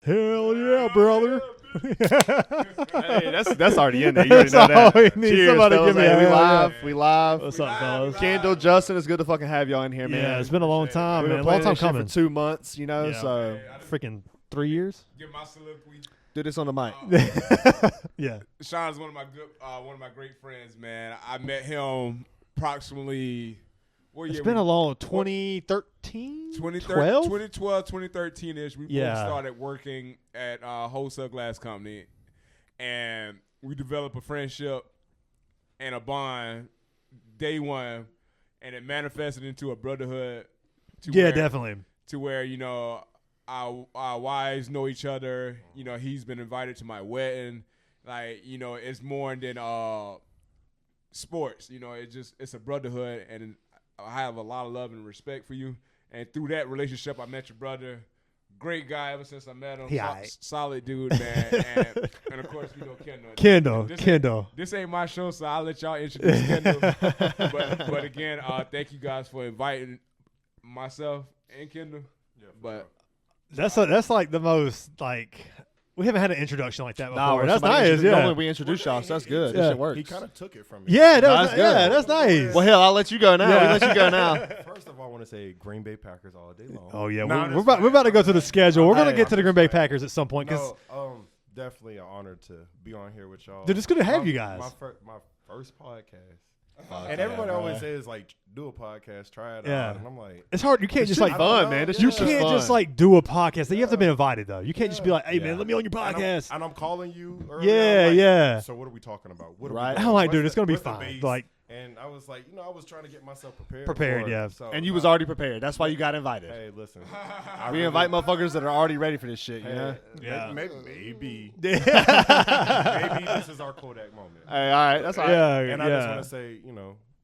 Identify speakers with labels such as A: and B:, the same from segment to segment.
A: Hell yeah, brother.
B: Hey, that's already in there. You already know that. Cheers,
A: Somebody
B: fellas.
A: give me
B: Hey,
A: a
B: we
A: hell
B: live.
A: yeah.
B: We live.
A: What's up, fellas?
B: Kendall, Justin, it's good to fucking have y'all in here, man.
A: Yeah, it's been a long time,
B: We've
A: man.
B: been
A: Long
B: playing
A: time
B: this shit
A: coming.
B: for 2 months, you know,
A: Yeah.
B: so
A: Freaking 3 years.
C: Give my soliloquy.
B: do this on the mic.
A: Yeah.
C: Sean is one of my great friends, man. I met him approximately. What
A: It's
C: year
A: been
C: we-
A: a long 2013,
C: 2012,
A: 12?
C: 2013-ish. We both started working at a wholesale glass company, and we developed a friendship and a bond day one, and it manifested into a brotherhood.
A: Definitely.
C: To where, you know, our wives know each other. You know, he's been invited to my wedding. Like, you know, it's more than sports. You know, it's a brotherhood, and I have a lot of love and respect for you. And through that relationship, I met your brother. Great guy ever since I met him. Solid dude, man. and of course, you know,
A: Kendall.
C: This ain't my show, so I'll let y'all introduce Kendall. but again, thank you guys for inviting myself and Kendall.
D: Yeah,
C: but
A: That's like the most like we haven't had an introduction like that before.
B: Nah,
A: That's nice. Yeah.
B: Normally we introduce y'all, so that's good. This shit works.
D: He kind of took it from me.
A: Yeah,
B: That's good.
A: that's nice.
B: Well, hell, I'll let you go now.
A: Yeah.
B: We let you go now.
D: First of all, I want to say Green Bay Packers all day long.
A: Oh yeah,
D: Nah,
A: we're about to go to the schedule. We're gonna
D: Hey,
A: get to the
D: I'm
A: Green Bay
D: just
A: Packers at some point because
D: definitely an honor to be on here with y'all.
A: dude, it's good to have you guys.
D: My first podcast. And everybody always says, like, do a podcast, try it
A: Yeah.
D: out. And I'm like,
A: It's hard. You can't just
B: shit
A: like
B: fun, man. This
A: you
B: shit's just
A: can't
B: fun.
A: just like do a podcast. You have to be invited though. You can't just be like, hey man,
D: Yeah.
A: let me on your podcast.
D: and I'm calling you early.
A: Yeah,
D: I'm like,
A: yeah.
D: So what are we talking about? What are
B: Right.
D: we
A: I'm like,
D: what's
A: dude,
D: the-
A: it's gonna be
D: what's the
A: fine.
D: base?
A: Like,
D: And I was like, I was trying to get myself prepared.
A: Prepared,
D: for it.
A: yeah.
D: So
B: And you was already prepared. That's why you got invited.
D: Hey, listen.
B: We invite motherfuckers that are already ready for this shit, you know?
A: Yeah.
D: Maybe
A: yeah,
D: this is our Kodak moment.
B: Hey, all right. That's all right.
D: And I just want to say,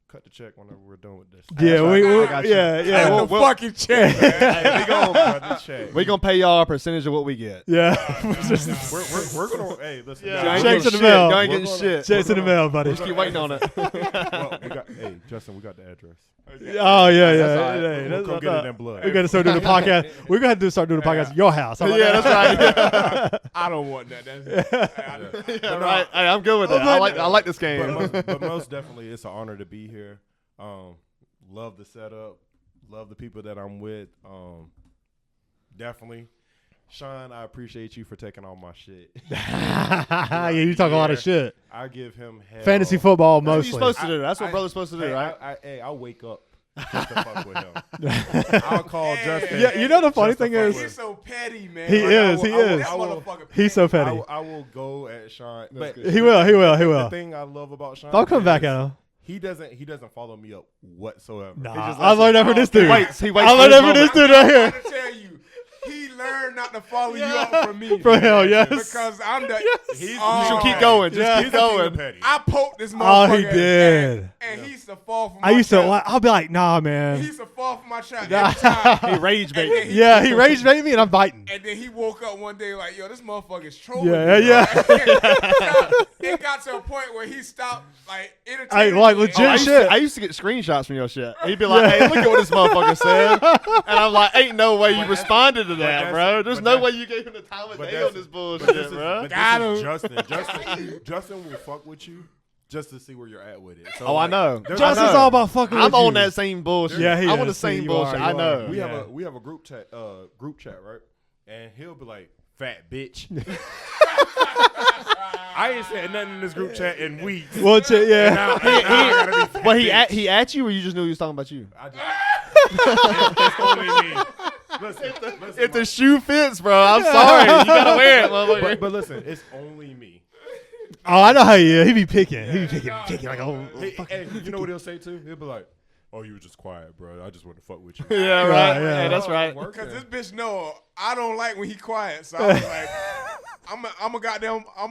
D: cut the check whenever we're done with this.
A: yeah, we
B: I got you.
A: yeah, yeah,
C: Cut the fucking check, man.
D: Hey, cut the check.
B: We gonna pay y'all a percentage of what we get.
A: yeah.
D: We're gonna. Hey, listen.
B: You
A: Yeah.
B: ain't
A: Checks
B: getting
A: in the mail.
B: shit. You ain't
D: We're
B: getting
D: gonna-
B: shit.
A: Checks in the mail, buddy.
B: Just keep waiting on it.
D: Well, hey, Justin, we got the address.
A: Oh yeah, yeah.
B: That's all right.
A: Hey,
D: We'll come get it in blood.
A: We got to start doing the podcast. We're gonna have to start doing the podcast at your house. How about
B: Yeah,
A: that?
B: that's right.
C: I don't want that. That's,
B: Yeah, right. Hey, I'm good with that. I like this game.
D: But most definitely, it's an honor to be here. Love the setup. Love the people that I'm with. Definitely. Sean, I appreciate you for taking all my shit.
A: yeah, you talk a lot of shit.
D: I give him hell.
A: Fantasy football
B: That's what
A: mostly.
B: you're supposed to do. That's what brother's supposed to do,
D: Hey,
B: right?
D: I'll wake up just to fuck with him. I'll call Justin.
A: Yeah, you know the funny
D: just to
A: thing
D: fuck
A: is-
D: with
C: he's so petty, man.
A: He
C: Like,
A: is.
C: I
A: He
C: will-
A: is.
C: that
D: I will-
C: motherfucker
A: He's so
D: I
A: petty.
D: will go at Sean. But
A: He will. He will. He
D: the
A: will.
D: thing I love about Sean,
A: I'll come back
D: is
A: at him.
D: He doesn't follow me up whatsoever.
A: Nah,
D: He just
A: I
D: lets
A: learned
D: me
A: that from
D: talk.
A: this dude.
B: He waits
A: I
B: for
A: learned
B: his
A: that from this
B: moment.
A: dude right here.
C: I'm trying to tell you, he learned not to follow you up from me.
A: For hell, yes.
C: Because I'm the.
D: He's-
B: You
C: Oh,
B: should keep going. Just
A: Yeah.
B: keep
D: He's the king of
B: going.
D: petty.
C: I poked this
A: Oh,
C: motherfucker.
A: he did.
C: And he used to fall for my
A: I used to.
C: trap.
A: I'll be like, nah,
C: He
A: man.
C: used to fall for my trap every time.
B: He rage bait.
C: And then
A: Yeah, he rage baited me, and I'm biting.
C: And then he woke up one day like, yo, this motherfucker's trolling
A: Yeah,
C: me.
A: yeah.
C: Right? It got to a point where he stopped, like, entertaining
A: Like,
C: me.
A: legit
C: And
A: shit.
B: I used to get screenshots from your shit. He'd be like, "Hey, look at what this motherfucker said," and I'm like, "Ain't no way you responded to that,
D: that's-
B: bro. There's
D: but
B: no
D: that's-
B: way you gave him the time of
D: But
B: day
D: that's-
B: on this
D: but
B: bullshit,
D: this is-
B: bro."
D: but
C: Got
D: this is
C: him.
D: Justin will fuck with you just to see where you're at with it. So,
B: Oh, I know.
D: there's-
A: Justin's
B: I know.
A: all about fucking with
B: I'm on
A: you.
B: that same bullshit.
A: Yeah, he
B: I'm on
A: is.
B: the same
A: You are,
B: bullshit.
A: you
B: I
A: are.
B: know.
D: We
A: Yeah.
D: have a group chat, right? And he'll be like, "Fat bitch." I ain't said nothing in this group chat in weeks.
A: Well, yeah.
D: Now I gotta be fat
B: But
D: bitch.
B: he at you, or you just knew he was talking about you?
D: I just, it's only me. Listen,
B: If the shoe fits, bro, I'm sorry. You gotta wear it, motherfucker.
D: but listen, it's only me.
A: Oh, I know how he is. He be picking. He be picking like oh.
D: Hey, you know what he'll say too? He'll be like, "Oh, you were just quiet, bro. I just want to fuck with you."
B: Yeah,
A: Right,
B: right.
A: yeah.
B: Hey, that's right.
C: Because this bitch know I don't like when he quiet. So I was like, I'm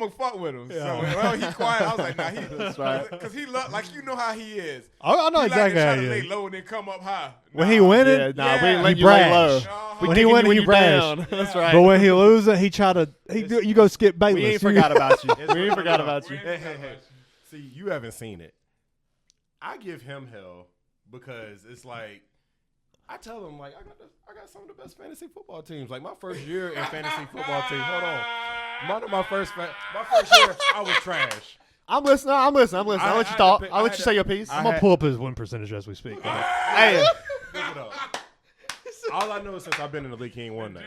C: a fuck with him. So when he quiet, I was like, nah,
B: That's right.
C: Because he look like you know how he is.
A: I know
C: He
A: exactly
C: like
A: how
C: to
A: he
C: try to
A: is.
C: lay low and then come up high.
A: When he winning,
B: Yeah, nah, we
C: Yeah.
B: ain't letting
A: He
B: you lay low.
A: brash.
C: Uh-huh.
B: We
A: When he
B: kicking
A: win,
B: you
A: he
B: when you
A: brash.
B: down. That's right.
A: but when he loses, he try to you go skip Bayless.
B: We ain't forgot about you. We ain't forgot about you.
D: Hey. See, you haven't seen it. I give him hell because it's like I tell them like I got some of the best fantasy football teams. Like my first year in fantasy football team. Hold on, my first year I was trash.
B: I'm listening. I'll let you talk. I'll let you say your piece.
A: I'm gonna pull up his win percentage as we speak.
B: Hey,
D: Look it up. All I know is since I've been in the league, he ain't won that.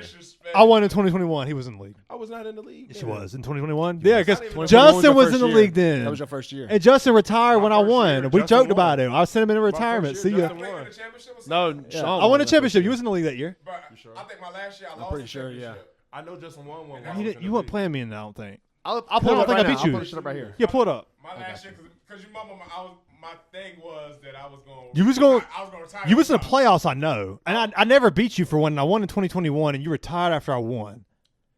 A: I won in 2021. He was in the league.
D: I was not in the league.
A: Yes,
D: man.
A: he was in 2021. Yeah, because
D: 2021
A: Justin was
B: your
A: in the
B: first
A: league
B: year.
A: then.
B: That was your first year.
A: And Justin retired when I
D: first
A: won.
D: year,
A: We
D: Justin
A: joked
D: won.
A: about it. I sent him in
D: My
A: retirement.
D: first
A: See
D: year,
A: ya.
D: Justin
C: Played in
D: won.
C: the championship or
B: No,
C: something?
A: Yeah.
B: Shawn
A: I won a
B: that
A: championship.
B: first
A: You was in the league that year.
C: But
D: sure?
C: I think my last year I lost
B: pretty
C: the
B: sure,
C: championship.
D: I know Justin won one.
A: You weren't playing me in that, I don't think.
B: I'll
A: I
B: pull
A: don't
B: it up
A: think
B: right
A: I
B: now.
A: beat
B: I'll
A: you.
B: pull it up right here.
A: Yeah, pull it up.
C: My last year, because you remember, my thing was that I was going.
A: You was going.
C: I was going to retire.
A: You was in the playoffs, I know, and I never beat you for one. And I won in 2021, and you retired after I won.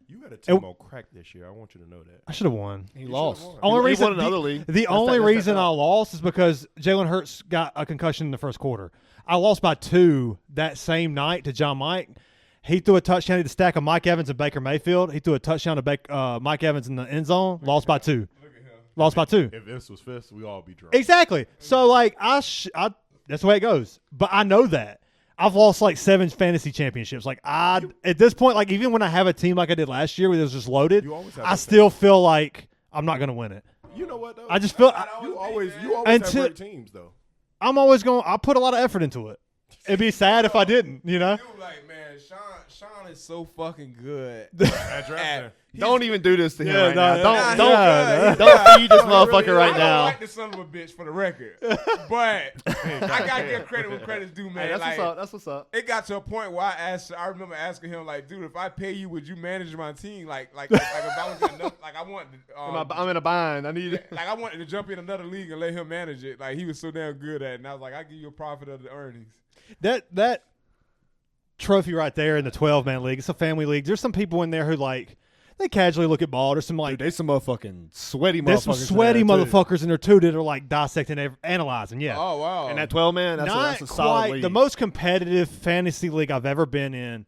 D: You had a team on crack this year. I want you to know that.
A: I should have won.
B: He lost.
D: won.
A: Only
B: He
A: reason
B: won another league.
A: The only
B: that's
A: reason
B: that
A: I lost is because Jalen Hurts got a concussion in the first quarter. I lost by 2 that same night to John Mike. He threw a touchdown to the stack of Mike Evans and Baker Mayfield. He threw a touchdown to Mike Evans in the end zone. Lost by 2. Lost by 2.
D: If this was fifth, we all be drunk.
A: Exactly. So like that's the way it goes. But I know that. I've lost like 7 fantasy championships. Like at this point, like even when I have a team like I did last year where it was just loaded,
D: You always have
A: I
D: those
A: still feel like I'm not gonna win it.
D: You know what though?
A: I just feel
D: you always
A: Until-
D: have great teams though.
A: I'm always going. I put a lot of effort into it. It'd be sad if I didn't. You know.
C: Dude, like, man, Shawn is so fucking good.
D: At drafting.
B: Don't even do this to him
A: Yeah,
B: right
A: no,
B: now.
A: no,
B: Don't
A: yeah,
B: don't feed this
C: I
B: motherfucker right
C: don't
B: now.
C: like the son of a bitch for the record, but I gotta give credit when credit's due, man.
B: Hey, that's
C: like,
B: what's up. That's what's up.
C: it got to a point where I remember asking him, like, dude, if I pay you, would you manage my team? Like if I was in another, like I wanted,
B: I'm in a bind. I need it.
C: like I wanted to jump in another league and let him manage it. Like he was so damn good at it, and I was like, I give you a profit of the earnings.
A: That trophy right there in the 12-man league. It's a family league. There's some people in there who like they casually look at ball. There's some like
B: Dude, there's some motherfucking sweaty motherfuckers.
A: there's some sweaty
B: in there, too.
A: motherfuckers in there too that are like dissecting, analyzing. Yeah.
C: Oh wow!
B: And that 12-man,
A: Not
B: that's a solid
A: quite
B: league.
A: the most competitive fantasy league I've ever been in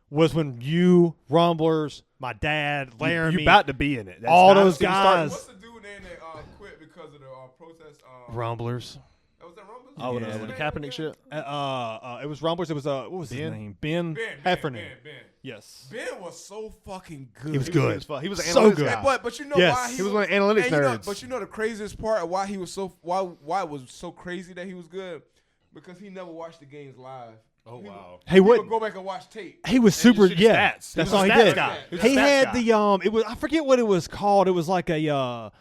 A: was when you, Rumblers, my dad, Laramie,
B: You about to be in it. That's
A: all
B: not-
A: those
B: see, you start-
A: guys.
C: What's the dude name that quit because of the protest?
A: Rumblers.
C: Was that Rumbles?
B: Oh, with
A: Yeah.
B: the Kaepernick shit.
A: It was Rumblers. It was what was his
B: Ben?
A: name? Ben Heffernan. Yes.
C: Ben was so fucking good.
A: He was good.
B: He was an
A: So
B: analytics
A: good.
B: guy.
C: But you know
A: Yes.
C: why
B: He was one of the analytics
C: and you know-
B: nerds.
C: but you know the craziest part of why he was so why it was so crazy that he was good because he never watched the games live.
D: Oh wow.
A: He
C: He
A: would.
C: would go back and watch tape.
A: He was super.
B: shoot his
A: Yeah,
B: stats. He
A: that's
B: was a
A: all he
B: stats
A: did.
B: guy. He was a
A: He
B: stats
A: had
B: guy.
A: the It was. I forget what it was called. It was like a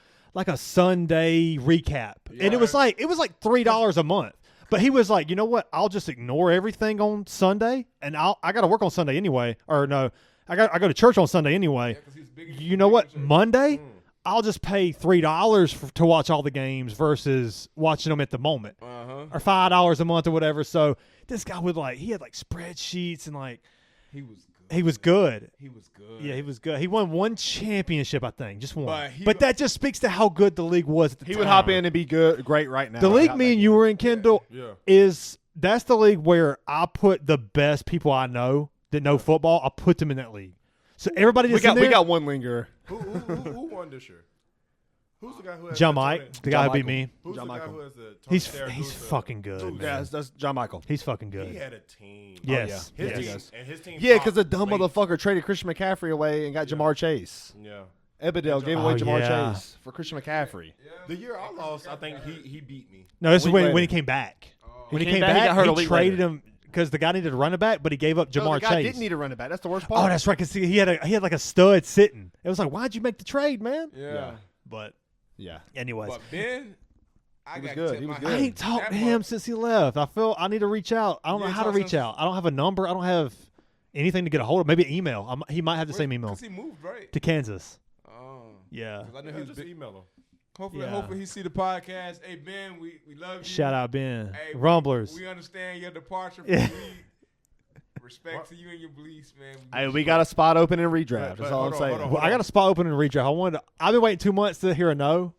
A: Sunday recap, and it was like $3 a month. But he was like, you know what? I'll just ignore everything on Sunday, and I got to work on Sunday anyway. Or no, I go to church on Sunday anyway.
C: 'Cause he's big in-
A: You know what?
C: big in church.
A: Monday, I'll just pay $3 to watch all the games versus watching them at the moment, or $5 a month or whatever. So this guy would he had spreadsheets and
C: He was good.
A: he was good.
C: He was good.
A: Yeah, he was good. He won 1 championship, I think, just one.
C: But he-
A: But that just speaks to how good the league was at the time.
B: He would hop in and be great right now.
A: The league me and you were in, Kendall,
D: Yeah.
A: that's the league where I put the best people I know that know football. I put them in that league. So everybody that's in there,
B: We got one linger.
D: Who won this year? Who's the guy who has
A: John
D: the
A: Mike,
D: Tony-
A: the guy who beat
B: Michael.
A: me.
D: Who's
B: John
D: the guy
B: Michael.
D: who has the Tony
A: He's
D: Saragusa?
A: fucking good.
B: Yeah,
A: Man.
B: that's John Michael.
A: He's fucking good.
D: He had a team.
A: Yes.
B: yeah.
D: His
B: Yeah, he
D: team,
B: does.
D: and his team.
B: Yeah, because the
D: popped
B: dumb
D: late.
B: motherfucker traded Christian McCaffrey away and got Jamar Chase.
D: Yeah.
B: Ebedell gave away
A: Oh,
B: Jamar
A: yeah.
B: Chase for Christian McCaffrey.
D: The year I lost, I think he beat me.
A: No, this is
B: Week
A: when
B: later.
A: he came back. When he
B: He
A: came
B: came back, he
A: back,
B: got hurt a
A: he
B: week
A: traded
B: later.
A: him because the guy needed a running back, but he gave up
B: No,
A: Jamar
B: the guy
A: Chase.
B: didn't need a running back. That's the worst part.
A: Oh, that's right. Because he had like a stud sitting. It was like, why'd you make the trade, man?
C: Yeah.
A: But
B: Yeah.
A: anyways,
C: But Ben, I
B: He was
C: got
B: good.
C: tip
B: He was
C: my
B: good.
A: I
C: hat.
A: ain't talked
C: That
A: to him
C: month-
A: since he left. I feel I need to reach out. I don't know
C: ain't
A: how to
C: talked
A: reach
C: since-
A: out. I don't have a number. I don't have anything to get a hold of. Maybe an email. He might have the same email
C: 'Cause he moved, right?
A: to Kansas.
C: Oh.
A: Yeah.
C: 'Cause I know
D: Yeah,
C: he was
D: just
C: big.
D: email him.
C: Hopefully,
A: Yeah.
C: hopefully he see the podcast. Hey Ben, we love you.
A: Shout out Ben.
C: Hey,
A: Rumblers.
C: We understand your departure from
A: Yeah.
C: the league. Respect to you and your beliefs, man.
B: Hey, we got a spot open in redraft.
D: But
B: That's all
D: hold
B: I'm
D: on,
B: saying.
D: hold
A: Well, I got a spot open in redraft. I've been waiting 2 months to hear a no,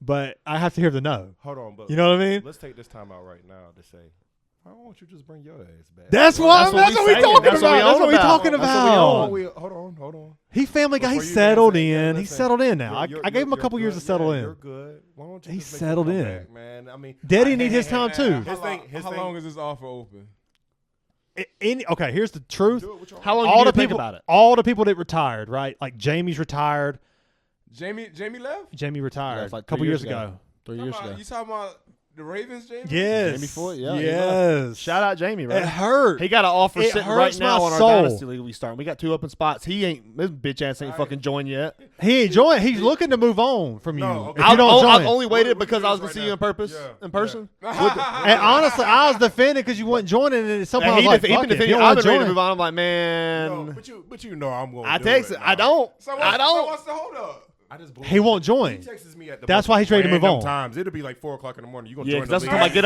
A: but I have to hear the no.
D: Hold on, but
A: You know what I mean?
D: let's take this time out right now to say, why don't you just bring your ass back?
A: That's what
B: That's what
A: we
B: we
A: talking
B: saying. That's what we
A: about. That's
B: on
A: what we
B: about.
A: talking
B: That's what we
A: about.
D: Hold on.
A: He family guy.
D: Before
A: He's
D: you
A: settled
D: guys say-
A: in.
D: yeah,
A: He's
D: listen,
A: settled in now.
D: you're-
A: I gave him a
D: you're
A: couple years to
D: good.
A: settle
D: Yeah,
A: in.
D: You're good. Why don't you
A: He's
D: just make
A: settled
D: your
A: in.
D: comeback, man? I mean,
A: Daddy
D: I-
A: need his time too.
C: How,
D: His
C: long,
D: thing- his
C: how
D: thing-
C: long is this offer open?
A: Okay, here's the truth.
B: How long
A: All
B: you
A: the
B: think
A: people,
B: about it?
A: all the people that retired, right? Like Jamie's retired.
C: Jamie left?
A: Jamie retired
B: Left like
A: a couple
B: 3
A: years
B: years
A: ago.
B: 3 years ago.
C: You talking about the Ravens, Jamie?
A: Yes.
B: Jamie Floyd, yeah.
A: Yes.
B: Shout out Jamie, right?
A: It hurt.
B: He got an offer
A: It
B: sitting
A: hurts
B: right now
A: my
B: on our
A: soul.
B: Dynasty League we starting. We got 2 open spots. This bitch ass ain't fucking joined yet.
A: He ain't joined. He's looking to move on from you.
D: No, okay.
A: If you don't
B: I've
A: join.
B: only waited
D: What
B: because
D: we
B: I was
D: do
B: going to
D: right
B: see you
D: now.
B: in person.
A: And honestly, I was defending because you wasn't joining, and at some point I was like,
B: He
A: fuck
B: been
A: it. If
B: defending.
A: you don't
B: I've
A: wanna
B: been ready to
A: join-
B: move on. I'm like, man.
D: No, but you know I'm going.
B: I
D: to
B: text
D: do
B: it.
D: it.
B: I don't.
C: So what's the hold up?
D: I just
A: He won't join.
D: He texts me at the
A: That's
D: most
A: why he's ready to move
D: random
A: on.
D: Times it'll be like 4 o'clock in the morning. You gonna
B: Yeah,
D: join
B: because
D: the
B: that's the
D: league?
B: time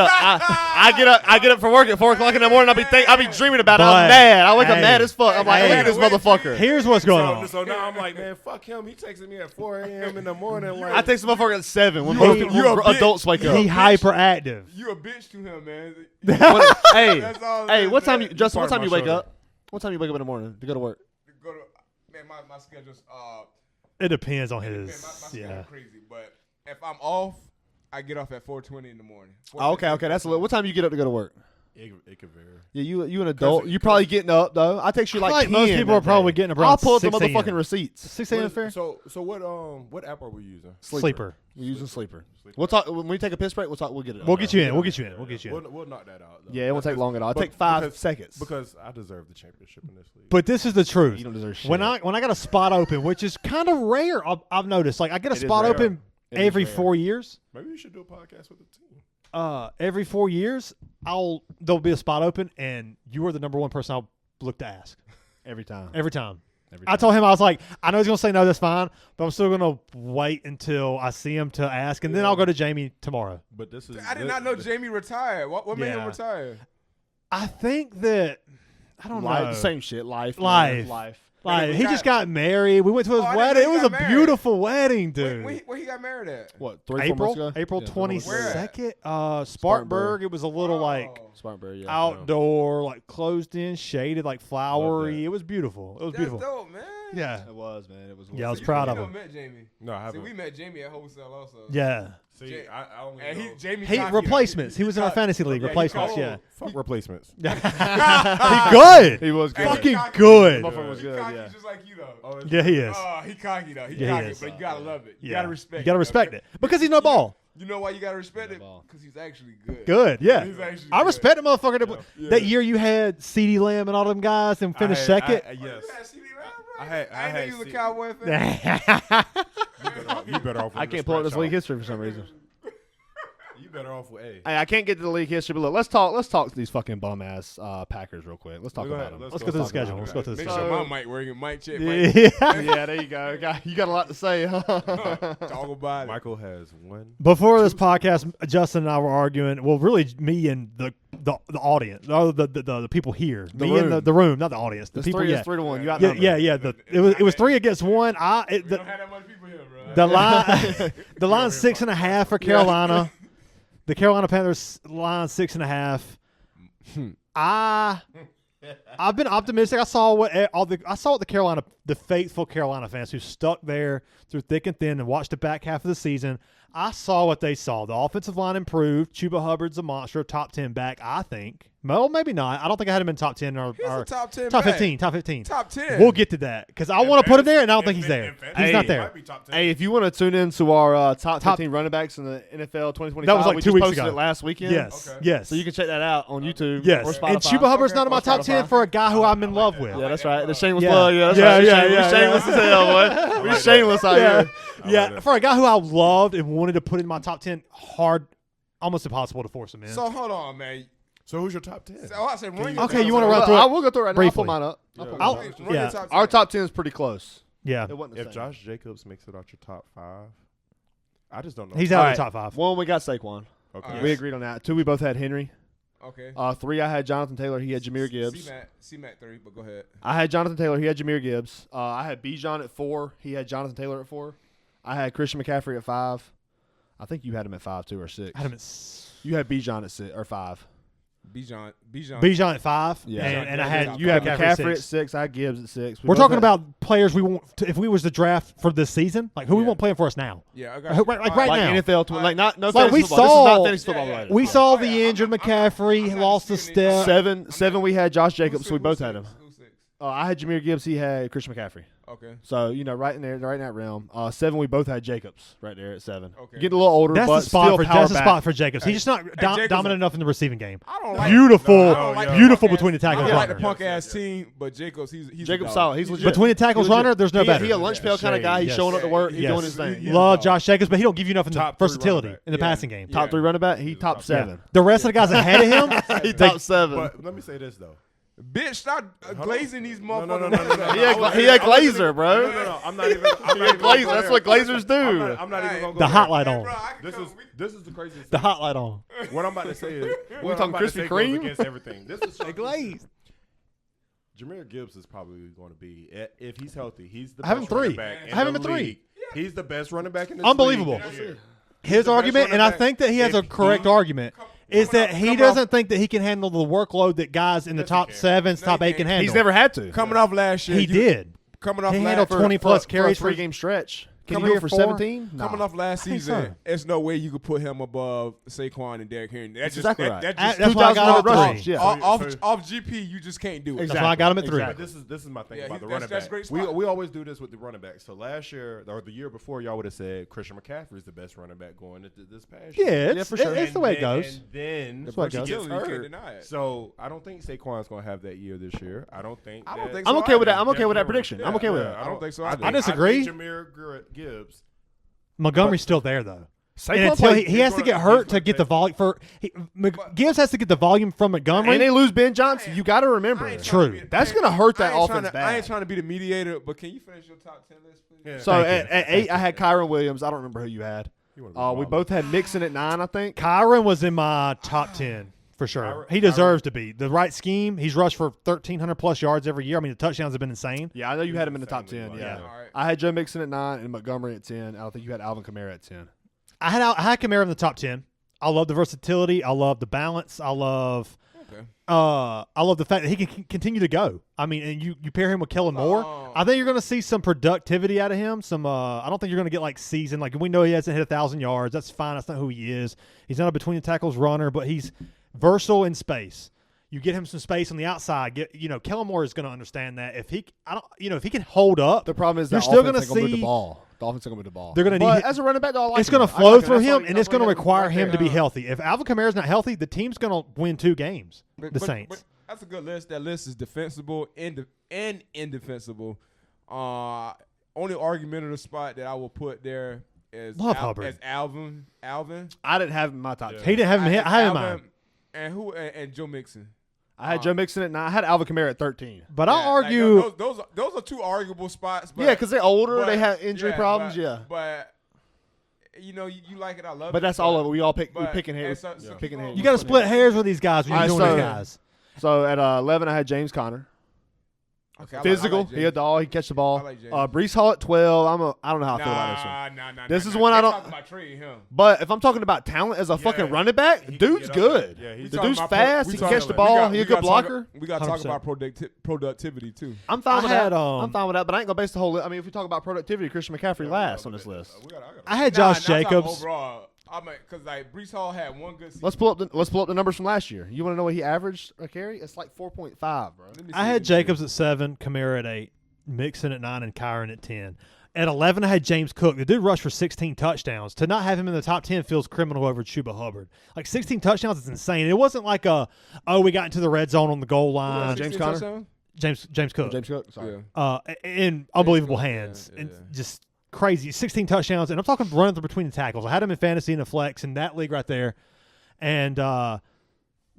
B: I get up. I get up for work at 4 o'clock in the morning. I be dreaming about it.
A: But,
B: I'm mad. I wake up
A: hey,
B: mad as fuck. I'm like,
A: hey.
B: look at this motherfucker.
A: Here's what's going on.
D: So now I'm like, man, fuck him. He texted me at 4 a.m. in the morning. Like,
B: I text the motherfucker at 7 when
C: You a bitch.
B: adults wake up.
A: He hyperactive.
C: You a bitch to him, man.
B: Hey,
C: That's all it
B: hey,
C: is,
B: what time
C: man.
B: you Justin? What
D: Part
B: time
D: of
B: you
D: my
B: wake
D: shoulder.
B: up? What time you wake up in the morning to go to work?
C: Go to, man, my schedule's
A: It depends on
C: man,
A: his.
C: my schedule's
A: Yeah.
C: crazy. But if I'm off, I get off at 4:20 in the morning.
B: Oh, okay. That's a little. What time you get up to go to work?
D: it could vary.
B: Yeah, you an adult. You probably getting up though. I text you
A: I feel
B: like
A: like most
B: 10
A: people are
B: that
A: probably
B: day.
A: getting up around
B: I'll pull up the
A: 6 a.m.
B: motherfucking receipts.
A: 6 a.m. fair?
D: So what app are we using?
A: Sleeper.
B: We're using Sleeper. We'll talk when we take a piss break. We'll get it.
A: We'll get you in. We'll get you in. We'll get you in.
D: We'll knock that out. though.
B: Yeah, it won't take long at all. It'll
D: But-
B: take 5
D: because-
B: seconds.
D: because I deserve the championship in this league.
A: But this is the truth.
B: You don't deserve shit.
A: When I got a spot open, which is kind of rare, I've noticed. Like I get a
B: It is
A: spot
B: rare.
A: open
B: It is
A: every
B: rare.
A: 4 years.
D: Maybe we should do a podcast with the team.
A: Every 4 years, there'll be a spot open, and you are the number one person I'll look to ask
B: every time.
A: every time.
B: Every
A: I told him, I was like, I know he's gonna say no, that's fine, but I'm still gonna wait until I see him to ask, and then I'll go to Jamie tomorrow.
D: But this is.
C: I did not know Jamie retired. What made him
A: Yeah.
C: retire?
A: I think that I don't
B: Life,
A: know.
B: same shit. Life.
A: Life.
B: Man,
A: He just got married. We went to his
C: Oh, I didn't
A: wedding. It
C: know he
A: was a
C: got married.
A: beautiful wedding, dude.
C: Where he got married at?
B: What? 3-4 months ago.
A: April
B: Yeah,
A: 22nd. Spartanburg.
B: Spartanburg.
A: It was a little like
B: Spartanburg. Yeah.
A: outdoor, like closed in, shaded, like flowery.
D: that.
A: It was beautiful. It was
C: That's
A: beautiful.
C: dope, man.
A: Yeah.
B: It was, man. It was.
A: Yeah, I was
C: So
A: proud
C: you
A: of
C: never
A: him.
C: met Jamie.
D: No, I
C: See,
D: haven't.
C: we met Jamie at wholesale also.
A: Yeah.
D: See, I only
C: And
D: know.
C: Jamie
A: He
C: cocky,
A: replacements. He was in our
C: cocky.
A: fantasy league.
C: Yeah, he
A: Replacements.
C: cocky.
A: Yeah.
D: Fuck replacements.
A: He good.
B: He was good.
A: Fucking
C: cocky.
A: good.
B: Motherfucker was
C: He
B: good.
C: cocky
B: Yeah.
C: just like you though.
A: Yeah, he is.
C: He cocky though. He
A: Yeah, he
C: cocky,
A: is.
C: but you gotta love it. You
A: Yeah.
C: gotta respect.
A: You gotta respect it because he's no ball.
C: You know why you gotta respect
B: No
C: it?
B: ball.
C: Because he's actually good.
A: Good. Yeah.
C: He's actually
A: I
C: good.
A: respect the motherfucker. That year you had CeeDee Lamb and all them guys and finished second.
D: Yes.
C: You had CD Lamb, bro?
D: I had- I
C: didn't know
D: had
C: you was a
D: C-
C: Cowboy fan.
D: You better off.
B: I can't pull up this league history for some reason.
D: You better off with A.
B: Hey, I can't get to the league history, but look, let's talk to these fucking bum ass Packers real quick. Let's talk
D: Go
B: about
D: ahead.
B: them.
A: Let's go to the schedule. Let's go to the
C: Make
A: schedule.
C: sure my mic working. Mic check.
A: Yeah.
B: Yeah, there you go. You got a lot to say, huh?
C: Talk about it.
D: Michael has one.
A: Before this podcast, Justin and I were arguing. Well, really, me and the audience, or the people here,
B: The
A: me and
B: room.
A: the room, not the audience. The
B: It's
A: people,
B: 3
A: yeah,
B: is 3-1. You
A: yeah,
B: outnumbered.
A: yeah. It was 3 against 1.
C: We don't have that much people here, bro.
A: The line, the line 6.5 for Carolina. The Carolina Panthers line 6.5. I've been optimistic. I saw what the faithful Carolina fans who stuck there through thick and thin and watched the back half of the season. I saw what they saw. The offensive line improved. Chuba Hubbard's a monster, top 10 back, I think. Well, maybe not. I don't think I had him in top 10 or
C: He's a top 10
A: top
C: back.
A: 15. Top 15.
C: Top 10.
A: We'll get to that because I want to put him there, and I don't think he's there. He's not there.
B: Hey, if you want to tune in to our top 15 running backs in the NFL 2025,
A: That was like
B: we
A: 2
B: just
A: weeks
B: posted
A: ago.
B: it last weekend.
A: Yes.
C: Okay.
A: Yes.
B: So you can check that out on YouTube.
A: Yes.
B: Or Spotify.
A: And Chuba Hubbard's not in my
B: Or
A: top 10
B: Spotify.
A: for a guy who I'm in love with.
B: Yeah, that's right. The shameless
A: Yeah.
B: plug. Yeah, that's
A: Yeah,
B: right.
A: yeah,
B: We
A: yeah,
B: shameless
A: yeah.
B: as hell, boy. We shameless out
A: Yeah.
B: here.
A: Yeah, for a guy who I loved and wanted to put in my top 10, hard, almost impossible to force him in.
C: So hold on, man.
D: So who's your top 10?
C: So, I said, run your
A: Okay,
C: top
A: you wanna
C: 10.
A: run through it
B: I will go through it right now. I'll
A: briefly.
B: pull mine up.
D: Yeah.
A: I'll-
C: Run
A: yeah.
C: your top 10.
B: Our top 10 is pretty close.
A: Yeah,
B: It wasn't the
D: If
B: same.
D: Josh Jacobs makes it out your top 5, I just don't know.
A: he's out
B: All
A: of
B: right.
A: the top 5.
B: 1, we got Saquon.
D: Okay.
C: Yes.
B: We agreed on that. 2, we both had Henry.
C: Okay.
B: 3, I had Jonathan Taylor. He had Jahmyr Gibbs.
C: C-Mac 3, but go ahead.
B: I had Jonathan Taylor. He had Jahmyr Gibbs. I had Bijan at 4. He had Jonathan Taylor at 4. I had Christian McCaffrey at 5. I think you had him at 5 too, or 6.
A: I had him at
B: You had Bijan at 6 or 5.
A: Bijan at 5.
B: Yeah.
A: And I had
B: You have McCaffrey at
A: 6.
B: 6. I had Gibbs at 6.
A: We're talking about players we want if we was to draft for this season, like who we want playing for us now.
C: Yeah, I got
A: Right
B: like
A: now.
B: NFL, like not no
A: Like
B: fantasy
A: we
B: football.
A: saw-
B: This is not fantasy football related.
A: We saw the injured McCaffrey,
C: I'm
A: lost a
C: disputing
A: step.
B: 7. We had Josh Jacobs, so we both had him.
C: Who's 6?
B: I had Jahmyr Gibbs. He had Christian McCaffrey.
C: Okay.
B: So right in there, right in that realm. 7. We both had Jacobs right there at 7.
C: Okay.
B: Getting a little older,
A: That's
B: but
A: the spot
B: still
A: for
B: power back.
A: Jacobs. He's just not
C: Jacobs-
A: dominant enough in the receiving game.
C: I don't like
A: Beautiful,
C: I don't like the
A: beautiful
C: punk
A: between the
C: ass-
A: tackles.
C: I don't like the
A: runner.
C: punk ass team, but Jacobs, he's
B: Jacobs
C: a dog.
B: solid. He's legit.
A: Between the tackles
B: He's legit.
A: runner, there's no better.
B: He a lunch pail kind of guy. He's
A: Yes.
B: showing up to work. He's
A: Yes.
B: doing his thing.
C: Yeah.
A: Love Josh Jacobs, but he don't give you enough in the
D: Top 3
A: versatility
D: running back.
A: in the
C: Yeah.
A: passing game.
C: Yeah.
B: Top 3 running back. He top 7.
A: The rest of the guys ahead of him,
B: He top 7.
D: But let me say this though.
C: Bitch, stop glazing these motherfuckers.
D: No.
B: He a glazer, bro.
D: No. I'm not even. I'm
B: He
D: not
B: a
D: even
B: glazer.
D: gonna
B: That's
D: go
B: what
D: there.
B: glazers do.
D: I'm not even gonna go
A: the
D: there.
A: hot light on.
D: This is the craziest.
A: The
D: thing.
A: hot light on.
D: What I'm about to say is what
B: talking
D: I'm about to
B: Krispy
D: say goes
B: Kreme?
D: against everything. This is
A: Glaze.
D: Jahmyr Gibbs is probably going to be if he's healthy. He's the
A: I have him
D: best running
A: 3.
D: back in
A: I have him
D: the
A: at 3.
D: league. He's the best running back in this
A: Unbelievable.
D: league this year.
A: His
D: the
A: argument,
D: best
A: and I
D: running back.
A: think that he has a
D: If
A: correct
D: he-
A: argument, is that he
C: coming
A: doesn't
C: off-
A: think that he can handle the workload that guys in the
D: Yes, he
A: top
D: can.
A: 7s,
C: No,
A: top
C: he
A: 8 can
C: can't.
A: handle.
B: He's never had to.
C: Coming off last year,
A: He did.
C: Coming off
A: He
C: last
A: handled 20 plus carries
B: for a
A: for
B: 3-game stretch. Can
A: Come
B: he go
A: here
B: for
A: for
B: 17?
C: Coming off last
A: think
C: season,
A: so.
C: there's no way you could put him above Saquon and Derrick Henry. That's just
B: exactly right.
C: That's
A: That's why I got him at
B: 2,000
A: 3.
B: Yeah.
C: off GP. You just can't do it.
A: That's why I got him at 3.
B: Exactly.
D: This is my thing
C: Yeah,
D: about the
C: that's-
D: running
C: that's
D: back.
C: great spot.
D: We always do this with the running back. So last year or the year before, y'all would have said Christian McCaffrey is the best running back going into this past year.
A: Yeah, it's,
B: for sure.
A: it's the way it goes.
D: And then
A: That's what it
D: he
A: goes.
D: gets
C: You can't
D: hurt.
C: deny it.
D: So I don't think Saquon's going to have that year this year. I don't think.
C: I don't
D: that-
C: think
B: I'm
C: so
B: okay with that.
C: either.
B: I'm okay with that
D: Yeah,
B: prediction. I'm
D: yeah,
B: okay with
D: yeah,
B: that.
C: I don't think so.
A: I disagree.
D: I think Jahmyr Gibbs.
A: Montgomery's still there, though.
B: Saquon
A: And until
B: played-
A: he has to get hurt to
D: gonna
A: get the
D: take-
A: volume. Gibbs has to get the volume from Montgomery.
B: And they lose Ben Johnson. You got to remember.
C: I ain't
A: True.
C: trying to be-
B: That's
C: I ain't-
B: gonna hurt that
C: I ain't
B: offense
C: trying to-
B: bad.
C: I ain't trying to be the mediator, but can you finish your top 10 list, please?
D: Yeah.
B: So
A: Thank
B: at 8, I had Kyron Williams. I don't remember who you had.
D: He would've
B: We
D: been balling.
B: both had Mixon at 9, I think.
A: Kyron was in my top 10 for sure. He deserves to be. The right scheme, he's rushed for 1,300 plus yards every year. I mean, the touchdowns have been insane.
B: Yeah, I know you had him in the top 10.
D: Insanely
B: Yeah.
D: low.
C: All right.
B: I had Joe Mixon at 9 and Montgomery at 10. I don't think you had Alvin Kamara at 10.
A: I had Kamara in the top 10. I love the versatility. I love the balance. I love
C: Okay.
A: the fact that he can continue to go. I mean, and you pair him with Kellen Moore.
C: Oh.
A: I think you're going to see some productivity out of him. Some I don't think you're going to get like season. Like we know he hasn't hit 1,000 yards. That's fine. That's not who he is. He's not a between the tackles runner, but he's versatile in space. You get him some space on the outside. Kellen Moore is going to understand that if he can hold up.
B: The problem is
A: You're
B: the
A: still
B: offense
A: gonna
B: ain't gonna move
A: see-
B: the ball. The offense ain't gonna move the ball.
A: They're gonna
B: But
A: need-
B: as a running back, though, I like
A: It's going to
B: him. I
A: flow
B: like him.
A: through
B: That's
A: him,
B: all-
A: and
B: that's
A: it's going to
B: all you got
A: require
B: right
A: him
B: there.
A: to be healthy. If Alvin Kamara's not healthy, the team's going to win 2 games. The Saints.
C: But that's a good list. That list is defensible and indefensible. Only argumentative spot that I will put there is
A: Love Hubbard.
C: as Alvin.
B: I didn't have him in my top 10.
A: He didn't have him hit. I had him in mine.
C: And Joe Mixon.
B: I had Joe Mixon at 9. I had Alvin Kamara at 13.
A: But
C: Yeah,
A: I'll
C: like,
A: argue.
C: those are 2 arguable spots. But,
B: Yeah, because they're older.
C: but-
B: They have injury problems.
C: But,
B: Yeah.
C: But you like it. I love it.
B: But that's all of it. We all pick. We
C: but-
B: picking
C: and
B: hairs.
C: so
B: picking
C: keep
B: hairs.
A: You got to split hairs with these guys when you're
B: All
A: doing
B: right,
A: these
B: so-
A: guys.
B: So at 11, I had James Conner.
C: Okay, I
B: Physical.
C: like
B: He a dog. He catch the ball.
C: I like James.
B: Brees Hall at 12. I don't know how I feel about this one.
C: Nah.
B: This is one I
C: They
B: don't-
C: talking about trading him.
B: But if I'm talking about talent as a fucking running back,
D: He can
B: dude's
D: get up
B: good.
D: there. Yeah,
C: We
D: he's
B: The
C: talking
B: dude's
C: about
B: fast.
C: we
B: He can
C: talking
B: catch the
C: about-
B: ball.
C: we got-
B: He a
C: we
B: good
C: gotta talk-
B: blocker.
C: We got to talk
A: 100%.
C: about productivity too.
B: I'm fine
A: I
B: with
A: had,
B: that. I'm fine with that, but I ain't gonna base the whole. I mean, if we talk about productivity, Christian McCaffrey last on this list.
A: I had Josh
C: Nah, not talking
A: Jacobs.
C: overall. I mean, because like Brees Hall had one good season.
B: Let's pull up the numbers from last year. You want to know what he averaged a carry? It's like 4.5, bro.
C: Let me see,
A: I
C: let
A: had
C: me see.
A: Jacobs at 7, Kamara at 8, Mixon at 9, and Kyron at 10. At 11, I had James Cook. The dude rushed for 16 touchdowns. To not have him in the top 10 feels criminal over Chuba Hubbard. Like 16 touchdowns is insane. It wasn't like we got into the red zone on the goal line.
B: James
C: 16
B: Conner?
C: touchdowns?
A: James Cook.
B: James Cook. Sorry.
C: Yeah.
A: In unbelievable
C: Cook, yeah,
A: hands.
C: yeah.
A: And just crazy. 16 touchdowns. And I'm talking running through between the tackles. I had him in fantasy and a flex in that league right there. And,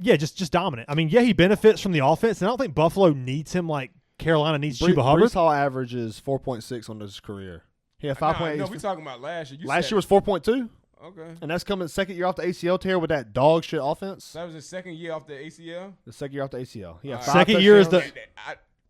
A: just dominant. I mean, he benefits from the offense. And I don't think Buffalo needs him like Carolina needs Chuba Hubbard.
B: Brees Hall averages 4.6 on his career. He had 5.8.
C: No, we talking about last year.
B: Last year was 4.2,
C: okay.
B: and that's coming second year off the ACL tear with that dog shit offense.
C: That was his second year off the ACL.
B: The second year off the ACL. He had
C: All
B: 5
A: right. Second year is
B: touchdowns.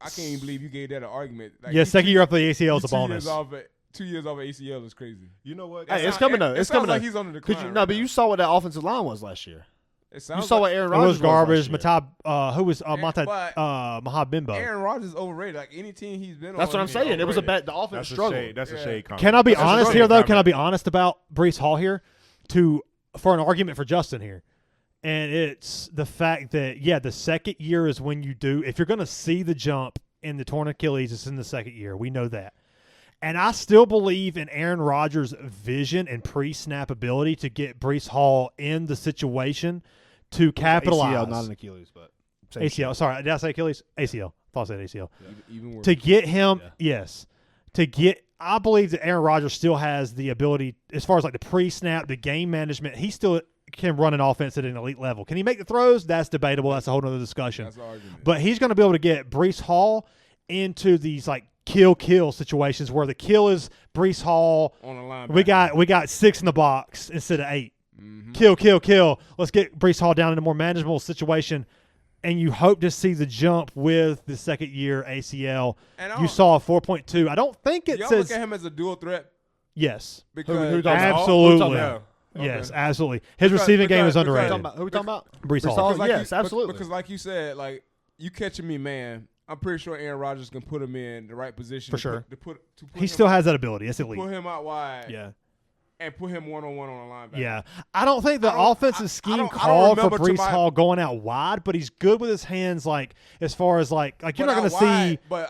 C: I can't even believe you gave that an argument. Like,
A: Yeah, second year off the ACL is a
C: 2
A: bonus.
C: Years off, 2 years off of ACL is crazy.
D: You know what?
B: Hey, it's coming though.
C: It
B: It's
C: sounds
B: coming
C: like
B: though.
C: he's on the
B: 'Cause
C: decline.
B: but you saw what that offensive line was last year.
C: It
B: You
C: sounds
B: saw
C: like
B: what Aaron
A: It
B: Rodgers
A: was garbage.
B: last year.
A: Matab, who was
C: but
A: Mahab Bimbo.
C: Aaron Rodgers is overrated. Like any team he's been on.
B: That's what I'm
C: he's
B: saying. It was a
C: overrated.
B: bad. The offense
D: That's a
B: struggled.
D: shade. That's a
C: Yeah.
D: shade comment.
A: Can I be
D: That's a
A: honest
D: shade
A: here, though?
D: comment.
A: Can I be honest about Brees Hall here for an argument for Justin here? And it's the fact that, the second year is when you do – if you're going to see the jump in the torn Achilles, it's in the second year. We know that. And I still believe in Aaron Rodgers' vision and pre-snap ability to get Brees Hall in the situation to capitalize.
B: ACL, not an Achilles, but same
A: ACL.
B: shit.
A: Sorry, did I say Achilles? ACL. I thought I said ACL.
C: Even worse.
A: To get him, yes. I believe that Aaron Rodgers still has the ability, as far as like the pre-snap, the game management, he still can run an offense at an elite level. Can he make the throws? That's debatable. That's a whole other discussion.
C: That's the argument.
A: But he's going to be able to get Brees Hall into these like kill situations where the kill is Brees Hall.
C: On the line.
A: We got 6 in the box instead of 8.
C: Mm-hmm.
A: Kill. Let's get Brees Hall down in a more manageable situation. And you hope to see the jump with the second year ACL.
C: And
A: You saw a 4.2. I don't think it
C: y'all
A: says
C: look at him as a dual threat
A: yes.
C: because
B: who talking about?
A: Absolutely.
C: Yeah.
A: Yes,
C: Okay.
A: absolutely. His
C: Because-
A: receiving game is
C: because-
A: underrated.
B: Who we talking about?
A: Brees Hall.
B: Hall.
C: Because
B: Yes,
C: you,
B: absolutely.
C: Because like you said, like you catching me, man. I'm pretty sure Aaron Rodgers can put him in the right position
A: For sure.
C: To put
A: He
C: him,
A: still has that ability. It's elite.
C: put him out wide.
A: Yeah.
C: And put him one-on-one on the linebacker.
A: Yeah. I don't think the
C: I don't-
A: offensive
C: I
A: scheme
C: don't
A: called for
C: remember
A: Brees
C: Tobias-
A: Hall going out wide, but he's good with his hands, like as far as like you're not going to see
C: But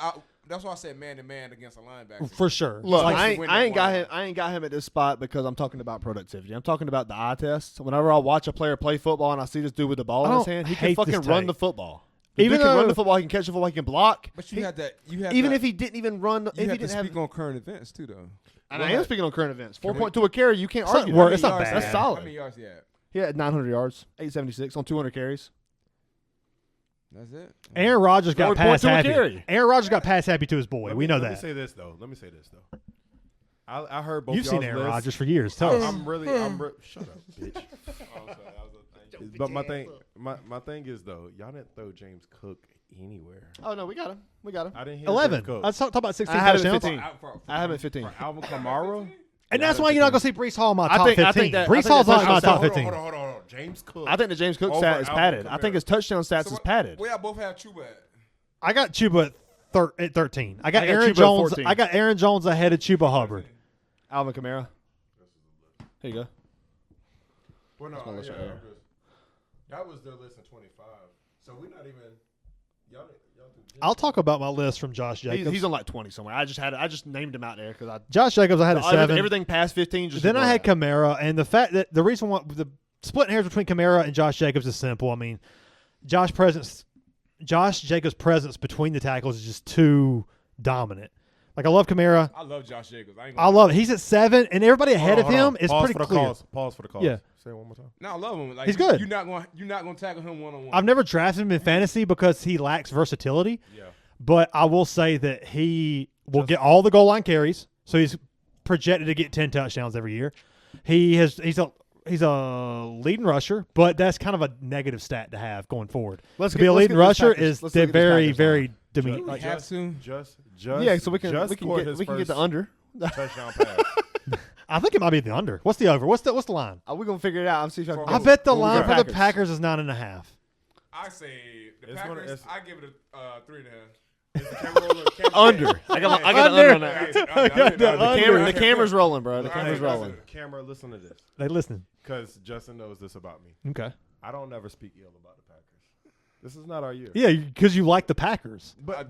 C: that's why I said man-to-man against a linebacker.
A: for sure.
B: Look,
A: Like,
B: I ain't got him at this spot because I'm talking about productivity. I'm talking about the eye test. Whenever I watch a player play football and I see this dude with the ball
A: I
B: in his
A: don't
B: hand, he can
A: hate
B: fucking
A: this
B: run
A: take.
B: the football. The
A: Even
B: dude can run
A: though-
B: the football, he can catch the football, he can block.
C: But you have to.
B: Even if he didn't even run, if
C: you
B: he
C: have to
B: didn't have.
C: speak on current events too, though.
B: And I am speaking on current events. 4.2 a carry, you can't
A: It's not
B: argue.
A: worse.
B: that.
A: It's not
C: yards
A: bad.
B: That's
C: How
B: solid.
C: many yards he had?
B: He had 900 yards, 876 on 200 carries.
C: That's it.
A: Aaron Rodgers got pass
B: 4.2 a
A: happy.
B: carry.
A: Aaron Rodgers got pass happy to his boy.
D: Let
A: We
D: me-
A: know
D: Let me
A: that.
D: say this though. I heard both.
A: You've seen
D: y'all's
A: Aaron
D: lists.
A: Rodgers for years. Tell us.
D: Shut up, bitch. But my thing is though, y'all didn't throw James Cook anywhere.
B: Oh, no, we got him. I
D: I didn't hear
A: 11.
D: James Cook.
A: Let's talk about 16
B: I had him
A: touchdowns.
B: 15. I have him at 15.
C: For Alvin Kamara.
A: And that's why you're not going to see Brees Hall in my
B: I
A: top
B: think-
A: 15.
B: I think that-
A: Brees
B: I think
A: Hall's
B: that
A: not in my
B: touchdown-
A: top 15.
D: Hold on. James Cook.
B: I think the James Cook
D: Over
B: stat is
D: Alvin
B: padded. I
D: Kamara.
B: think his touchdown stats is padded.
C: We both have Chuba at.
A: I got Chuba at 13. I got
B: I got
A: Aaron
B: Chuba at
A: Jones.
B: 14.
A: I got Aaron Jones ahead of Chuba Hubbard.
B: Alvin Kamara. Here you go.
D: Well, no,
B: my list right there.
D: that was their list in 25. So we're not even. Y'all do
A: I'll talk about my list from Josh Jacobs.
B: He's on like 20 somewhere. I just named him out there because
A: Josh Jacobs, I had at 7.
B: everything past 15. Just
A: Then I
B: ignore
A: had
B: that.
A: Kamara, and the fact that the reason why the splitting hairs between Kamara and Josh Jacobs is simple. I mean, Josh Jacobs' presence between the tackles is just too dominant. Like I love Kamara.
C: I love Josh Jacobs.
A: I love it. He's at 7, and everybody ahead of him is
D: Pause
A: pretty
D: for the
A: clear.
D: calls. Pause for the calls.
A: Yeah.
D: Say it one more time.
C: No, I love him. Like,
A: He's good.
C: You're not going to tackle him one-on-one.
A: I've never drafted him in fantasy because he lacks versatility.
D: Yeah.
A: But I will say that he will get all the goal line carries, so he's projected to get 10 touchdowns every year. He's a leading rusher, but that's kind of a negative stat to have going forward.
B: Let's
A: To
B: get-
A: be a
B: let's
A: leading
B: get this
A: rusher
B: Packers-
A: is
B: let's look at this
A: very,
B: Packers
A: very
B: line.
A: demeaning.
C: We have to.
D: Just
B: Yeah, so we can
D: just scored his
B: get the
D: first
B: under.
D: touchdown pass.
A: I think it might be the under. What's the over? What's the line?
B: We're gonna figure it out. I'm see if I can.
A: I bet the
B: Well, we
A: line
B: got
A: for the
B: Packers.
A: Packers is 9.5.
C: I say the
D: It's gonna-
C: Packers.
D: it's-
C: I give it a 3.5.
B: Under. I got an under on that. The camera's rolling, bro. The camera's rolling.
D: Camera, listen to this.
A: They listening.
D: Because Justin knows this about me.
A: Okay.
D: I don't never speak ill about the Packers. This is not our year.
A: Yeah, because you like the Packers.
D: But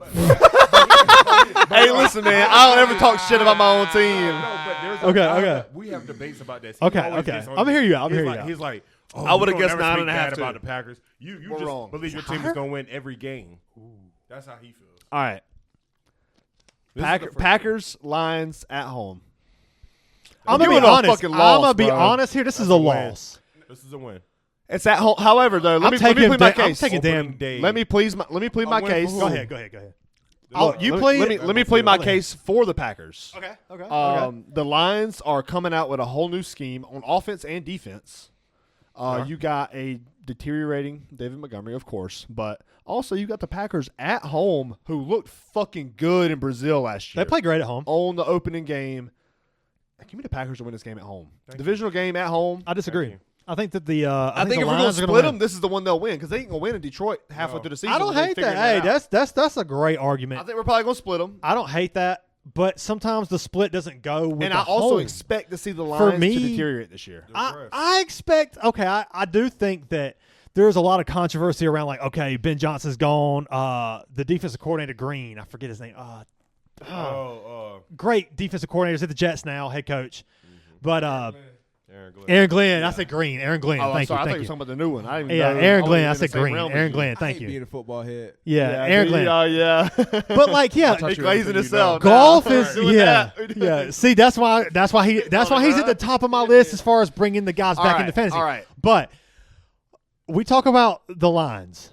B: Hey, listen, man. I don't ever talk shit about my own team.
D: No, but there's
A: Okay.
D: We have debates about this.
A: Okay,
D: always
A: okay.
D: gets on
A: I'm
D: me.
A: hear you out. I'm
D: He's
A: hear you
D: like,
A: out.
D: He's like, oh,
B: I would've
D: you don't
B: guessed
D: never
B: 9.5
D: speak bad
B: too.
D: about the Packers. You
B: We're
D: just
B: wrong.
D: believe your team is going to win every game. That's how he feels.
B: All right.
D: This is the first-
B: Packers Lions at home.
A: I'm going to
B: Give
A: be
B: it a
A: honest.
B: fucking
A: I'm
B: loss,
A: going to be
B: bro.
A: honest here. This is
D: That's
A: a
D: a win.
A: loss.
D: This is a win.
B: It's at home. However, though, let me plead my
A: I'm
B: case.
A: taking
D: Opening
A: damn.
D: day.
B: Let me plead my
C: win
B: case.
C: for who?
A: Go ahead.
B: Look,
A: you
B: let me-
A: plead.
B: Let me plead my case for the Packers.
A: Okay.
B: The Lions are coming out with a whole new scheme on offense and defense. You got a deteriorating David Montgomery, of course, but also you got the Packers at home who looked fucking good in Brazil last year.
A: They play great at home.
B: On the opening game. Give me the Packers to win this game at home. Divisional game at home.
A: I disagree. I think that the
B: I think
A: the
B: if we're going
A: Lions
B: to
A: are
B: split
A: win.
B: them, this is the one they'll win because they ain't going to win in Detroit halfway through the season.
A: I don't
B: when
A: hate
B: they figure
A: that. Hey,
B: out.
A: that's a great argument.
B: I think we're probably going to split them.
A: I don't hate that, but sometimes the split doesn't go with
B: And
A: the
B: I also
A: home.
B: expect to see the Lions
A: me,
B: to deteriorate this year.
A: I expect. Okay, I do think that there's a lot of controversy around like, okay, Ben Johnson's gone. The defensive coordinator Green, I forget his name. Great defensive coordinator's at the Jets now, head coach. But Aaron Glenn. I said Green. Aaron Glenn.
B: Oh,
A: Thank
B: sorry. I
A: you.
B: thought
A: Thank
B: you were
A: you.
B: talking about the new one. I didn't
A: Yeah,
B: know.
A: Aaron
B: I
A: Glenn. I
B: wasn't
A: said
B: in the same
A: Green.
B: realm as
A: Aaron
B: you.
A: Glenn.
C: I
A: Thank
C: hate
A: you.
C: being a football head.
A: Yeah, Aaron Glenn.
B: Oh, yeah.
A: But like, yeah,
B: He's glazing himself.
A: golf
B: now.
A: is
B: Doing
A: yeah,
B: that.
A: yeah. See, that's why he's at the top of my list as far as bringing the guys back into fantasy.
B: All right.
A: But we talk about the lines.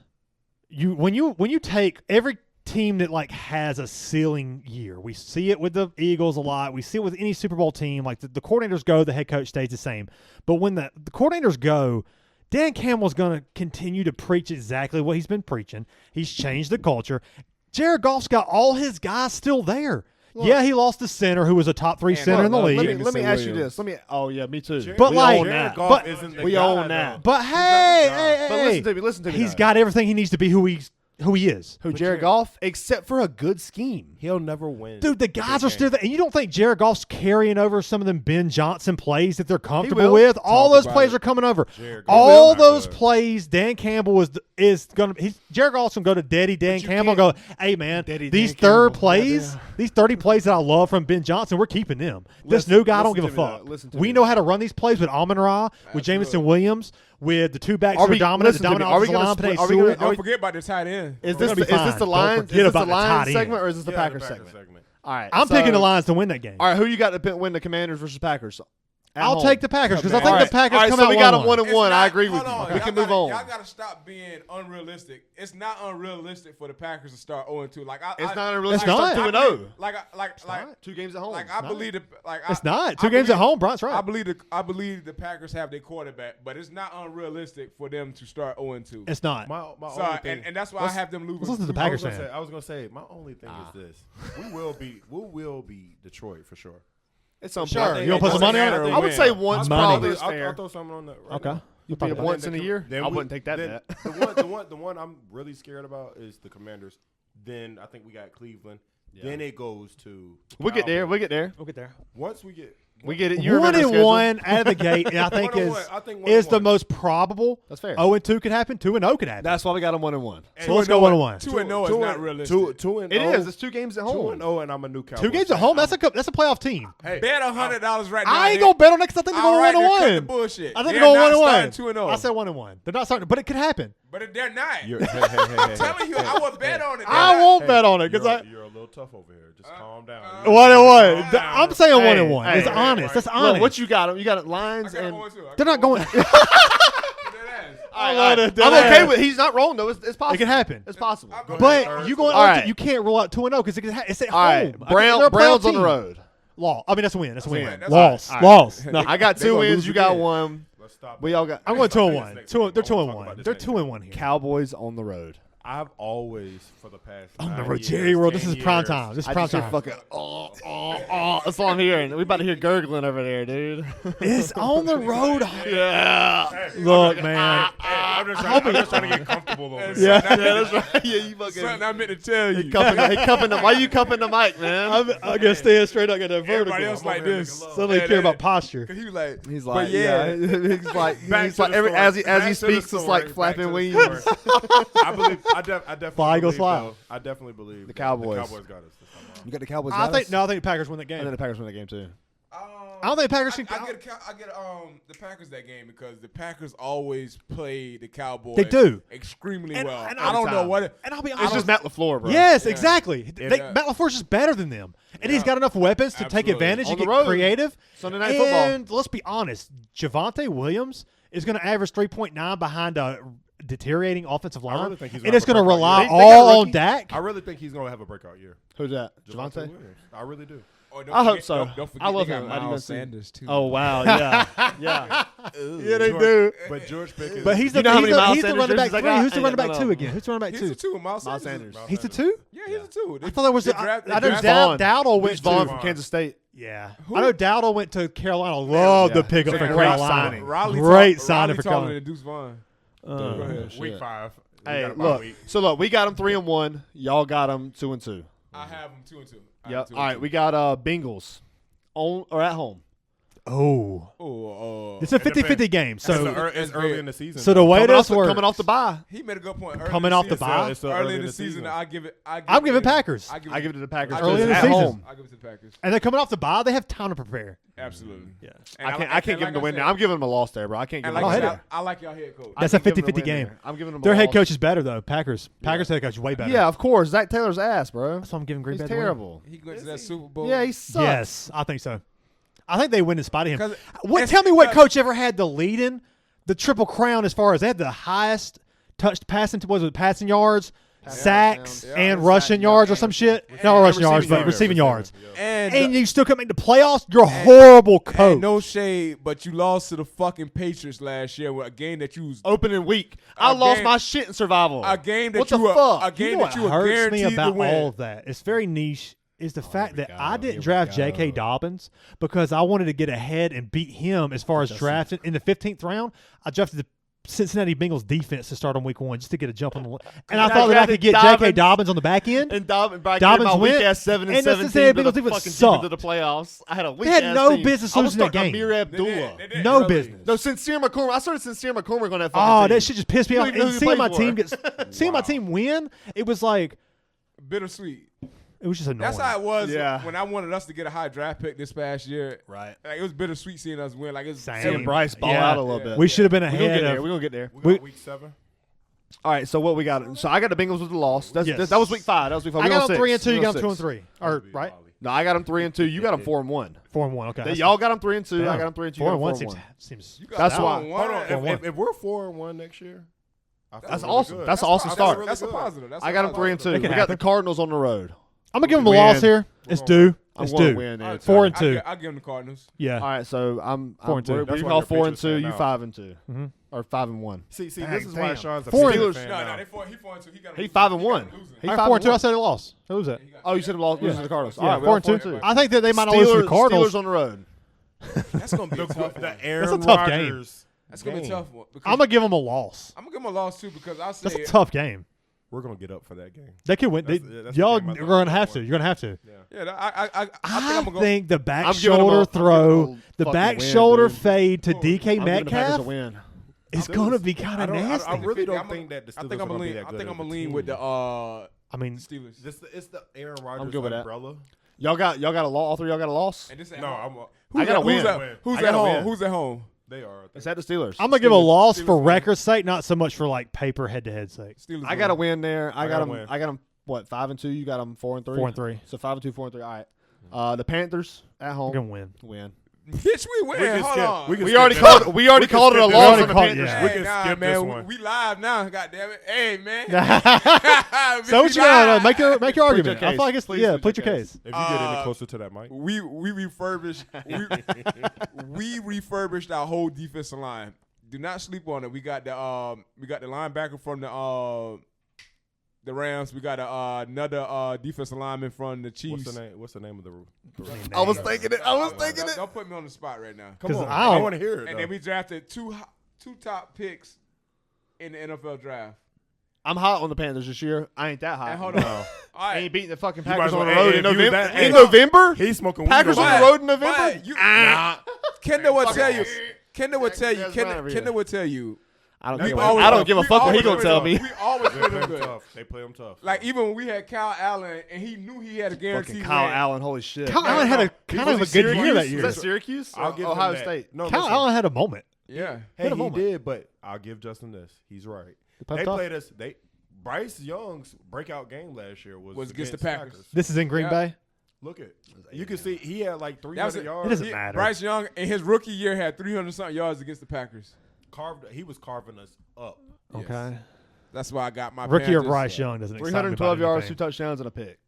A: When you take every team that like has a ceiling year, we see it with the Eagles a lot. We see it with any Super Bowl team. Like the coordinators go, the head coach stays the same. But when the coordinators go, Dan Campbell's going to continue to preach exactly what he's been preaching. He's changed the culture. Jared Goff's got all his guys still there.
B: Look,
A: yeah, he lost the center who was a top 3 center in the league.
B: Let me ask you this. Oh yeah, me too.
A: But
B: we
A: like,
B: own that.
A: but
B: we own that.
A: But hey,
B: But listen to me.
A: He's got everything he needs to be who he is.
B: Who, Jared Goff? Except for a good scheme.
D: He'll never win.
A: Dude, the guys are still there. And you don't think Jared Goff's carrying over some of them Ben Johnson plays that they're comfortable with? All those plays are coming over. All those plays, Dan Campbell is going to – Jared Goff's going to go to Daddy Dan Campbell and go, hey, man, these 30 plays that I love from Ben Johnson, we're keeping them. This new guy, I don't give a fuck. We know how to run these plays with Amon-Ra, with Jameson Williams, with the two backs who are dominant, the dominant offensive line.
C: Don't forget about the tight end.
B: Is this the Lions segment or is this the Packers segment? All right.
A: I'm picking the Lions to win that game.
B: All right, who you got to win the Commanders versus Packers?
A: I'll take the Packers because I think the Packers come out 1-1.
B: So we got them 1-1. I agree with you. We can move on.
C: Y'all got to stop being unrealistic. It's not unrealistic for the Packers to start 0-2.
B: It's not unrealistic to start 2-0.
C: Like
B: 2 games at home.
C: Like I believe
A: it's not 2 games at home. Bron's right.
C: I believe the Packers have their quarterback, but it's not unrealistic for them to start 0-2.
A: It's not.
D: My only thing,
C: and that's why I have them losing.
A: Listen to the Packers fan.
D: I was gonna say my only thing is this: we will beat Detroit for sure.
B: It's on
A: sure. You want to put some money on it?
B: I would say once probably is
D: I'll
B: fair.
D: throw something on that.
A: Okay.
B: You pay once in a year? I wouldn't take that bet.
D: The one I'm really scared about is the Commanders. Then I think we got Cleveland. Yeah. Then it goes to
B: We'll get there.
D: Once we get
B: it.
A: 1-1 out of the gate, I think is the most probable.
B: That's fair.
A: 0-2 could happen. 2-0 could happen.
B: That's why we got them 1-1.
A: So let's go 1-1.
C: 2-0 is not realistic.
B: It is. It's 2 games at home.
D: 2-0, and I'm a new Cowboys.
A: 2 games at home. That's a playoff team.
C: Hey, bet $100 right now.
A: I ain't gonna bet on it because I think they're going 1-1.
C: Bullshit.
A: I think they're going 1-1.
C: 2-0.
A: I said 1-1. They're not starting, but it could happen.
C: But they're not. I'm telling you, I would bet on it.
A: I won't bet on it because
D: you're a little tough over here. Just calm down.
A: 1-1. I'm saying 1-1. It's honest. That's honest.
B: Look, what you got? You got Lions and
A: they're not going.
B: I'm okay with. He's not wrong though. It's possible.
A: It can happen.
B: It's possible.
A: But you going?
B: Right.
A: You can't rule out 2-0 because it's at
B: all right.
A: home.
B: Browns on the road.
A: That's a win. That's a win.
C: Loss.
A: Loss. No,
B: I got 2 wins. You got 1.
D: Let's stop.
B: We all got.
A: I'm going 2-1. They're 2-1. They're 2-1 here.
B: Cowboys on the road.
D: I've always, for the past
A: on the
D: 9
A: road,
D: years,
A: Jerry World.
D: 10
A: This is prime time. This is prime time.
B: Fucking, that's all I'm hearing. We about to hear gurgling over there, dude.
A: It's on the road.
B: Yeah.
D: Hey,
A: Look, man.
D: I'm just trying to get comfortable over here.
A: Yeah,
B: that's right. Yeah, you fucking.
C: Something I meant to tell you.
B: Why you cupping the mic, man?
A: I'm gonna stand straight up at that vertical.
C: Everybody else like this.
A: Suddenly care about posture.
C: He was like,
B: He's like,
C: but yeah.
B: He's like,
D: Story.
B: as he
D: Back to
B: speaks,
D: the
B: it's
D: story.
B: like flapping
D: Back to
B: wings.
D: the story. I definitely
A: Fly, Eagles,
D: believe,
A: fly.
D: though, I definitely believe
B: The Cowboys.
D: The Cowboys got us this time around.
B: You got the Cowboys.
A: I think the Packers win that
B: I
A: game.
B: think the Packers win that game too.
A: I don't think Packers can.
C: I get the Packers that game because the Packers always play the Cowboys.
A: They do
C: extremely
A: And-
C: well.
A: and
C: I don't know what.
A: And I'll be
B: It's
A: honest.
B: just Matt LaFleur, bro.
A: Yes, exactly.
C: Yeah.
A: Matt LaFleur's just better than them, and he's got enough weapons to take
C: Absolutely.
A: advantage
B: On
A: and
B: the
A: get
B: road.
A: creative.
B: Sunday Night Football.
A: And let's be honest, Javonte Williams is going to average 3.9 behind a deteriorating offensive line,
D: really think he's
A: and
D: gonna
A: it's
D: have
A: going
D: a
A: to
D: breakout
A: rely
B: year. They got a
A: all on
B: rookie?
A: Dak.
D: I really think he's going to have a breakout year.
B: Who's that?
D: Javonte
B: Javonte?
D: Williams. I really do.
C: Oh,
B: I hope so.
C: Don't forget
B: I love
C: they got
B: him. I didn't
C: Miles
B: see-
C: Sanders too.
B: Oh wow, yeah, yeah.
A: Yeah, they do.
D: But George Pickens.
A: But he's the,
B: You know how many Miles
A: he's the
B: Sanders
A: running back
B: jerseys I
A: 3.
B: got?
A: Who's the
B: I
A: running back
B: don't
A: 2
B: know.
A: again? Who's the running back
C: He's
A: 2?
C: a 2. Miles
B: Miles
C: Sanders.
B: Sanders.
A: He's a 2?
C: Yeah, he's a 2.
A: I thought there was. I know
B: Who's
A: Dowdle went
B: Vaughn?
A: to.
B: Who's Vaughn from Kansas State?
A: Yeah. I know Dowdle went to Carolina. Loved the pickup for
B: Great
A: Carolina.
B: signing.
A: Great signing for
C: Carolina.
A: Carolina.
C: Deuce Vaughn.
D: Go ahead.
B: shit.
D: Week 5. We
B: Hey,
D: got about a
B: look.
D: week.
B: So look, we got them 3-1. Y'all got them 2-2.
C: I have them 2-2.
B: Yep. All right, we got Bengals on or at home.
A: Oh.
C: Oh,
A: It's a 50-50 game. So
D: It's early in the season.
A: the way this works.
B: Coming off the bye.
C: he made a good point.
A: Coming off the bye?
D: It's
C: Early in the season, I give it.
A: I'm giving Packers.
C: I give
B: I give it to the Packers.
C: I
A: Early in the
B: at
A: season.
B: home.
C: I give it to the Packers.
A: And they're coming off the bye. They have time to prepare.
C: Absolutely.
A: Yeah.
C: And
B: I can't give them the win there. I'm giving them a loss there, bro. I can't give
C: And
B: them
C: like
B: a
C: I
B: loss
A: hit
C: said,
A: it.
C: I like y'all head coach.
A: That's a
B: I can't give them
A: 50-50
B: win
A: game.
B: there. I'm giving them
A: Their
B: a
A: head
B: loss.
A: coach is better, though. Packers head coach is way better.
B: Yeah, of course. Zach Taylor's ass, bro.
A: That's why I'm giving Green
B: He's
A: Bay the win.
B: terrible.
C: He went to that Super Bowl.
B: Yeah, he sucks.
A: Yes, I think so. I think they win in spite of him.
C: 'Cause
A: Tell me what coach ever had the lead in the Triple Crown as far as they had the highest touched passing yards, sacks,
C: Yeah.
A: and rushing yards or some shit. Not rushing yards, but receiving yards. And you still couldn't make the playoffs? You're a horrible coach.
C: And no shade, but you lost to the fucking Patriots last year with a game that you was
B: Opening week. I
C: A
B: lost
C: game-
B: my shit in survival.
C: a game that
B: What
C: you
B: the
C: were
B: fuck?
C: a game
A: You know
C: that you
A: what
C: were
A: hurts me
C: guaranteed
A: about
C: to win.
A: all of that? It's very niche. Is the fact that I didn't
B: Here we
A: draft
B: go.
A: J.K. Dobbins because I wanted to get ahead and beat him as far as drafting. In the 15th round, I drafted the Cincinnati Bengals defense to start on week 1 just to get a jump on the and I
B: And I
A: thought that I
B: drafted
A: could get
B: Dobbins.
A: J.K. Dobbins on the back end.
B: And Dobbins
A: Dobbins
B: my
A: went,
B: weak ass 7 and
A: and the
B: 17
A: Cincinnati
B: to the
A: Bengals defense
B: fucking
A: sucked.
B: to the playoffs. I had a weak
A: They had
B: ass
A: no
B: team.
A: business
B: I was
A: losing that
B: starting
A: game.
B: Amir
C: They
B: Abdullah.
C: did, they
A: No
C: really.
A: business.
B: No, Sincere McCormick. I started Sincere McCormick on that fucking
A: Oh,
B: team.
A: that shit just pissed me
B: You
A: off.
B: don't even know
A: And
B: who
A: seeing
B: he
A: my
B: played
A: team seeing my team win, it was like
C: Bittersweet.
A: it was just annoying.
C: That's how it was
B: Yeah.
C: when I wanted us to get a high draft pick this past year.
B: Right.
C: Like, it was bittersweet seeing us win. Like it's
A: Same.
B: Seeing Bryce ball
A: Yeah.
B: out a little bit.
A: We should have been
B: We're gonna
A: ahead
B: get there.
A: of.
B: We're going to get there.
D: We
A: We-
D: got week 7.
B: All right, so what we got? So I got the Bengals with the loss.
A: Yes.
B: That was week 5. That was week 5.
A: I
B: We
A: got
B: on
A: them 3 and
B: 6.
A: 2. You
B: We
A: got
B: on
A: them 2 and
B: 6.
A: 3, or right?
B: No, I got them 3 and 2. You got them 4 and 1.
A: 4 and 1. Okay,
B: Y'all got them 3 and 2.
A: Damn.
B: I got them 3 and 2.
A: 4 and 1
B: 4 and 1.
A: seems.
B: That's
C: that
B: why.
C: one.
D: Hold on.
A: 4-1.
D: If we're 4-1 next year, I feel
B: That's
D: really
B: awesome.
D: good.
B: That's an awesome start.
D: really
C: That's a
D: good.
C: positive. That's
B: I
C: a
B: got them 3 and 2.
A: It
B: We
A: can
B: got
A: happen.
B: the Cardinals on the road.
A: I'm gonna give them a
B: Win.
A: loss here. It's due.
B: I'm
A: It's
B: going to
A: due.
B: win.
C: All right,
A: 4 and 2.
C: I give them the Cardinals.
A: Yeah.
B: All right, so I'm
A: 4 and 2.
B: We're
D: That's why
B: call
D: you're a
B: 4 and
D: Patriots
B: 2.
D: fan
B: You
D: now.
B: 5 and 2,
A: Mm-hmm.
B: or 5 and 1.
D: See,
B: Dang,
D: this is why
B: damn.
D: Sean's a
A: Four and-
D: Steelers
B: Steelers-
D: fan
C: No,
D: now.
C: he 4 and 2. He got
B: He 5 and 1.
A: I got 4 and 2. I said they lost. They lose it.
B: Oh, you said lost losing to the Cardinals. All
A: Yeah,
B: right,
A: 4 and 2.
B: 2.
A: I think that they might not lose to the Cardinals.
B: Steelers on the road.
C: That's gonna be a tough one.
D: The Aaron
A: tough game.
D: Rodgers.
C: That's gonna be a
D: game.
C: tough one. Because
A: I'm gonna give them a loss.
C: I'm gonna give them a loss too because I
A: That's
C: say
A: a tough game.
D: We're gonna get up for that game.
A: They could win.
D: That's the
A: Y'all
D: game I
A: are
D: thought
A: gonna have
D: about.
A: to. You're gonna have to.
C: yeah. I think I'm
A: I
C: gonna go.
A: think the back
B: I'm giving them
A: shoulder
B: a
A: throw, the
B: fucking
A: back
B: win,
A: shoulder
B: dude.
A: fade to DK
B: I'm giving the Packers
A: Metcalf
B: a win.
A: is gonna be kind
D: I
A: of
D: don't-
A: nasty.
D: I really don't
C: I'm a-
D: think that the
C: I
D: Steelers
C: think
D: are
C: I'm
D: gonna
C: gonna
D: be
C: lean.
D: that
C: I
D: good
C: think
D: of
C: I'm
D: a
C: gonna lean
D: team.
C: with the
A: I mean,
C: Steelers.
D: It's the Aaron Rodgers
B: good with that.
D: umbrella.
B: Y'all got a loss. All 3 y'all got a loss.
C: And this
D: No, I'm.
C: who's
B: I gotta
C: at,
B: win.
C: Who's at, who's
B: I
C: at
B: gotta
C: home?
B: win.
C: Who's at home?
D: They are.
B: It's at the Steelers.
A: I'm gonna give a loss for
C: Steelers win.
A: record's sake, not so much for like paper head-to-head sake.
C: Steelers.
B: I got to win there. I got
D: gotta
B: them.
D: win.
B: I got them. What 5 and 2? You got them 4 and 3.
A: 4 and 3.
B: So 5 and 2, 4 and 3. All right. The Panthers at
A: I'm
B: home
A: gonna win.
B: win.
C: Bitch, we win.
D: can
C: Hold
D: skip.
C: on.
D: We can
B: We
D: skip
B: already
D: this
B: called.
D: one.
B: We already
D: can
B: called it a
D: skip this
B: loss
A: one.
B: on the
A: Called-
B: Panthers.
A: yeah.
D: We
C: Hey,
D: can
C: nah,
D: skip
C: man.
D: this one.
C: We live now. Goddamn it. Hey, man.
A: So what you got? Make your
B: your
A: argument. I
B: case.
A: feel like it's
B: Please
A: plead
B: plead
A: your
B: your
A: case.
D: If you get any closer to that mic,
C: We refurbished we refurbished our whole defensive line. Do not sleep on it. We got the linebacker from the Rams. We got another defensive lineman from the Chiefs.
D: what's the name of the
B: I was thinking it. I was thinking it.
C: Don't put me on the spot right now.
D: Come
A: 'Cause
D: on,
A: I
D: I
A: don't-
D: want to hear it.
C: And
D: though.
C: then we drafted two top picks in the NFL draft.
B: I'm hot on the Panthers this year. I ain't that hot.
C: And hold on.
D: No.
C: All
B: I
C: right.
B: ain't beating the fucking
D: You might
B: Packers
D: as
B: on the
D: well-
B: road
D: hey,
B: in
D: if you was
B: November.
D: that-
B: In
D: hey,
B: November,
D: He's smoking weed
B: Packers
D: over
B: on
D: there.
B: the road in November.
C: But you, Kendall will tell you. Kendall will tell you. Kendall will tell you.
B: I don't
C: We
B: give a,
C: always-
B: I don't give a
C: we
B: fuck what he
C: always
B: gonna
C: win
B: tell
C: them.
B: me.
C: We always
D: They
C: win
D: play
C: them
D: him
C: good.
D: tough. They play him tough.
C: Like even when we had Kyle Allen and he knew he had a
B: Fucking
C: guaranteed
B: Kyle
C: win.
B: Allen, holy shit.
A: Kyle Allen had a kind of a good year that year.
B: Was that Syracuse?
D: I'll
B: Or
D: give him
B: Ohio
D: that.
B: State.
D: No,
A: Kyle
D: listen.
A: Allen had a moment.
C: Yeah.
D: Hey,
A: Hit a
D: he
A: moment.
D: did, but I'll give Justin this. He's right.
A: played
D: They
A: tough.
D: played us. Bryce Young's breakout game last year was
C: against the Packers.
A: This is in Green
C: Yeah.
A: Bay.
D: Look at you can see he had like
C: That was
D: 300
C: it.
D: yards.
A: It doesn't matter.
C: Bryce Young in his rookie year had 300-something yards against the Packers.
D: He was carving us up.
A: Okay.
C: That's why I got my
A: Rookie or
C: Panthers.
A: Bryce Young doesn't excite me about
B: 312 yards, 2
A: anything.
B: touchdowns, and a pick.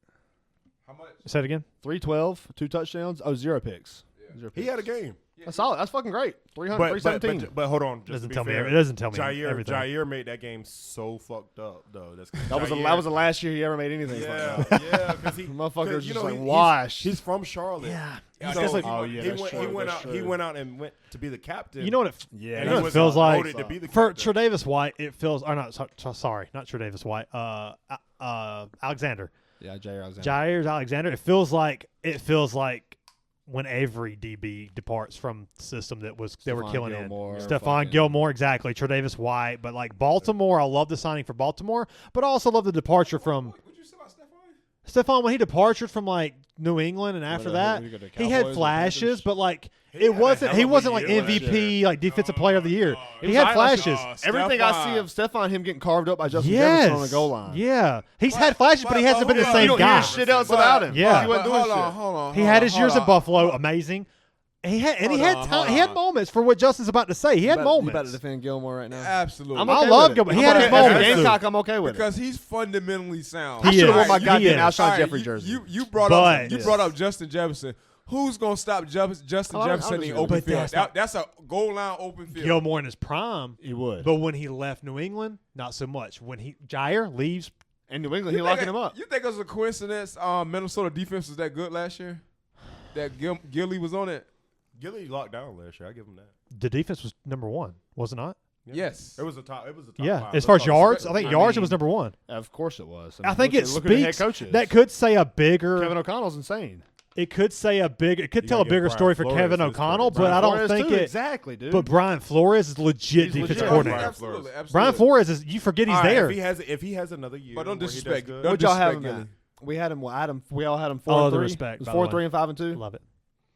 C: How much?
A: Say it again.
B: 312, 2 touchdowns. Oh, 0 picks. 0
D: He
B: picks.
D: had a game.
B: That's solid. That's fucking great. 317.
D: But hold on.
A: It doesn't tell me everything.
D: Jair made that game so fucked up, though.
B: That was the last year he ever made anything.
D: Yeah, because he
B: motherfuckers just like
D: he's-
B: washed.
D: He's from Charlotte.
A: Yeah.
D: So he went out and went to be the captain.
A: You know what it?
B: Yeah,
A: You know what
D: he
A: it feels like
D: voted to be the
A: for
D: captain.
A: Tre'Davious White. It feels. Or not. Sorry, not Tre'Davious White. Alexander.
B: Yeah, Jair Alexander.
A: Jair Alexander. It feels like when every DB departs from the system they were
B: Stephon
A: killing
B: Gilmore,
A: in. Stephon
B: fucking-
A: Gilmore, exactly. Tre'Davious White, but like Baltimore, I love the signing for Baltimore, but I also love the departure from
C: What you say about Stephon?
A: Stephon when he departed from like New England, and after that
B: Did he go to
A: he had
B: Cowboys or
A: flashes,
B: Panthers?
A: but like
D: He
A: it
D: had a
A: wasn't.
D: hell
A: He
D: of a
A: wasn't like
D: year last
A: MVP, like defensive player of the year. He
B: was
A: had
B: all right last
A: flashes.
B: Everything I see of Stephon, him getting carved up by Justin
A: Yes.
B: Jefferson on the goal line.
A: Yeah. He's had flashes, but he hasn't been the
C: hold on.
A: same
B: You don't
A: guy.
B: hear shit else about him.
A: Yeah.
B: He wasn't doing shit.
C: Hold on.
A: He had his years
C: at
A: at Buffalo, amazing. He had
C: Hold
A: he had
C: on,
A: time.
C: hold
A: He had
C: on.
A: moments for what Justin's about to say. He had
B: You about to
A: moments.
B: defend Gilmore right now?
C: Absolutely.
B: I'm
A: I
B: okay
A: love
B: with it.
A: Gilmore. He
B: I'm
A: had
B: okay.
A: his
B: As a
A: moments.
B: Gamecock, I'm okay with it.
C: because he's fundamentally sound.
A: He
B: I should have
A: is.
B: worn my
A: He
B: goddamn
A: is.
B: Alshon
C: All right,
B: Jeffrey jersey.
C: You brought
A: But-
C: up Justin Jefferson. Who's gonna stop Justin
B: Oh, I
C: Jefferson in
B: understand.
C: the open
A: But
C: field? That's a goal line open field.
A: Gilmore in his prime,
B: He would.
A: but when he left New England, not so much. When Jair leaves,
B: In New England,
C: You
B: he
C: think
B: locking him up.
C: You think it was a coincidence? Minnesota defense was that good last year. That Gilly was on it.
D: Gilly locked down last year. I give him that.
A: the defense was number one, was it not?
D: Yeah.
C: Yes.
D: It was a top.
A: Yeah.
D: five.
A: As far as
D: Let's
A: yards,
D: talk
A: I think
D: about-
A: yards it was number one.
B: Of course it was.
A: I think it
B: look at the head
A: speaks.
B: coaches.
A: That could say a bigger.
B: Kevin O'Connell's insane.
A: It could say a big. It could
D: You
A: tell a
D: gotta give
A: bigger
D: Brian
A: story for
D: Flores
A: Kevin
D: his
A: O'Connell,
D: credit.
A: but I don't
B: Flores
A: think
B: too,
A: it.
B: exactly, dude.
A: But Brian Flores is legit
B: He's
A: defensive
B: legit.
A: coordinator.
C: Absolutely.
A: Brian Flores is. You forget he's
D: All right,
A: there.
D: If he has another year,
C: But don't
D: where he does
C: disrespect.
D: good-
C: Don't
B: What'd y'all have him
C: disrespect
B: at? We had him. We all had him 4
A: All
B: and
A: the
B: 3.
A: respect,
B: It was
A: by
B: 4
A: the
B: 3 and 5 and 2.
A: Love it.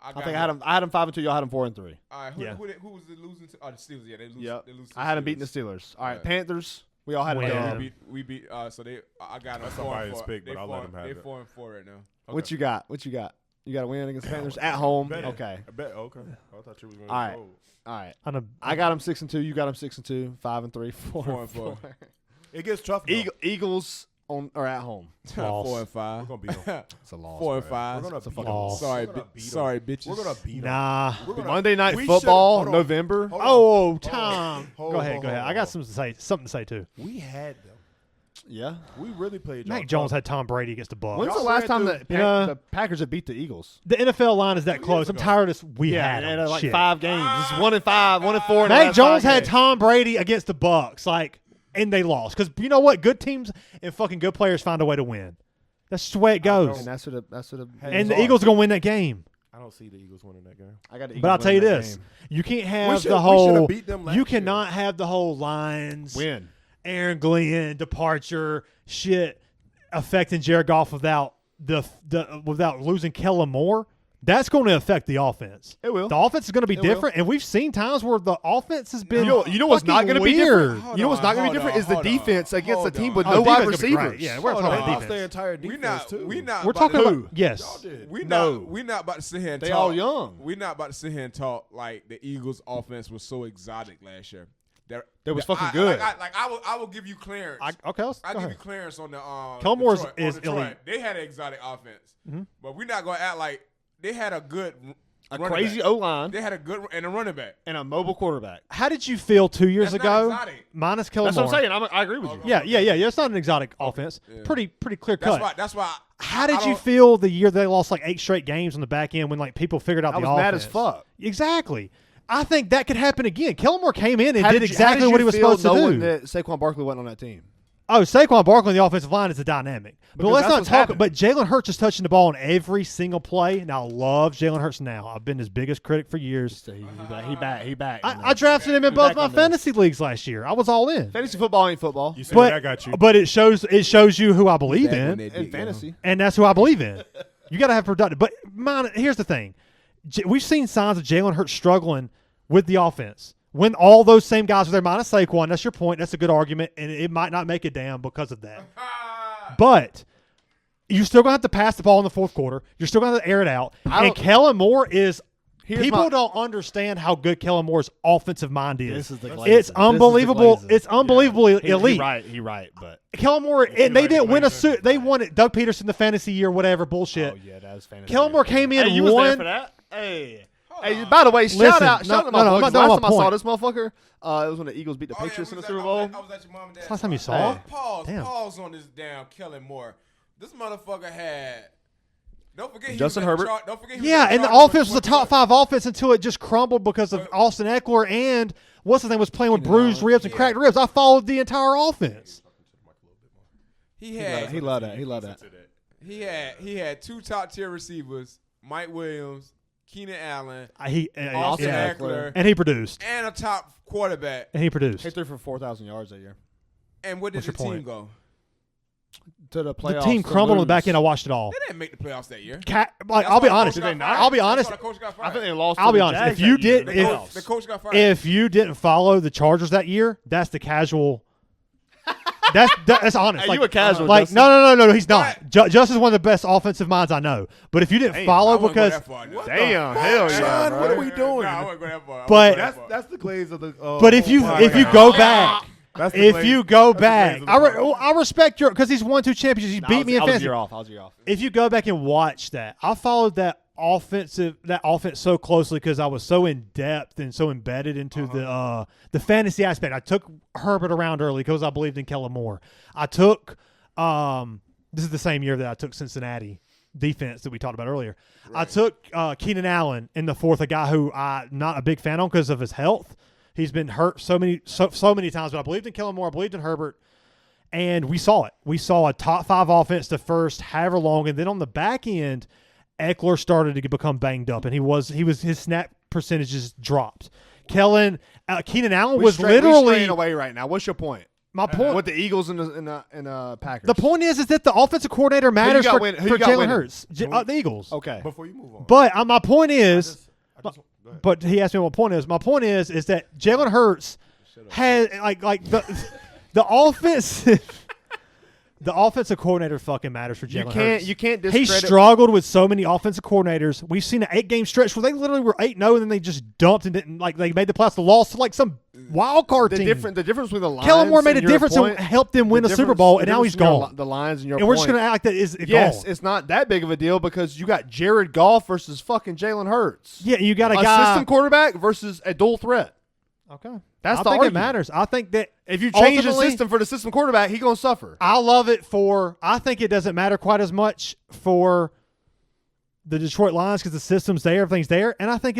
B: I think I had him 5 and 2. Y'all had him 4 and 3.
C: All right.
A: Yeah.
C: Who was the losing to? Oh, the Steelers. Yeah, they lose.
B: Yep.
C: They lose to
B: I had him
C: Steelers.
B: beating the Steelers. All right,
C: Right.
B: Panthers. We all had
A: Win.
B: him.
C: We beat. So they. I got them
D: That's
C: 4
D: somebody's
C: and 4.
D: pick, but I'll let them have
C: They
D: it.
C: 4 and 4 right now.
B: What you got? You got a win against the Panthers at home.
D: Bet.
B: Okay.
D: I bet. Okay. I thought you was going
B: All
D: to
B: right.
D: go.
B: All right.
A: On
B: I got him 6 and 2. You got him 6 and 2. 5 and 3. 4
C: 4
B: and
C: and
B: 4.
C: 4.
D: It gets tough. Though.
B: Eagles are at home.
A: Loss.
C: 4 and 5.
D: We're gonna beat them.
B: It's a loss.
C: 4 and
B: bro.
C: 5.
D: We're gonna
B: It's a
D: beat
B: fucking
D: them.
A: loss.
C: Sorry,
D: We're gonna beat 'em.
C: sorry, bitches.
D: We're gonna beat them.
A: Nah.
B: Monday Night
D: we
B: Football,
D: should've- hold on.
B: November.
D: Hold on.
A: Oh, Tom.
D: Hold
A: Go
D: on,
A: ahead.
D: hold
A: Go ahead.
D: on,
A: I got
D: hold
A: something to say too.
D: We had them.
B: Yeah.
D: We really played.
A: Mac
D: y'all
A: Jones
D: tough.
A: had Tom Brady against the Bucs.
B: When's the
D: Y'all
B: last
D: ran
B: time
D: through-
B: the Packers have beat the Eagles?
A: The NFL line is that
D: 2
A: close.
D: years
A: I'm
D: ago.
A: tired of this. We had
B: and
A: them.
B: like
A: Shit.
B: 5 games. It's 1 and 5, 1 and 4. in the
A: Mac
B: last
A: Jones
B: 5
A: had
B: games.
A: Tom Brady against the Bucs, and they lost because you know what? Good teams and fucking good players find a way to win. That's just the way it goes.
B: And that's what.
D: Hey,
A: And the
D: sorry.
A: Eagles are gonna win that game.
D: I don't see the Eagles winning that game.
B: I got the
A: But I'll
B: Eagles
A: tell you
B: winning that
A: this:
B: game.
A: you can't
D: We
A: have
D: should-
A: the
D: we
A: whole.
D: should've beat them last
A: You
D: year.
A: cannot have the whole Lions,
B: Win.
A: Aaron Glenn departure shit affecting Jared Goff without without losing Kellen Moore. That's going to affect the offense.
B: It will.
A: The offense is going to be
B: It will.
A: different, and we've seen times where the offense has been.
B: You know what's not
A: fucking
B: going to be
A: weird.
B: different? You know what's not going to be different is the defense against a team with
A: Oh,
B: no wide
A: defense gonna be great.
B: receivers.
A: Yeah, we're
C: Hold
A: talking
C: on.
A: about
D: Lost their
A: defense.
D: entire
C: We
D: defense
C: not.
D: too.
C: We not.
A: We're
C: about
A: talking
C: to-
A: about
D: Y'all
A: yes.
D: did.
C: We
B: No.
C: not. We not about to sit here and
B: They
C: talk.
B: all young.
C: We not about to sit here and talk like the Eagles' offense was so exotic last year.
B: They was fucking good.
C: I will give you clearance.
A: Okay,
C: I
A: go
C: give you
A: ahead.
C: clearance on the
A: Kellen Moore
C: Detroit,
A: is
C: on Detroit.
A: elite.
C: They had an exotic offense,
A: Mhm.
C: but we're not gonna act like they had a good
B: A
C: running
B: crazy
C: back.
B: O line
C: They had a good and a running back.
B: and a mobile quarterback.
A: How did you feel 2 years
C: That's not
A: ago?
C: exotic.
A: Minus Kellen
B: That's
A: Moore.
B: what I'm saying. I agree with you.
A: Yeah. It's not an exotic offense.
C: Yeah.
A: Pretty clear cut.
C: That's why.
A: How did you feel the year they lost like 8 straight games on the back end when like people figured out
B: I
A: the
B: was
A: offense?
B: mad as fuck.
A: Exactly. I think that could happen again. Kellen Moore came in and
B: How
A: did
B: did you-
A: exactly
B: how did
A: what he
B: you
A: was
B: feel
A: supposed to
B: knowing
A: do.
B: that Saquon Barkley wasn't on that team?
A: Oh, Saquon Barkley on the offensive line is a dynamic. But
B: Because
A: let's
B: that's
A: not
B: what's
A: talk.
B: happening.
A: But Jalen Hurts is touching the ball on every single play, and I love Jalen Hurts now. I've been his biggest critic for years.
B: So he back.
A: I drafted him in
B: He
A: both
B: back
A: my
B: on this.
A: fantasy leagues last year. I was all in.
B: Fantasy football ain't football.
D: You see what I got you.
A: But it shows you who I believe in.
B: In fantasy.
A: And that's who I believe in. You got to have productive. But here's the thing: we've seen signs of Jalen Hurts struggling with the offense. When all those same guys are there, minus Saquon, that's your point. That's a good argument, and it might not make it down because of that. But you're still going to have to pass the ball in the fourth quarter. You're still going to have to air it out. And Kellen Moore is. People don't understand how good Kellen Moore's offensive mind is.
B: This is the Glazer.
A: It's
B: This is the
A: unbelievable.
B: Glazer.
A: It's unbelievably elite.
B: He right, but
A: Kellen Moore, and they didn't win a suit. They won it. Doug Peterson, the fantasy year, whatever bullshit.
B: oh yeah, that was fantasy.
A: Kellen Moore came in
B: Hey, you was there
A: one.
B: for that? Hey, Hey, by the way, shout out to my boy. Last time I saw this motherfucker, it was when the Eagles beat the Patriots in the Super Bowl.
C: I was at your mom and dad's.
A: Last time you saw it?
C: Pause on this damn Kellen Moore. This motherfucker had. Don't forget
B: Justin Herbert.
C: Don't forget.
A: And the offense was a top 5 offense until it just crumbled because of Austin Eckler and what's his name was playing with bruised ribs and cracked ribs. I followed the entire offense.
C: He
B: loved that.
C: He had 2 top tier receivers, Mike Williams, Keenan Allen,
A: Austin
C: Eckler,
A: and he produced.
C: And a top quarterback.
A: And he produced.
B: He threw for 4,000 yards that year.
C: And where did the team go?
B: To the playoffs.
A: The team crumbled on the back end. I watched it all.
C: They didn't make the playoffs that year.
A: I'll be honest.
C: I'll
A: be honest.
B: I think they lost.
A: I'll be honest. If you did,
C: the coach got fired.
A: If you didn't follow the Chargers that year, that's the casual. That's honest.
B: Hey, you a casual?
A: Like no, he's not. Justin's one of the best offensive minds I know. But if you didn't follow because
B: hell yeah,
D: what are we doing?
C: Nah, I wouldn't go that far.
A: But
D: that's the glaze of the.
A: But if you go back. I respect your because he's won 2 championships. He beat me in fantasy.
B: I was a year off.
A: If you go back and watch that, I followed that offense so closely because I was so in depth and so embedded into the fantasy aspect. I took Herbert around early because I believed in Kellen Moore. I took this is the same year that I took Cincinnati defense that we talked about earlier. Right. I took Keenan Allen in the 4th, a guy who I'm not a big fan on because of his health. He's been hurt so many times, but I believed in Kellen Moore. I believed in Herbert, and we saw it. We saw a top 5 offense the first however long, and then on the back end, Eckler started to become banged up, and his snap percentages dropped. Keenan Allen was literally
B: straying away right now. What's your point?
A: My point
B: with the Eagles and the Packers.
A: The point is that the offensive coordinator matters for Jalen Hurts. The Eagles.
B: Okay.
D: Before you move on,
A: but my point is. But he asked me what my point is. My point is that Jalen Hurts has like the offensive the offensive coordinator fucking matters for Jalen Hurts.
B: You can't discredit.
A: He struggled with so many offensive coordinators. We've seen an 8-game stretch where they literally were 8-0 and then they just dumped and didn't they made the playoffs. The loss to like some wild card team.
B: The difference with the Lions.
A: Kellen Moore made a difference and helped them win a Super Bowl, and now he's gone.
B: The Lions and your
A: and we're just gonna act like that is gone.
B: Yes, it's not that big of a deal because you got Jared Goff versus fucking Jalen Hurts.
A: Yeah, you got a guy
B: system quarterback versus a dual threat.
A: Okay.
B: I think
A: it matters. I think that
B: if you change the system for the system quarterback, he's going to suffer.
A: I think it doesn't matter quite as much for the Detroit Lions because the system's there, everything's there. And I think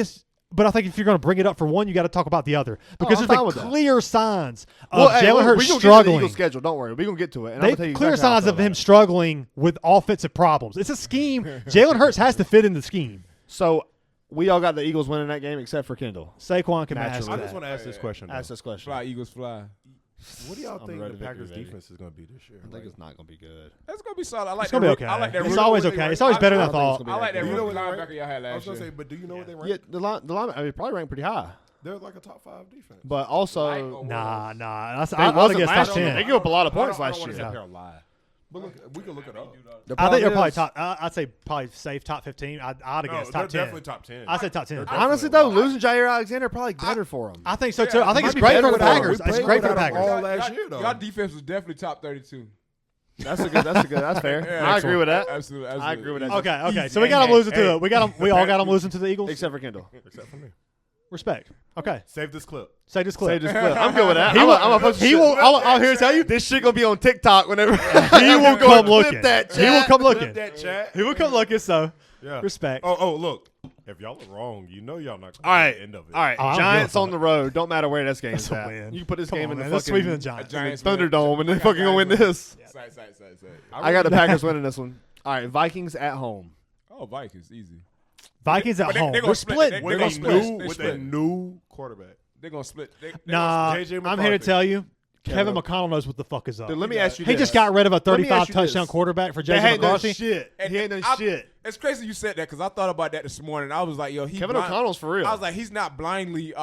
A: but I think if you're going to bring it up for one, you got to talk about the other because there's been clear signs of Jalen Hurts struggling.
B: Eagles schedule. Don't worry. We're going to get to it.
A: And clear signs of him struggling with offensive problems. It's a scheme. Jalen Hurts has to fit in the scheme.
B: So, we all got the Eagles winning that game except for Kendall.
A: Saquon can match.
D: I just want to ask this question.
B: Ask this question.
C: Fly, Eagles, fly.
D: What do y'all think the Packers' defense is going to be this year?
B: I think it's not going to be good.
C: It's going to be solid. I like
A: it's going to be okay.
C: I like that.
A: It's always okay. It's always better than I thought.
C: I like that linebacker y'all had last year.
D: I was going to say, but do you know what they rank?
B: Yeah, the line probably ranked pretty high.
D: They're like a top 5 defense.
B: But also,
A: nah.
B: I think it's top 10. They gave up a lot of points last year.
D: But look, we can look it up.
A: I think they're probably top. I'd say probably safe top 15. I'd have guessed top 10.
D: Definitely top 10.
A: I said top 10.
B: Honestly, though, losing Jair Alexander probably better for him.
A: I think so too. I think it's great for the Packers. It's great for the Packers.
D: All last year, though.
C: Y'all defense was definitely top 32.
B: That's fair.
C: Yeah,
B: I agree with that.
C: Absolutely.
B: I agree with that.
A: Okay. So we got them losing to the. We all got them losing to the Eagles,
B: except for Kendall.
D: Except for me.
A: Respect. Okay.
D: Save this clip.
A: Save this clip.
B: I'm good with that.
A: I'll here to tell you.
B: This shit gonna be on TikTok whenever
A: he will come looking.
B: He will come looking.
A: He will come looking. So respect.
D: Oh, look. If y'all are wrong, you know y'all not
B: going
D: to the end of it.
B: All right. Giants on the road. Don't matter where this game's at. You can put this game in the fucking Thunderdome and they're fucking gonna win this. I got the Packers winning this one. All right. Vikings at home.
C: Oh, Vikings. Easy.
A: Vikings at home. They're split.
D: With a new quarterback.
C: They're going to split.
A: I'm here to tell you, Kevin McConnell knows what the fuck is up.
B: Dude, let me ask you
A: this. He just got rid of a 35-touchdown
B: this.
A: quarterback for Jason McCarthy.
B: He ain't done shit.
C: It's crazy you said that because I thought about that this morning. I was like, yo,
B: Kevin O'Connell's for real.
C: I was like, he's not blindly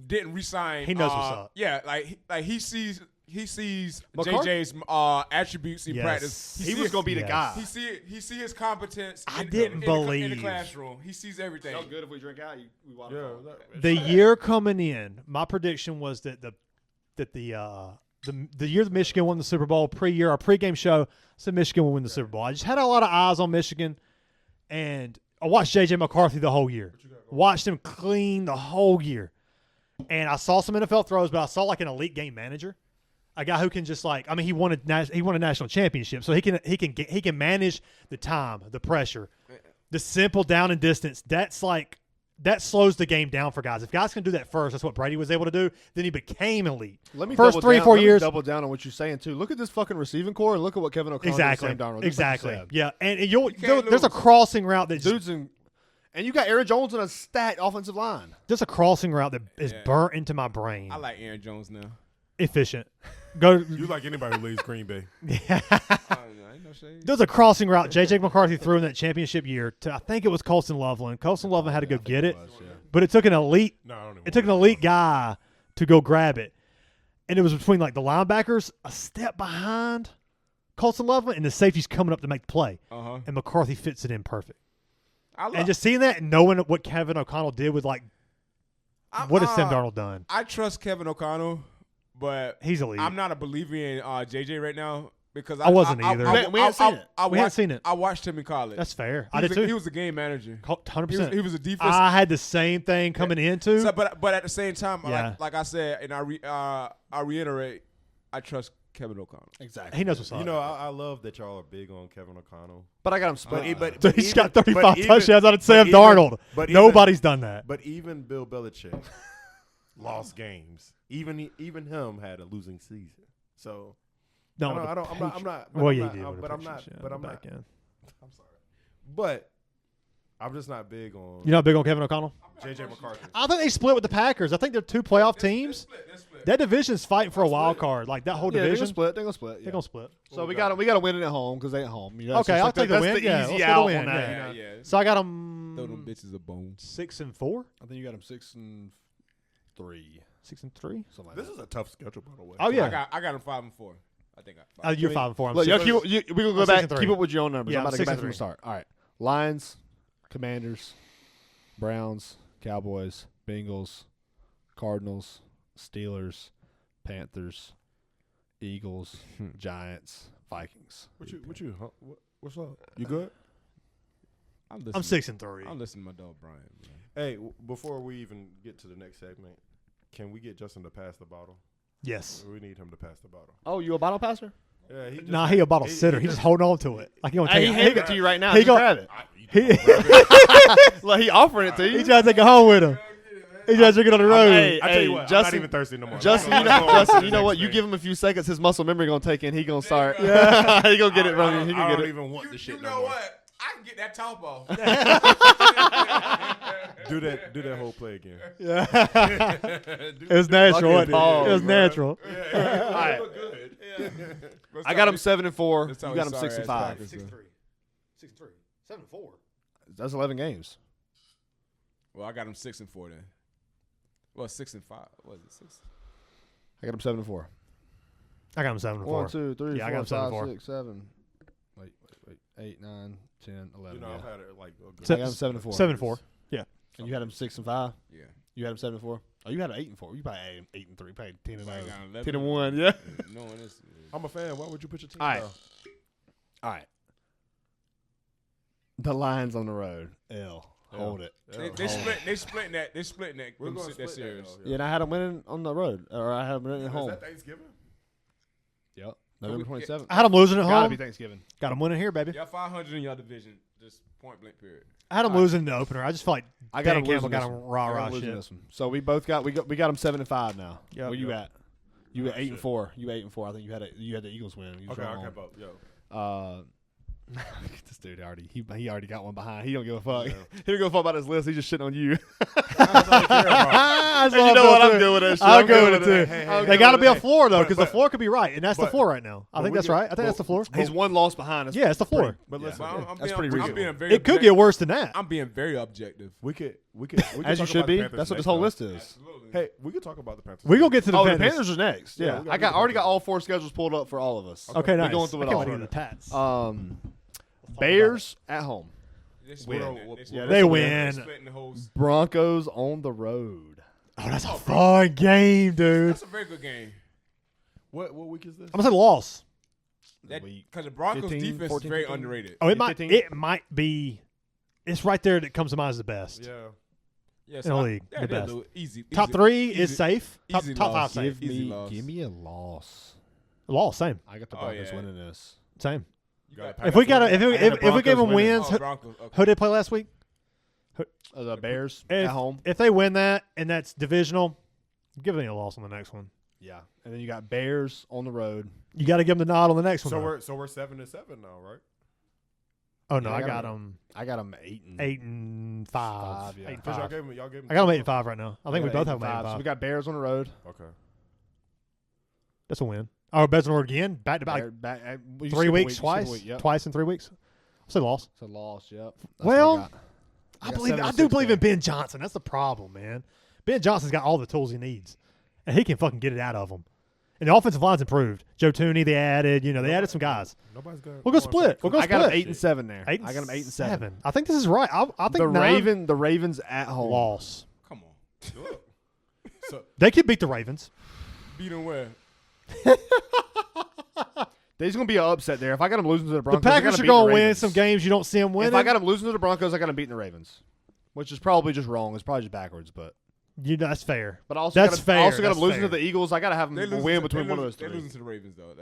C: didn't resign.
A: He knows what's up.
C: Yeah, like he sees JJ's attributes in practice.
B: He was gonna be the guy.
C: He see his competence.
A: I didn't believe
C: in the classroom. He sees everything.
B: It's good if we drink out. We water.
A: The year coming in, my prediction was that the year that Michigan won the Super Bowl our pregame show said Michigan will win the Super Bowl. I just had a lot of eyes on Michigan, and I watched J.J. McCarthy the whole year. Watched him clean the whole year. And I saw some NFL throws, but I saw like an elite game manager. A guy who can just he won a national championship, so he can manage the time, the pressure, the simple down and distance. That slows the game down for guys. If guys can do that first, that's what Brady was able to do. Then he became elite.
B: Let me
A: first 3-4 years.
B: Double down on what you're saying too. Look at this fucking receiving core and look at what Kevin O'Connell and Sam Darnold.
A: Exactly. Yeah, and
C: can't
A: there's a crossing route that
B: Dudes and you got Aaron Jones on a stacked offensive line.
A: there's a crossing route that is burnt into my brain.
C: I like Aaron Jones now.
A: Efficient. Go.
D: You like anybody who leaves Green Bay?
C: Ain't no shade.
A: There's a crossing route J.J. McCarthy threw in that championship year to, I think it was Colston Loveland. Colston Loveland had to go get it, but it took an elite.
D: No, I don't even
A: It took an elite guy to go grab it, and it was between like the linebackers a step behind Colston Loveland and the safeties coming up to make the play, and McCarthy fits it in perfect. And just seeing that and knowing what Kevin O'Connell did with what has Sam Darnold done?
C: I trust Kevin O'Connell, but
A: He's elite.
C: I'm not a believer in JJ right now because
A: I wasn't either.
B: We haven't seen it.
A: We haven't seen it.
C: I watched him in college.
A: That's fair.
C: He
A: I
C: was
A: did
C: a-
A: too.
C: He was a game manager.
A: 100%.
C: He was a defense.
A: I had the same thing coming into.
C: So, but at the same time,
A: Yeah.
C: like I said, and I reiterate, I trust Kevin O'Connell.
B: Exactly.
A: He knows what's up.
D: You know, I love that y'all are big on Kevin O'Connell.
B: But I got him split.
D: But
A: He's
D: even-
A: got 35
D: but even-
A: touchdowns out of
D: but
A: Sam
D: even-
A: Darnold.
D: but
A: Nobody's done that.
D: But even Bill Belichick lost games. Even him had a losing season. So
A: No,
D: I'm not.
A: Well,
D: I'm
A: yeah,
D: not,
A: he did. with the
D: But I'm
A: Patriots,
D: not.
A: yeah,
D: But I'm
A: back
D: not.
A: in.
D: I'm sorry. But I'm just not big on
A: You're not big on Kevin O'Connell?
D: JJ McCarthy.
A: I think they split with the Packers. I think they're two playoff teams. That division's fighting for a wild card. Like that whole
B: Yeah, they're
A: division.
B: gonna split. They're gonna split.
A: They're
B: Yeah.
A: gonna split.
B: So we got to win it at home because they at home. You know,
A: Okay, I'll take the win.
B: That's the
A: Yeah,
B: easy
A: let's go
B: out
A: the win,
B: on that.
A: yeah.
B: you know.
C: Yeah.
A: So I got
C: Throw them
A: them
C: bitches a bone.
A: 6-4,
B: I think you got them 6-3.
A: 6-3.
B: Something like
D: This
B: that.
D: is a tough schedule, by the way.
A: Oh yeah,
C: I got him 5-4. I think I.
A: You're 5-4. I'm
B: Look, y'all
A: 6-3.
B: we're gonna go
A: I'm
B: back.
A: 6-3.
B: Keep up with your own numbers.
A: Yeah,
B: I'm about
A: I'm
B: to go back from
A: 6-3.
B: the start. All right. Lions, Commanders, Browns, Cowboys, Bengals, Cardinals, Steelers, Panthers, Eagles, Giants, Vikings.
D: What's up? You good?
C: I'm
A: I'm 6-3.
C: I'm listening to my dog Brian. Man.
D: Hey, before we even get to the next segment, can we get Justin to pass the bottle?
A: Yes.
D: We need him to pass the bottle.
B: Oh, you a bottle passer?
D: Yeah, he
A: Nah, he a bottle sitter. He's just holding on to it. Like he gonna
B: Hey,
A: take
B: he
A: it.
B: handed it to you right now.
A: he
B: Just
A: go-
B: grab it.
A: He
B: Look, he offering it to you.
A: trying to take it home with him. He trying to take it on the road.
B: Hey,
D: I tell you what, I'm
B: Justin,
D: not even thirsty no more.
B: Justin,
D: Let's go on to
B: Justin,
D: the
B: you know
D: next
B: what? You
D: thing.
B: give him a few seconds, his muscle memory gonna take in. He gonna start. Yeah, he gonna get it from you. He
D: I
B: gonna
D: don't
B: get it.
D: even want the shit
C: You
D: no
C: know
D: more.
C: what? I can get that top off.
D: Do that whole play again.
A: Yeah. It was natural. wasn't it?
B: Fucking
A: It was
B: pause,
A: natural.
B: All right. I got him 7-4.
C: That's
B: You
C: how
B: got him
C: sorry
B: 6-5.
C: ass Packers.
A: 6-3. 7-4.
B: That's 11 games.
C: Well, I got him 6-4 then. Well, 6-5. What is it? 6.
B: I got him 7-4.
A: I got him 7-4.
B: 1, 2, 3,
A: Yeah, I
B: 4,
A: got him
B: 5,
A: 7-4.
B: 6, 7. Wait. 8, 9, 10, 11.
D: You know,
B: yeah.
D: I've had it like a good.
B: I got him 7-4.
A: 7-4. Yeah.
B: And you had him 6-5.
C: Yeah.
B: You had him 7-4. Oh, you had him 8-4. You probably had him 8-3. Probably 10
C: I got 11.
B: 10-1. Yeah.
C: Knowing this.
D: I'm a fan. Why would you put your team
B: All right.
D: down?
B: All right. The Lions on the road. L.
D: Yeah.
B: Hold it.
C: They splitting that. They splitting that.
D: We're going to
C: that
D: split
C: series.
D: that,
B: Yeah, and I had them winning on the road, or I had them winning at
D: Is
B: home.
D: that Thanksgiving?
B: Yep. November 27th.
A: I had him losing at
B: Gotta
A: home.
B: be Thanksgiving.
A: Got him winning here, baby.
C: Y'all 500 in your division. Just point blank period.
A: I had him losing in the opener. I just feel like
B: I got
A: Dan
B: him
A: Campbell
B: losing
A: got
B: this
A: him
B: one. I got
A: rah-rah
B: him losing
A: shit.
B: this one. So we both got we got them 7-5 now.
A: Yep.
B: Where you
D: Yep.
B: at? You at 8-4. You 8-4. I think you had the Eagles win. You was
D: Okay,
B: right
D: I
B: on.
D: kept up. Yo.
B: This dude he already got one behind. He don't give a fuck.
D: Yeah.
B: He don't give a fuck about his list. He's just shitting on you.
A: That's
B: And
A: what
B: you
A: I
B: know
A: feel
B: what? I'm
A: too.
B: good with that shit.
A: I'll
B: I'm
A: go
B: good
A: with it too.
D: Hey,
B: I'm
A: They
B: good
A: got to
B: with
A: be a
B: that.
A: floor though, because the
D: but-
A: floor could be right, and that's the
D: but-
A: floor right now. I think
D: we
A: that's
D: get-
A: right. I think that's the floor.
B: He's one loss behind us.
A: Yeah, it's the floor.
D: But listen,
C: But I'm
B: That's
C: being,
B: pretty
C: I'm
B: reasonable.
C: being very
A: It could get worse than that.
C: I'm being very objective.
D: we could
B: As you
D: talk
B: should
D: about the
B: be.
D: Panthers
B: That's what this
D: next,
B: whole
D: though.
B: list is.
C: Absolutely.
D: Hey, we could talk about the Panthers.
A: We gonna get to the
B: Oh, the
A: Panthers.
B: Panthers are next.
D: Yeah,
B: Yeah,
D: we gotta
B: I
D: get the
B: already got
D: Panthers.
B: all 4 schedules pulled up for all of us.
A: Okay, nice.
B: We're going through
A: I
B: it
A: can't
B: all.
A: wait to get the Pats.
B: Bears at home.
C: They split
B: Win.
C: it.
B: Yeah,
A: They
B: They
A: win.
C: Splitting the whole.
B: Broncos on the road.
A: Oh, that's a fun game, dude.
C: That's a very good game.
D: What week is this?
A: I'm gonna say loss.
C: Because
B: Week
C: the Broncos
B: 15,
C: defense
B: 14,
C: is very
B: 15.
C: underrated.
A: Oh, it
B: 15?
A: might be it's right there that comes to mind as the best.
C: Yeah,
A: in the league.
C: Yeah,
A: the best.
C: Easy.
A: Top 3 is safe. Top
C: easy
A: 5
C: loss.
A: safe.
B: Give me a loss.
A: Loss, same.
B: I got the Broncos
C: yeah.
B: winning this.
A: Same.
D: got
A: If we gave them wins,
C: Oh, Broncos. Okay.
A: who did they play last week?
B: The Bears
A: If,
B: at home.
A: If they win that and that's divisional, give me a loss on the next one.
B: Yeah, and then you got Bears on the road.
A: You got to give them the nod on the next one.
D: So
A: though.
D: we're 7-7 now, right?
A: Oh no,
B: Yeah,
A: I got them
B: I got them 8 and
A: 8 and 5.
B: yeah.
A: 8 and
D: 'Cause
A: 5.
D: y'all gave them
A: I got them 8 and 5 right now. I think we
B: got
A: both
B: 8
A: have them 8 and 5.
B: So we got Bears on the road.
D: Okay.
A: That's a win. Oh, Bears on the road again, back to back. 3 weeks, twice, twice in 3 weeks. I'll say loss.
B: It's a loss. Yep. That's
A: Well,
B: what I got 7
A: I
B: and
A: do
B: 6
A: believe
B: there.
A: in Ben Johnson. That's the problem, man. Ben Johnson's got all the tools he needs, and he can fucking get it out of them. And the offensive line's improved. Joe Tooney, they added. They added some guys.
D: Nobody's going.
A: We'll go split. We'll go
B: I got them
A: split.
B: 8 and 7 there.
A: 8
B: I got them 8 and 7.
A: I think this is right. I think
B: The Ravens at home.
A: loss.
C: Come on.
D: Look. So
A: They could beat the Ravens.
C: Beat them where?
B: There's going to be an upset there. If I got them losing to the Broncos,
A: The Packers are going to win some games you don't see them winning.
B: If I got them losing to the Broncos, I got them beating the Ravens, which is probably just wrong. It's probably just backwards, but
A: that's fair.
B: but also
A: That's fair.
B: I also got
A: That's
B: them losing
A: fair.
B: to the Eagles. I got to have them win between one of those
C: They're
B: three.
C: losing to the Ravens though.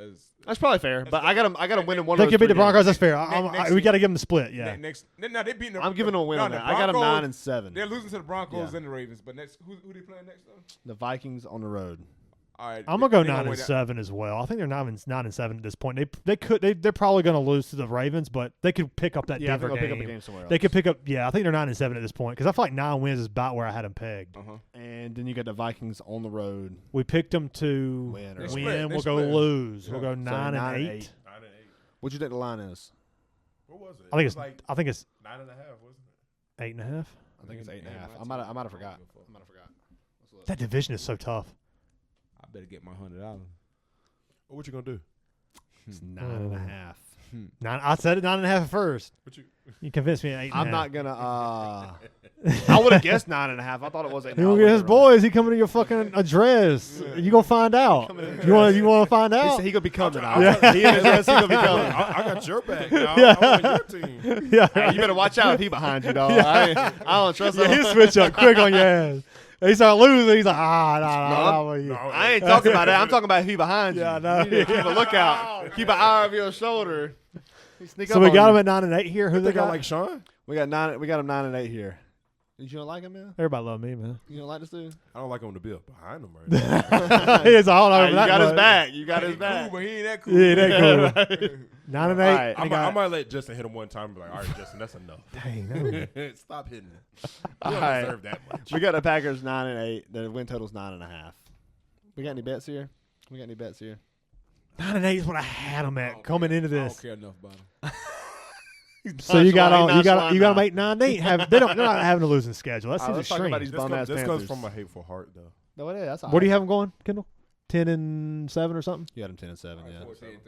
B: That's probably fair, but I got them winning one
A: They
B: of those
A: could beat
B: three
A: the Broncos.
B: games.
A: That's fair.
C: Next
A: We got to give them the split. Yeah.
C: No, they beating.
B: I'm giving them a win on
C: the
B: that. I got them
C: Broncos,
B: 9 and 7.
C: They're losing to the Broncos
B: Yeah.
C: and the Ravens. But next, who they playing next though?
B: The Vikings on the road.
C: All right,
A: I'm gonna go
C: they
A: 9 and
C: win that.
A: 7 as well. I think they're 9 and 7 at this point. They're probably gonna lose to the Ravens, but they could pick up that
B: Yeah, I
A: Denver
B: think they'll
A: game.
B: pick up a game somewhere else.
A: They could pick up. Yeah, I think they're 9 and 7 at this point because I feel like 9 wins is about where I had them pegged.
B: And then you got the Vikings on the road.
A: We picked them to
B: Win or
A: win.
C: split.
A: We'll
C: They
A: go
C: split.
A: lose.
C: Yeah.
A: We'll go
B: So
A: 9 and 8.
D: 9 and 8.
B: What you think the line is?
D: What was it?
A: I think
D: It
A: it's.
D: was like
A: I think it's
D: 9.5, wasn't it?
A: 8.5.
B: I think it's 8.5.
C: Yeah,
B: I might have forgot. I might have forgot. Let's look.
A: That division is so tough.
C: I better get my $100.
D: What you gonna do?
B: It's 9.5.
A: 9. I said it 9.5 at first.
D: What you?
A: You convinced me at 8.5.
B: I'm not gonna. I would have guessed 9.5. I thought it was 8.5.
A: He gonna get his boys. He coming to your fucking address. You gonna find out. You want to find
B: He
A: out?
B: said he gonna be coming.
A: Yeah.
B: He and his ass, he gonna be coming.
D: I got your back now.
A: Yeah.
D: I'm on your team.
A: Yeah.
B: Hey, you better watch out if he behind you, dog. I don't trust
A: Yeah,
B: him.
A: he'll switch up quick on your ass. He start losing. He's like, nah.
D: No,
B: I ain't talking about that. I'm talking about if he behind you.
A: Yeah, I know.
B: You need to keep a lookout. Keep an eye over your shoulder. He sneak
A: So
B: up
A: we
B: on
A: got
B: you.
A: him at 9 and 8 here. Who they
D: Think I
A: got?
D: like Shawn?
B: We got 9. We got him 9 and 8 here. You don't like him, man?
A: Everybody love me, man.
B: You don't like this dude?
D: I don't like him to be up behind him right now.
A: He's all over
B: You
A: that
B: got his
A: much.
B: back. You got his
C: Cool,
B: back.
C: but he ain't that cool.
A: Yeah, that cool. 9 and 8.
B: All right.
D: I might let Justin hit him one time and be like, all right, Justin, that's enough.
A: Dang, no.
D: Stop hitting him. You
B: All
D: don't
B: right.
D: deserve that much.
B: We got the Packers 9 and 8. The win total's 9.5. We got any bets here?
A: 9 and 8 is what I had them at coming into
C: I
A: this.
C: don't care enough about him.
A: So you got
B: Nonchalant,
A: on. You got
B: nonchalant
A: them
B: now.
A: 8, 9. They're not having a losing schedule. That seems
B: Let's talk about
A: extreme.
B: these bum ass
D: This
B: Panthers.
D: comes from a hateful heart, though.
B: No, it is. That's all
A: What do you
B: right.
A: have them going, Kendall? 10 and 7 or something?
B: You got him 10 and 7. Yeah.
C: 14-3.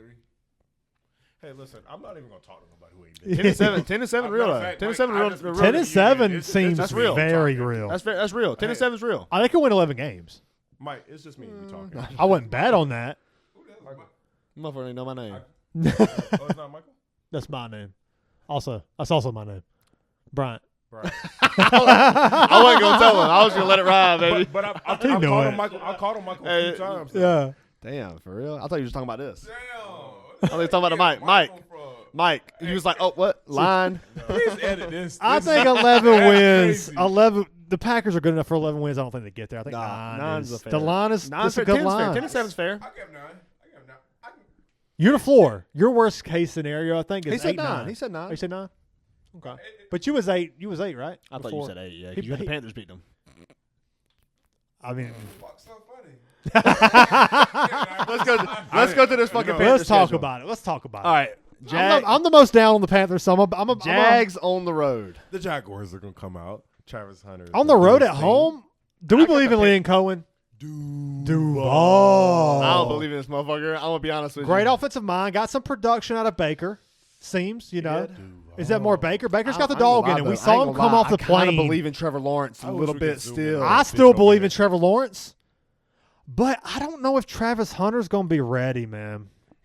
D: Hey, listen, I'm not even gonna talk to nobody who ain't been.
B: 10 and 7. 10 and 7 real
D: Matter
B: though.
D: of fact,
B: 10 and
D: Mike,
B: 7
D: I
B: real.
D: just-
B: real.
A: 10 and 7
D: It's
A: seems
B: that's real.
A: very real.
B: That's real. 10 and 7 is real.
A: They could win 11 games.
D: Mike, it's just me and you talking.
A: I wouldn't bet on that.
B: Motherfucker ain't know my name.
D: Oh, it's not Michael?
A: That's my name. That's also my name. Bryant.
D: Right.
B: I wasn't gonna tell him. I was gonna let it ride, baby.
D: But I
A: He knew
D: called
A: it.
D: him Michael. I called him Michael a
B: Hey,
D: few times.
A: Yeah.
B: Damn, for real? I thought you were just talking about this.
C: Damn.
B: I was talking about the mic. Mike. He was like, oh, what? Line.
C: Please edit this.
A: I
C: This
A: think
C: is
A: 11 wins.
C: crazy.
A: 11. The Packers are good enough for 11 wins. I don't think they get there. I think
B: Nah,
A: 9
B: nine's
A: is.
B: a fair.
A: The line is
B: Nine's
A: that's a
B: fair.
A: good
B: 10's fair.
A: line.
B: 10 and 7 is fair.
C: I give him 9.
A: You're the floor. Your worst case scenario, I think, is
B: He said
A: 8, 9.
B: 9. He said
A: Oh,
B: 9.
A: you said 9? Okay. But you was 8. You was 8, right?
B: I thought
A: Before.
B: you said 8. Yeah, 'cause you had the Panthers beat them.
A: I mean,
C: Fuck, so funny.
B: Let's go to this fucking Panthers
A: let's talk
B: schedule.
A: about it. Let's talk about
B: All
A: it.
B: right.
A: I'm the most down on the Panthers, so
B: Jags on the road.
D: The Jaguars are gonna come out. Travis Hunter is
A: on the
D: gonna do
A: road
D: his
A: at
D: thing.
A: home. Do we believe in Liam Cohen? Duval.
B: I don't believe in this motherfucker. I'm gonna be honest with
A: Great
B: you.
A: offensive mind. Got some production out of Baker. Seems, Is that more Baker? Baker's got the dog in it. We saw him come off the
B: I kind
A: plane.
B: of believe in Trevor Lawrence a
D: I wish
B: little
D: we
B: bit
D: could zoom
B: still.
D: in.
A: I
D: Big
A: still
D: dog
A: believe
D: in
A: in
D: it.
A: Trevor Lawrence, but I don't know if Travis Hunter's going to be ready, man.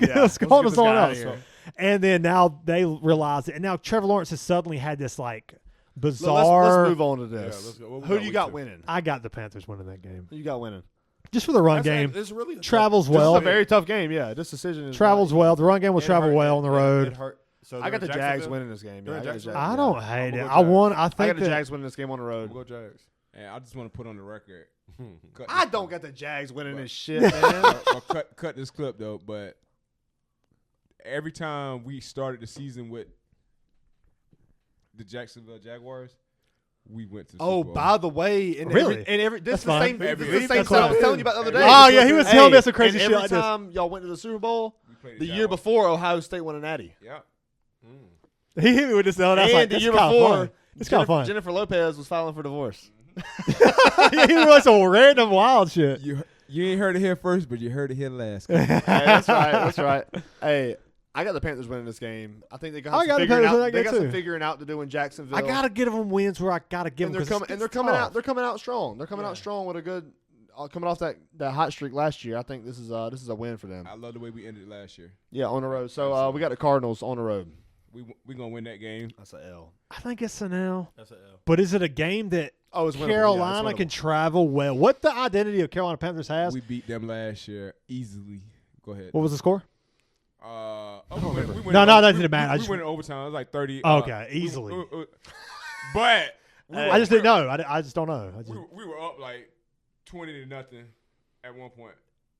A: Let's call this on out. And then now they realize it. And now Trevor Lawrence has suddenly had this like bizarre.
B: Let's move on to this.
D: Yeah, let's go.
B: Who do you got winning?
A: I got the Panthers winning that game.
B: Who you got winning?
A: Just for the run game.
D: It's really
A: Travels
B: This
A: well.
B: is a very tough game. Yeah, this decision is
A: Travels well. The run game will travel well on the road.
D: It hurt. So
B: I got the Jags
D: Jacksonville?
B: winning this game.
D: They're
B: Yeah,
D: in
B: I got the
D: Jacksonville?
B: Jags.
A: I don't hate it.
D: go
A: I won. I
B: I
A: think
B: got the
A: that
B: Jags winning this game on the road.
D: We'll go Jags.
C: And I just want to put on the record.
B: I don't got the Jags winning this shit, man.
C: Cut this clip though. But every time we started the season with the Jacksonville Jaguars, we went to the
B: Oh,
C: Super Bowl.
B: by the way, and
A: Really?
B: this is the
A: fine.
B: same. This is the
C: Every-
B: same
C: that's
B: stuff I was
A: fine.
B: telling you about the other day.
A: Oh, yeah, he was telling me some crazy
B: and
A: shit
B: every
A: like this.
B: time y'all went to the Super Bowl,
C: We played
B: the year
C: Jaguars.
B: before Ohio State won a natty,
C: Yeah.
A: he hit me with this. Oh, that's
B: and
A: like,
B: the
A: that's
B: year
A: kind of
B: before,
A: fun. It's kind of fun.
B: Lopez was filing for divorce.
A: He was some random wild shit.
C: You ain't heard it here first, but you heard it here last.
B: Hey, that's right. That's right. Hey, I got the Panthers winning this game. I think they got
A: I
B: some
A: got the
B: figuring
A: Panthers
B: out.
A: winning that
B: They
A: game
B: got some
A: too.
B: figuring out to do in Jacksonville.
A: I gotta give them wins where I gotta give
B: and
A: them.
B: they're coming out. They're coming out strong. They're coming out strong with a good. Coming off that hot streak last year, I think this is a win for them.
C: I love the way we ended last year.
B: Yeah, on the road. So we got the Cardinals on the road.
C: We gonna win that game.
B: That's an L.
A: I think it's an L.
D: That's an L.
A: But is it a game that
B: Oh, it's winnable. Yeah,
A: Carolina
B: it's
A: can
B: winnable.
A: travel well? What the identity of Carolina Panthers has?
C: We beat them last year easily. Go ahead.
A: What was the score?
C: We went
A: No,
C: in
A: that
C: over-
A: didn't matter. I
C: We
A: just-
C: went in overtime. It was like 30.
A: Okay, easily.
C: But
A: I just didn't know. I just don't know.
C: we were up like 20-0 at one point.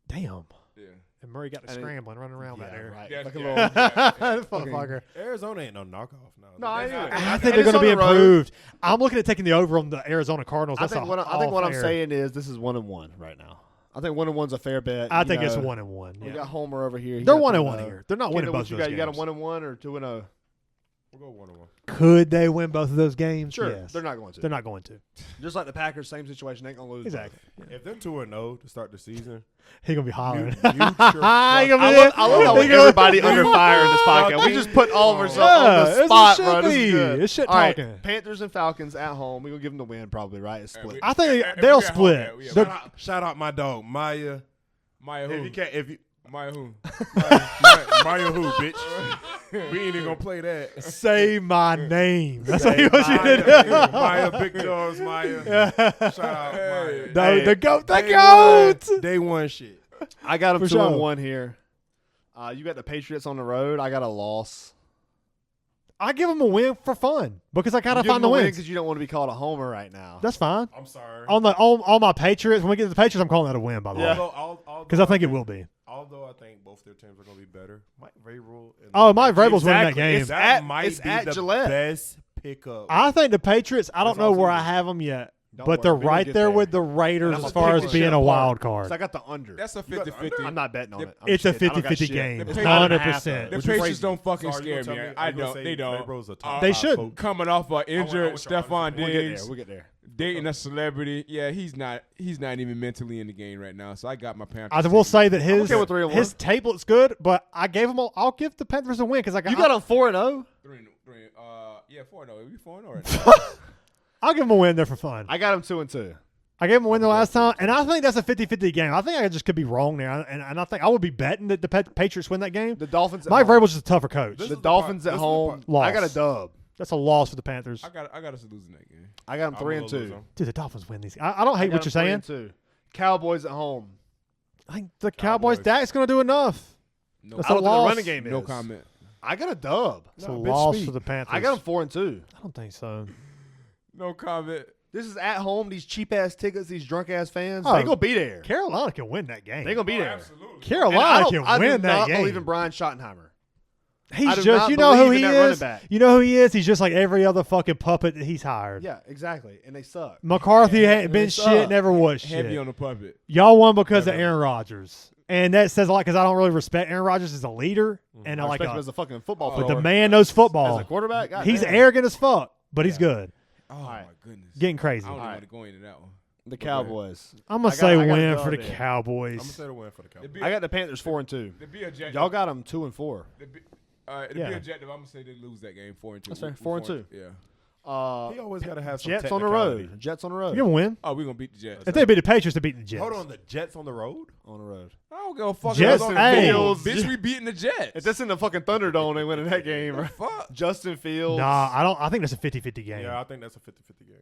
A: Damn.
C: Yeah.
A: And Murray got to
B: And it-
A: scrambling, running around back there.
B: Right.
C: Yeah,
B: Like a
C: yeah.
B: little.
A: That motherfucker.
D: Arizona ain't no knockoff.
B: No, I ain't.
A: I think
B: And
A: they're
B: it's
A: going to be
B: on the road.
A: improved. I'm looking at taking the over on the Arizona Cardinals.
B: I
A: That's
B: think what I'm saying is this is 1-1 right now. I think 1-1's a fair bet.
A: I
B: You
A: think it's
B: know,
A: 1-1.
B: We
A: Yeah.
B: got Homer over here. He
A: They're
B: got
A: 1-1
B: 2-0.
A: here. They're not
B: Kendall,
A: winning
B: what
A: both
B: you
A: those
B: got? You got a
A: games.
B: 1-1 or 2-0?
D: We'll go 1-1.
A: Could they win both of those games?
B: Sure.
A: Yes.
B: They're not going to.
A: They're not going to.
B: Just like the Packers, same situation. They ain't gonna lose.
A: Exactly.
D: If they're 2-0 to start the season,
A: He gonna be hollering.
D: mute your
A: He
D: fuck-
A: gonna
B: I
A: be
B: love how
A: he gonna-
B: everybody under fire in this podcast. We just put all of ourselves on
A: Yeah,
B: the
A: it
B: spot,
A: should
B: bro. This
A: be.
B: is good.
A: It's shit
B: All right,
A: talking.
B: Panthers and Falcons at home. We gonna give them the win, probably. Right? It's
C: Yeah,
B: split.
A: I think
C: If
A: they'll
C: we at home,
A: split.
C: yeah, we-
A: They're-
D: Shout out my dog Maya.
C: Maya
D: If
C: who?
D: you can't, if you
C: Maya who?
D: Maya who, bitch? We ain't even gonna play that.
A: Say my name. That's what he wants you to do.
D: Maya, Big Jaws, Maya. Shout out Maya.
A: No, the goat. The
D: Day
A: goat.
D: one- Day one shit.
B: I got them
A: For
B: 2-1 here. You got the Patriots on the road. I got a loss.
A: I give them a win for fun because I gotta find the wins.
B: because you don't want to be called a homer right now.
A: That's fine.
D: I'm sorry.
A: On my Patriots, when we get to the Patriots, I'm calling that a win. By the way,
D: Although
A: because I think it will be.
D: Although I think both their teams are gonna be better, Mike Vrabel. And
A: Oh, Mike Vrabel's winning that
B: Exactly.
A: game.
B: It's
D: that
B: at-
D: might
B: it's
D: be
B: at
D: the
B: Gillette.
D: best pickup.
A: I think the Patriots. I don't
D: That's
A: know
D: all
A: where I
D: season.
A: have them yet,
B: Don't
A: but they're
B: worry, we gonna
A: right
B: get
A: there
B: there.
A: with the Raiders
B: And I'm
A: as
B: gonna
A: far
B: pick
A: as
B: this
A: being
B: shit
A: a
B: apart.
A: wild card.
B: So I got the under.
C: That's a
D: You got the
C: 50-50.
D: under?
B: I'm not betting on
C: The-
B: it. I'm
A: It's a
B: just kidding. I don't got
A: 50-50
B: shit.
A: game.
C: The
A: It's
C: Patriots-
A: 100%.
C: The
D: Which is
C: Patriots
D: crazy.
C: don't fucking
D: Sorry, you
C: scare
D: gonna
C: me.
D: tell me-
C: I
D: you gonna
C: don't.
D: say
C: They don't.
D: Vrabel's a top
A: They
D: five
A: shouldn't.
D: coach.
C: Coming off an injured
D: want y'all to
C: Stephon
D: understand.
B: We'll get there.
C: Diggs,
B: We'll get there.
C: dating a celebrity. Yeah, he's not even mentally in the game right now. So I got my Panthers.
A: I will say that his
B: okay with 3-1.
A: his tape looks good, but I gave him. I'll give the Panthers a win because I got.
B: You got them 4-0.
C: 3-3. Yeah, 4-0. We 4-0 right now.
A: I'll give him a win there for fun.
B: I got them 2-2.
A: I gave him a win the last time, and I think that's a 50-50 game. I think I just could be wrong there, and I think I would be betting that the Patriots win that game.
B: The Dolphins. At
A: Mike
B: home.
A: Vrabel's just a tougher coach.
D: This
B: The
D: is the
B: Dolphins
D: part-
B: at
D: this is the
B: home.
D: part-
A: Loss.
B: I got a dub.
A: That's a loss for the Panthers.
C: I got us losing that game.
B: I got them
D: I'm
B: 3-2.
D: gonna lose
A: Dude, the Dolphins win these. I don't hate what you're saying.
B: 3-2. Cowboys at home.
A: I think the Cowboys,
D: Cowboys.
A: Dak's going to do enough.
C: No,
A: That's
B: I
A: a
B: don't think the
A: loss.
B: running game is.
C: no comment.
B: I got a dub.
A: It's
D: No,
A: a
D: bitch,
A: loss
D: speak.
A: for the Panthers.
B: I got them 4-2.
A: I don't think so.
C: No comment.
B: This is at home. These cheap ass tickets. These drunk ass fans.
A: Oh.
B: They gonna be there.
A: Carolina can win that game.
B: They gonna be there.
C: Absolutely.
B: And
A: Carolina can
B: I
A: win
B: do
A: that
B: not
A: game.
B: believe in Brian Schottenheimer. I
A: He's
B: do
A: just,
B: not
A: you know who
B: believe
A: he
B: in that running
A: is.
B: back.
A: You know who he is. He's just like every other fucking puppet that he's hired.
B: Yeah, exactly. And they suck.
A: McCarthy ain't been
B: It's
A: shit,
B: up.
A: never was
C: Heavy
A: shit.
C: on the puppet.
A: Y'all won because of Aaron Rodgers, and that says a lot because I don't really respect Aaron Rodgers as a leader and
B: I
A: like
B: respect him
A: a,
B: as a fucking football
A: but
B: player.
A: the man knows football.
B: As a quarterback, God
A: He's
B: damn.
A: arrogant as fuck, but he's good.
C: Oh
B: right.
C: my goodness.
A: Getting crazy.
C: I don't even
B: All
C: want to go into that one.
B: The Cowboys.
A: I'm gonna
B: I
A: say
B: got a
A: win
B: dub
A: for the
B: there.
D: I'm
A: Cowboys.
D: gonna say the win for the Cowboys.
B: I got the Panthers 4-2.
C: To be objective,
B: Y'all got them 2-4.
C: To be
A: Yeah.
C: objective, I'm gonna say they lose that game 4-2.
B: That's fair.
C: We
B: 4-2.
C: Yeah.
D: He always got to have some
B: Jets on the
D: technicality.
B: road. Jets on the road.
A: You're gonna win.
C: Oh, we're gonna beat the Jets.
A: If they beat the Patriots, they beat the Jets.
D: Hold on, the Jets on the road?
B: On the road.
C: I don't give a fuck.
A: Jets,
C: It's on
A: hey.
C: the field. Bitch, we beating the Jets.
B: If this in the fucking Thunderdome, they winning that game. Right?
C: Fuck.
B: Justin Fields.
A: Nah, I don't. I think that's a 50-50 game.
D: Yeah, I think that's a 50-50 game.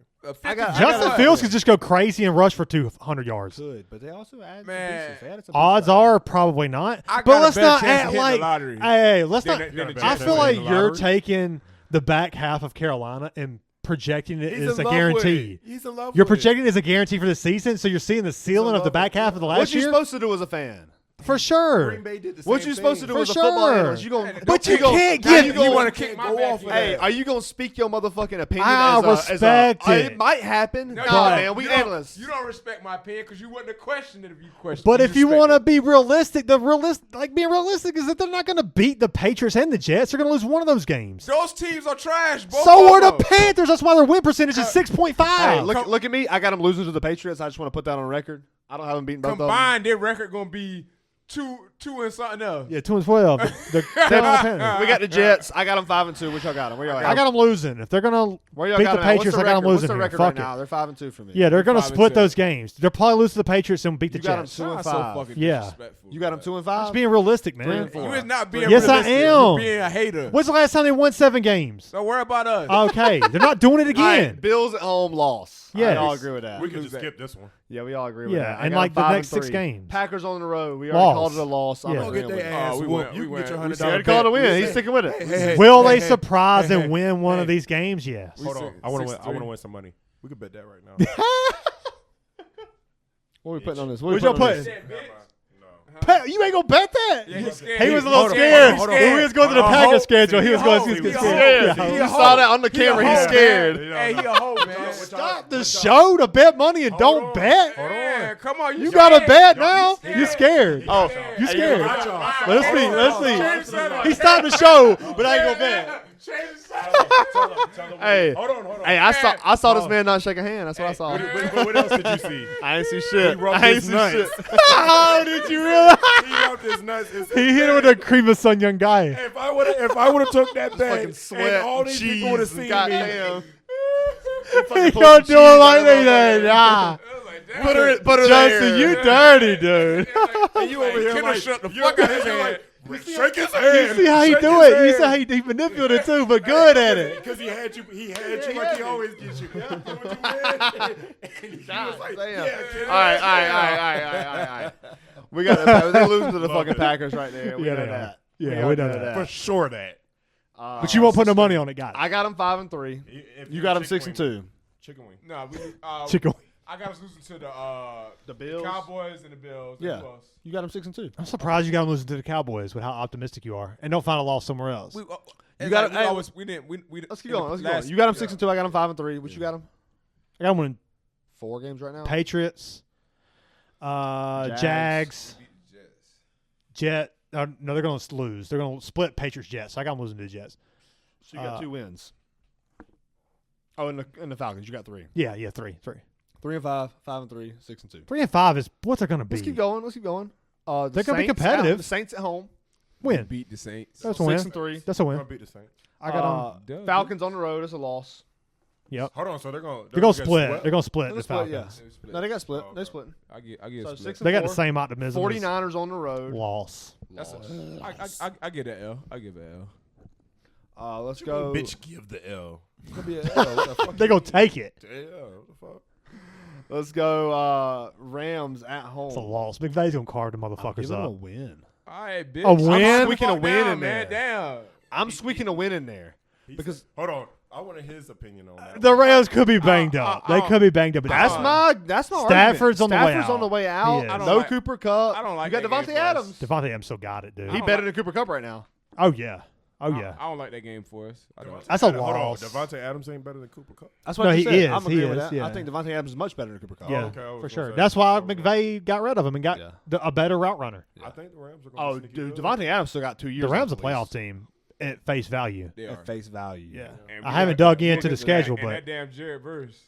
A: Justin Fields could just go crazy and rush for 200 yards.
B: Could, but they also added
C: Man.
B: some pieces. They added some
A: Odds
B: pieces.
A: are probably not.
C: I
A: But
C: got a
A: let's
C: better
A: not
C: chance of
A: act
C: hitting the
A: like.
C: lottery
A: Hey, let's
C: than
A: not.
C: the
A: I
C: Jets
A: feel
C: are
A: like
C: hitting the
A: you're
C: lottery.
A: taking the back half of Carolina and projecting it
D: He's
A: as a
D: in love
A: guarantee.
D: with it. He's in love
A: You're
D: with it.
A: projecting it as a guarantee for the season, so you're seeing the ceiling of the back half of the
B: What
A: last
B: you
A: year.
B: supposed to do as a fan?
A: For sure.
D: Green Bay did the same
B: What you supposed to do
A: For
B: as a football
A: sure.
B: analyst? You gonna,
A: But you
B: gonna-
A: can't
B: now
A: give-
B: you
C: You
B: gonna-
C: want to kick my back?
B: Hey, are you gonna speak your motherfucking opinion?
A: I
B: as
A: respect it.
B: It might happen.
C: No,
B: No,
C: you
B: man, we analysts.
C: You don't respect my opinion because you wouldn't have questioned it if you questioned.
A: But
C: it.
A: if you
C: respect
A: want to
C: it.
A: be realistic, being realistic is that they're not going to beat the Patriots and the Jets. They're going to lose one of those games.
C: those teams are trash. Both
A: So
C: of
A: are the
C: them.
A: Panthers. That's why their win percentage is 6.5.
B: Hey, look at me. I got them losing to the Patriots. I just want to put that on record. I don't have them beating both of them.
C: Combined, their record gonna be two and something else.
A: Yeah, 2-12. The Carolina Panthers.
B: We got the Jets. I got them 5-2. Which y'all got them? Where y'all at?
A: I got them losing. If they're going
B: Where
A: to
B: y'all
A: beat
B: got
A: the
B: 'em at?
A: Patriots,
B: What's
A: I got them
B: What's
A: losing
B: the
A: here.
B: record
A: Fuck
B: right now?
A: it.
B: They're 5-2 for me.
A: Yeah, they're going to
C: 5-2.
A: split those games. They'll probably lose to the Patriots and beat the
B: You got 'em
A: Jets.
B: 2 and
C: so
B: 5.
C: fucking
A: Yeah.
C: disrespectful.
B: You got them 2 and 5.
A: Just being realistic, man.
B: 3 and 4.
C: You is not being
A: Yes, I
C: realistic.
A: am.
C: You're being a hater.
A: When's the last time they won 7 games?
C: Don't worry about us.
A: Okay, they're not doing it
B: All right,
A: again.
B: Bills at home loss.
A: Yes.
B: We all agree with that.
D: We can
C: lose
D: just
C: that.
D: skip this one.
B: Yeah, we all agree with
A: Yeah,
B: that. I
A: and
B: got
A: like
B: 'em
A: the next 6
B: 5-3.
A: games.
B: Packers on the road. We already called it a loss. I'm
A: Yeah.
B: agreeing
D: Get
B: with
D: their
B: that.
D: ass
C: we
D: whooped.
C: went-
D: You
C: we
D: get
C: went-
D: your
C: we
D: $100
C: said-
B: We already called it a win.
D: bet.
B: He's sticking with it.
D: Hey,
A: Will
D: hey,
A: they
D: hey,
A: surprise
D: hey,
A: and win one of
D: hey.
A: these games? Yes.
C: We
D: Hold
C: said
D: on. I want to win. I
C: 6-3.
D: want to win some money. We could bet that right now.
B: What are we putting on this?
A: What y'all putting?
C: Shit, bitch.
A: You ain't gonna bet that.
C: Yeah, he's scared.
A: He was a little
C: Hold on,
A: scared.
C: hold on,
A: When we was going to the
C: hold on.
A: Packers schedule, he was going.
C: He
A: He
C: a
A: was
C: hoe.
A: scared.
C: He a
B: You
C: hoe.
B: saw that on the camera. He's
C: hoe,
B: scared.
C: man. Hey, he a hoe, man.
A: Stop the show to bet money and don't
D: on.
A: bet.
C: Man, come on,
A: You gotta
C: scared.
A: bet now. You scared.
B: Oh,
A: You scared.
D: Hey,
A: Let's see.
C: Change
A: Let's
C: the
A: see.
C: setup.
A: He stopped the show, but I ain't gonna bet.
C: Change the setup.
B: Hey,
D: Hold on.
B: hey, I saw this man not shake a hand. That's what I saw.
D: What else did you see?
B: I ain't see shit.
D: He rubbed
B: I ain't
D: his
B: see
D: nuts.
B: shit.
A: Oh, did you realize?
D: He rubbed his nuts.
A: He hit him with a cream of sun, young guy.
D: If I would have took that bet,
B: Fucking sweat.
D: and all these people would have seen
B: Goddamn.
A: He gonna do it like that. Nah.
B: Put her
A: Justin,
B: there.
A: you dirty, dude.
D: And you over here
C: Kendall
D: like,
C: shut the
D: you
C: fuck
D: over
C: out his
D: here
C: hand.
D: like, shake his
A: You
D: hand.
A: see how he
D: shake
A: do
D: his
A: it? You
D: hand.
A: see how he manipulated it too, but good at it.
D: Because he had you like he always gets you. And when you win, and he was like,
B: Damn.
D: yeah, kid.
B: All right. We got that. They're losing to the fucking Packers right there. We
A: Yeah,
B: know
A: they are.
B: that.
A: Yeah, we know that.
D: For sure that.
A: But you won't put no money on it, got it.
B: I got them 5-3.
D: If
B: You
D: you're
B: got them
D: chicken
B: 6-2.
D: wing. Chicken wing.
C: No,
A: Chicken.
C: I got us losing to
B: The Bills.
C: Cowboys and the Bills.
B: Yeah.
C: Who else?
B: You got them 6-2.
A: I'm surprised you got to lose to the Cowboys with how optimistic you are, and don't find a loss somewhere else.
C: You
B: got
C: got
B: it. Hey,
C: we didn't. We
B: Let's keep going. You got them 6-2. I got them 5-3. What you got them?
A: I got one
B: 4 games right now.
A: Patriots, Jags, Jet. No, they're going to lose. They're going to split Patriots Jets. So I got them losing to the Jets.
B: So you got 2 wins. Oh, and the Falcons. You got 3.
A: Yeah, 3.
B: 3-5, 5-3, 6-2.
A: 3 and 5 is what they're going to be.
B: Let's keep going. The
A: They're gonna be
B: Saints
A: competitive.
B: The Saints at home.
A: Win.
C: beat the Saints.
A: That's a win.
B: 6-3.
A: That's a
D: We're
A: win.
D: gonna beat the Saints.
A: I got them.
B: Falcons on the road. It's a loss.
A: Yep.
D: Hold on, so they're gonna
A: They're going to split. They're going to split
B: They're
A: the
B: split,
A: Falcons.
B: yeah. No, they got split.
D: Oh,
B: They
D: okay.
B: split.
C: I get
B: So
C: split.
B: 6
A: They got the
B: 4.
A: same optimism.
B: 49ers on the road.
A: Loss.
C: That's
B: Loss.
C: I get that L. I give it L.
B: Let's go.
D: Bitch, give the L.
B: It's gonna be an L. What the fuck?
A: They're going to take it.
D: Yeah, what the fuck?
B: Let's go. Rams at home.
A: It's a loss. McVay's going to carve the
B: Give
A: motherfuckers
B: them a
A: up.
B: win.
C: All right, bitch.
A: A win?
B: I'm squeaking a
C: Fuck
B: win
C: down,
B: in
C: man.
B: there.
C: Damn.
B: I'm squeaking a win in there.
D: Because hold on, I wanted his opinion on that.
A: The Rams could be banged up. They could be banged up.
B: That's my
A: Stafford's
B: argument.
A: on the way
B: Stafford's
A: out.
B: on the way
A: He
B: out.
A: is.
C: I don't
B: No
C: like-
B: Cooper Cup.
C: I don't like
B: You got
C: that
B: Devontae
C: game for us.
B: Adams.
A: Devontae Adams still got it, dude.
B: He
C: don't
B: better
C: like-
B: than Cooper Cup right now.
A: Oh, yeah. Oh, yeah.
C: I don't like that game for us. I don't.
A: That's a
D: Hold on,
A: loss.
D: Devontae Adams ain't better than Cooper Cup.
B: That's what
A: No,
B: I
A: he
B: just said.
A: is.
B: I'm
A: He
B: agreeing with
A: is,
B: that.
A: yeah.
B: I think Devontae Adams is much better than Cooper Cup.
A: Yeah,
D: okay, I was
A: for
D: gonna
A: sure.
D: say.
A: That's why
D: Okay.
A: McVay got rid of him and got
B: Yeah.
A: a better route runner.
D: I think the Rams are going
B: Oh, dude, Devontae Adams still got 2 years.
A: The Rams a
B: left at least.
A: playoff team at face value.
C: They are.
B: At face value.
A: Yeah.
C: And
A: I
C: we
A: haven't
C: got-
A: dug into the
C: and
A: schedule,
C: that,
A: but
C: and that damn Jared Verse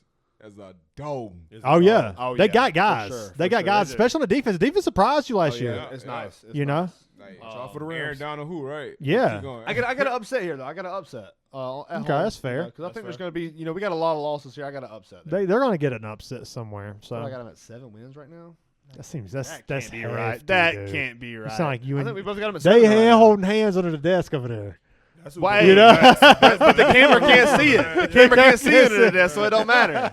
C: as a dog.
A: oh yeah,
B: Oh,
A: they
B: yeah,
A: got
B: for
A: guys.
B: sure,
A: they
B: for
A: got
B: sure,
A: guys,
B: they do.
A: especially on the defense. Defense surprised you last
B: Oh,
A: year.
B: yeah. It's nice. It's
A: You know,
B: nice.
C: Like,
D: Watch out for the
C: Aaron
D: Rams.
C: Donald, who right?
A: Yeah.
C: Keep going.
B: I got an upset here though. I got an upset. At home,
A: that's fair.
B: Because I think there's going to be, we got a lot of losses here. I got an upset. There.
A: They're going to get an upset somewhere. So
B: I got them at 7 wins right now.
A: that's
B: That
A: that's
B: can't be right.
A: hefty,
B: That
A: dude.
B: can't be right.
A: You sound like you
B: I
A: and
B: think we both got them at 7
A: they
B: right
A: hand
B: now.
A: holding hands under the desk over there.
D: That's
B: Well,
D: who-
B: hey,
A: But
B: the camera can't see it. The camera can't see it under the desk, so it don't matter.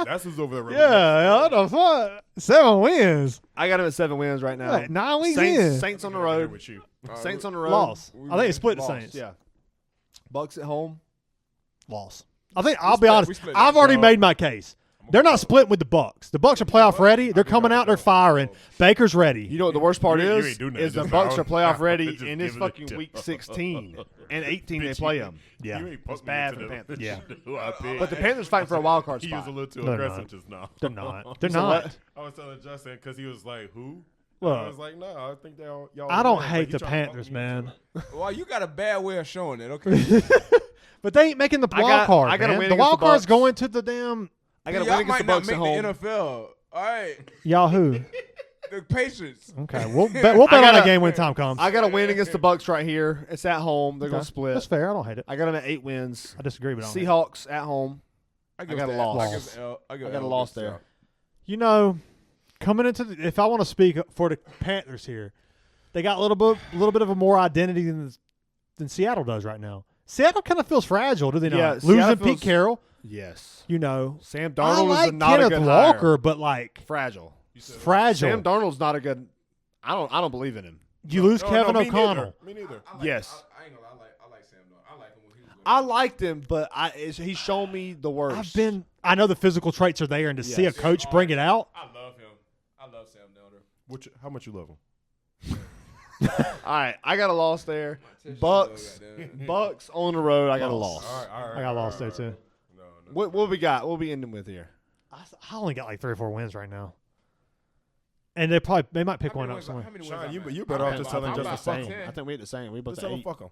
D: That's who's over there.
A: Yeah, what the fuck? 7 wins.
B: I got them at 7 wins right now.
A: What, 9 weeks in.
B: Saints on the
D: Right there
B: road.
D: with you.
B: Saints on the road.
A: Loss.
C: we
A: I think it split the
C: lost.
A: Saints.
B: Yeah. Bucks at home.
A: Loss. I think I'll be honest.
C: split
A: I've
C: that.
A: already made my case. They're not splitting with the Bucks. The Bucks are playoff ready. They're coming out. They're firing. Baker's ready.
B: You know what the worst part
D: You
B: is?
D: ain't doing nothing,
B: Is the
D: just
B: Bucks
D: bow.
B: are playoff ready,
D: Just
B: and it's
D: giving it
B: fucking
D: to
B: week
D: them.
B: 16 and 18 they
D: Bitch,
B: play
D: you-
B: them.
A: Yeah.
D: You ain't
B: It's
D: put me
B: bad
D: into
B: for the
D: them.
B: Panthers.
A: Yeah.
D: Who I picked.
B: But the Panthers fighting for a wild card
D: He
B: spot.
D: was a little too
A: They're
D: aggressive
A: not.
D: just now.
A: They're not. They're
B: So
A: not.
B: what?
D: I was telling Justin because he was like, "Who?"
A: Look,
D: I was like, "No, I think they all y'all."
A: I don't
D: win," but
A: hate
D: he
A: the
D: trying to fuck
A: Panthers,
D: me into
A: man.
D: it.
C: Well, you got a bad way of showing it. Okay.
A: But they ain't making the wild card.
B: I gotta
A: man.
B: win
A: The
B: against
A: wild
B: the
A: card's
B: Bucks.
A: going to the damn
B: I got to
C: Y'all
B: win against
C: might
B: the
C: not
B: Bucks
C: make
B: at
C: the
B: home.
C: NFL. All right.
A: Yahoo.
C: The Patriots.
A: Okay, we'll bet on
B: gotta-
A: that game when time comes.
B: I got to win against the Bucks right here. It's at home. They're going
A: Okay.
B: to split.
A: That's fair. I don't hate it.
B: I got them at 8 wins.
A: I disagree, but I don't hate it.
B: Seahawks at home.
C: give
B: got a
C: the-
B: loss.
C: I give the L- I give
B: I
C: the
B: got a
C: L
B: loss
C: against the
B: there.
C: South.
A: You know, coming into if I want to speak for the Panthers here, they got a little bit of a more identity than Seattle does right now. Seattle kind of feels fragile, do they
B: Yeah,
A: not?
B: Seattle
A: Losing
B: feels-
A: Pete Carroll,
B: Yes.
A: you know.
B: Sam
A: I
B: Darnold
A: like
B: is not a
A: Kenneth
B: good
A: Walker,
B: hire.
A: but like
B: Fragile.
A: fragile.
B: Sam Darnold's not a good. I don't believe in him.
A: You lose
D: No,
A: Kevin
D: no, me
A: O'Connell.
D: neither. Me neither.
B: Yes.
C: I ain't gonna lie. I like Sam though. I like him when he was with
B: I liked him, but he's shown me the worst.
A: I know the physical traits are there, and to see a
B: Yes.
A: coach bring it out.
C: I love him. I love Sam Darnold.
D: How much you love him?
B: All right, I got a loss there.
C: Tissue,
B: Bucks,
C: though, goddamn.
B: Bucks on the road. I got a
A: Loss.
B: loss.
D: All right.
A: I got lost there too.
D: No.
B: What we got? What we ending with here?
A: I only got like 3 or 4 wins right now, and they might pick
C: How
A: one
C: many
A: up
C: wins-
A: somewhere.
C: how many
D: Sean,
C: wins I
D: you
C: made?
D: you better off just
C: I'm
D: telling
C: about
D: Justin
C: about
D: fuck him.
C: 10.
B: I think we had the same. We both
D: Just
B: had
D: tell him
B: 8.
D: fuck him.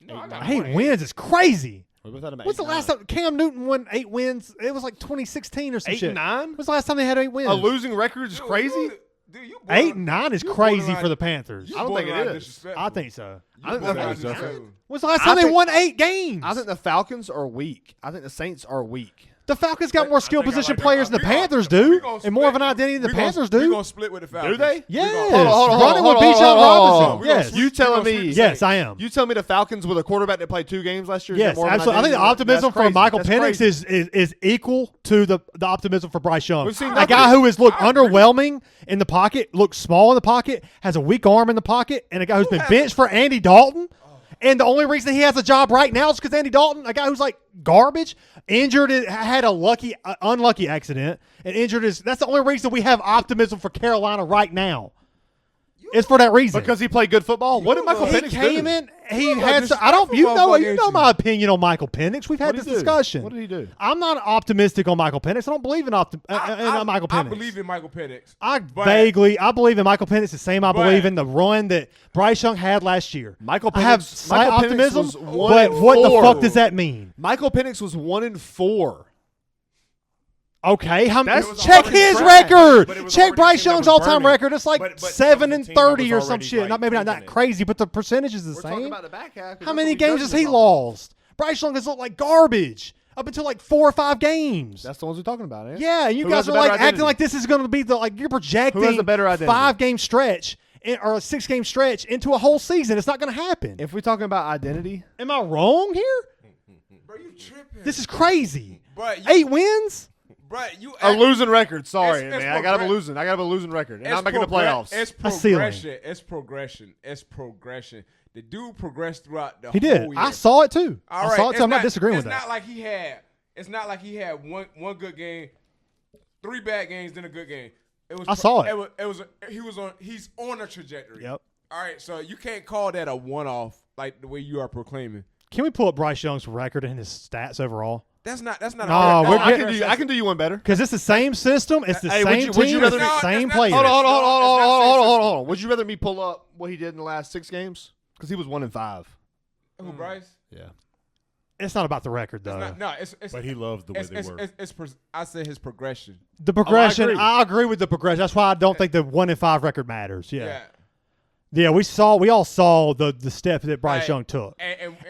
C: No, I
B: 8,
C: got
A: 8 wins is crazy.
B: We both had them at
A: What's the
B: 8,
A: last
B: 9.
A: time Cam Newton won 8 wins? It was like 2016 or some
B: 8
A: shit.
B: and 9?
A: When's the last time they had 8 wins?
B: A losing record is
C: Dude,
B: crazy.
C: Dude, you
A: 8 and 9 is
C: you
A: crazy
C: borderline-
A: for the Panthers.
C: you
B: I don't think it
C: borderline
B: is.
C: disrespectful.
A: I think so.
C: You
B: I think
C: borderline
B: that's
C: disrespectful.
A: When's the last
B: I
A: time they
B: think-
A: won 8 games?
B: I think the Falcons are weak. I think the Saints are weak.
A: the Falcons got more skill
D: think I
A: position
D: like that.
A: players than the
C: We gonna-
A: Panthers
C: we
A: do,
C: gonna
A: and more of an
C: split-
A: identity than the
C: we gonna-
A: Panthers
C: We
A: do.
C: gonna split with the Falcons.
B: Do they?
A: Yes.
B: Hold on,
A: Running with
B: hold on,
A: Bijan
B: hold on,
A: Robinson.
B: hold on.
A: Yes.
B: You telling me?
A: Yes, I am.
B: You tell me the Falcons with a quarterback that played 2 games last year? is
A: Yes,
B: more of an
A: absolutely. I think the
B: identity?
A: optimism
B: That's
A: from
B: crazy.
A: Michael
B: That's
A: Penix
B: crazy.
A: is equal to the optimism for Bryce Young.
B: We've seen
A: A
B: nothing.
A: guy who has looked
C: I agree.
A: underwhelming in the pocket, looks small in the pocket, has a weak arm in the pocket, and a guy who's been benched for Andy Dalton. And the only reason he has a job right now is because Andy Dalton, a guy who's like garbage, injured, had a unlucky accident, and injured his. That's the only reason we have optimism for Carolina right now. It's for that reason.
B: Because he played good football. What did Michael
A: he
B: Penix
A: came
B: do?
A: in, he
C: You
A: had.
C: are
A: I don't. You know.
C: disrespectful,
A: You know
C: ain't
A: my
C: you?
A: opinion on Michael Penix. We've had
B: What'd
A: this
B: he do?
A: discussion.
B: What did he do?
A: I'm not optimistic on Michael Penix. I don't believe in Michael Penix.
C: I believe in Michael Penix.
A: I
C: but-
A: believe in Michael Penix the same I
C: But-
A: believe in the run that Bryce Young had last year.
B: Michael
A: I have
B: Penix-
A: slight
B: Michael Penix
A: optimism,
B: was 1
A: but
B: and
A: what the
B: 4.
A: fuck does that mean?
B: Michael Penix was 1-4.
A: Okay,
B: That's
A: check
B: already
A: his
B: trash.
A: record.
D: But it was
A: Check
D: already a
A: Bryce
D: team that
A: Young's
D: was
A: all-time
D: burning.
A: record. It's like
D: But that was a
A: 7
D: team that was
A: 30 or some
D: already,
A: shit.
D: like,
A: Not maybe not
D: losing it.
A: crazy, but the percentage is the
B: We're talking
A: same.
B: about the back half. 'cause
A: How
B: that's
A: many
B: what we
A: games
B: judge
A: has
B: him
A: he
B: from.
A: lost? Bryce Young has looked like garbage up until like 4 or 5 games.
B: That's the ones we're talking about, eh?
A: Yeah, and you
B: Who
A: guys
B: has a
A: are
B: better
A: like acting
B: identity?
A: like this is going to be you're projecting
B: Who has a better identity?
A: 5-game stretch or a 6-game stretch into a whole season. It's not going to happen.
B: If we're talking about identity,
A: Am I wrong here?
C: Bro, you tripping.
A: This is crazy.
C: But
A: 8 wins?
C: Bro, you
B: a losing record. Sorry,
C: It's
B: man. I got a losing record, and I'm making the playoffs.
C: It's
A: A ceiling.
C: progression. It's progression. It's progression. The dude progressed throughout the
A: He
C: whole
A: did.
C: year.
A: I saw it too.
C: All
A: I
C: right,
A: saw it
C: it's
A: too. I'm not disagreeing with
C: It's
A: that.
C: not like he had. It's not like he had one good game, 3 bad games, then a good game. It was.
A: I saw it.
C: He's on a trajectory.
A: Yep.
C: All right, so you can't call that a one-off like the way you are proclaiming.
A: Can we pull up Bryce Young's record and his stats overall?
C: That's not. That's not.
A: No,
C: a
A: we're
B: I
A: getting-
B: can do you one better.
A: Because it's the same system. It's the
B: Hey,
A: same
B: would you
A: team.
B: rather
A: It's the
C: me-
A: same
C: No,
A: players.
C: it's not-
B: Hold on. Would you rather me pull up what he did in the last 6 games? Because he was 1-5.
C: Who, Bryce?
B: Yeah.
A: It's not about the record, though.
C: It's not, no, it's.
D: But he loves the way they work.
C: I said his progression.
A: The progression,
B: agree.
A: I agree with the progression. That's why I don't think the 1-5 record matters. Yeah. Yeah, we all saw the step that Bryce Young took.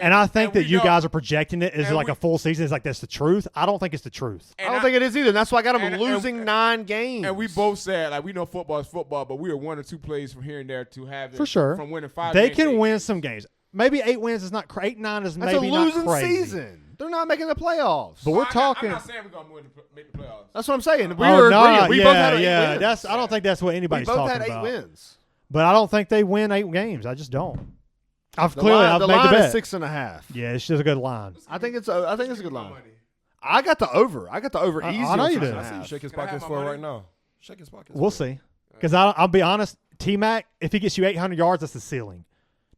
C: And
A: I think that you guys are projecting it as like a full season. It's like that's the truth. I don't think it's the truth.
B: I don't think it is either. And that's why I got them losing 9 games.
C: And we both said, like, we know football is football, but we are 1 or 2 plays from here and there to have it
A: For sure.
C: from winning 5
A: They
C: games.
A: can win some games. Maybe 8 wins is not 8-9 is
B: That's
A: maybe
B: a
A: not
B: losing
A: crazy.
B: season. They're not making the playoffs.
A: But we're talking.
C: I'm not saying we're gonna make the playoffs.
B: That's what I'm saying. We
A: Oh,
B: were
A: no,
B: agreeing. We
A: yeah,
B: both had 8
A: yeah.
B: wins.
A: I don't think that's what
B: We
A: anybody's
B: both
A: talking
B: had 8
A: about.
B: wins.
A: But I don't think they win 8 games. I just don't. I've
B: The
A: made
B: line
A: the bet.
B: is 6.5.
A: Yeah, it's just a good line.
B: I think it's a good line. I got the over. I got the over easy.
A: I know
B: on
A: you did.
B: 6.5.
D: I see you shake his
C: Can I have
D: pockets
C: my
D: for it
C: money?
D: right now. Shake his pockets.
A: We'll see. Because I'll be honest, T-Mac, if he gets you 800 yards, that's the ceiling.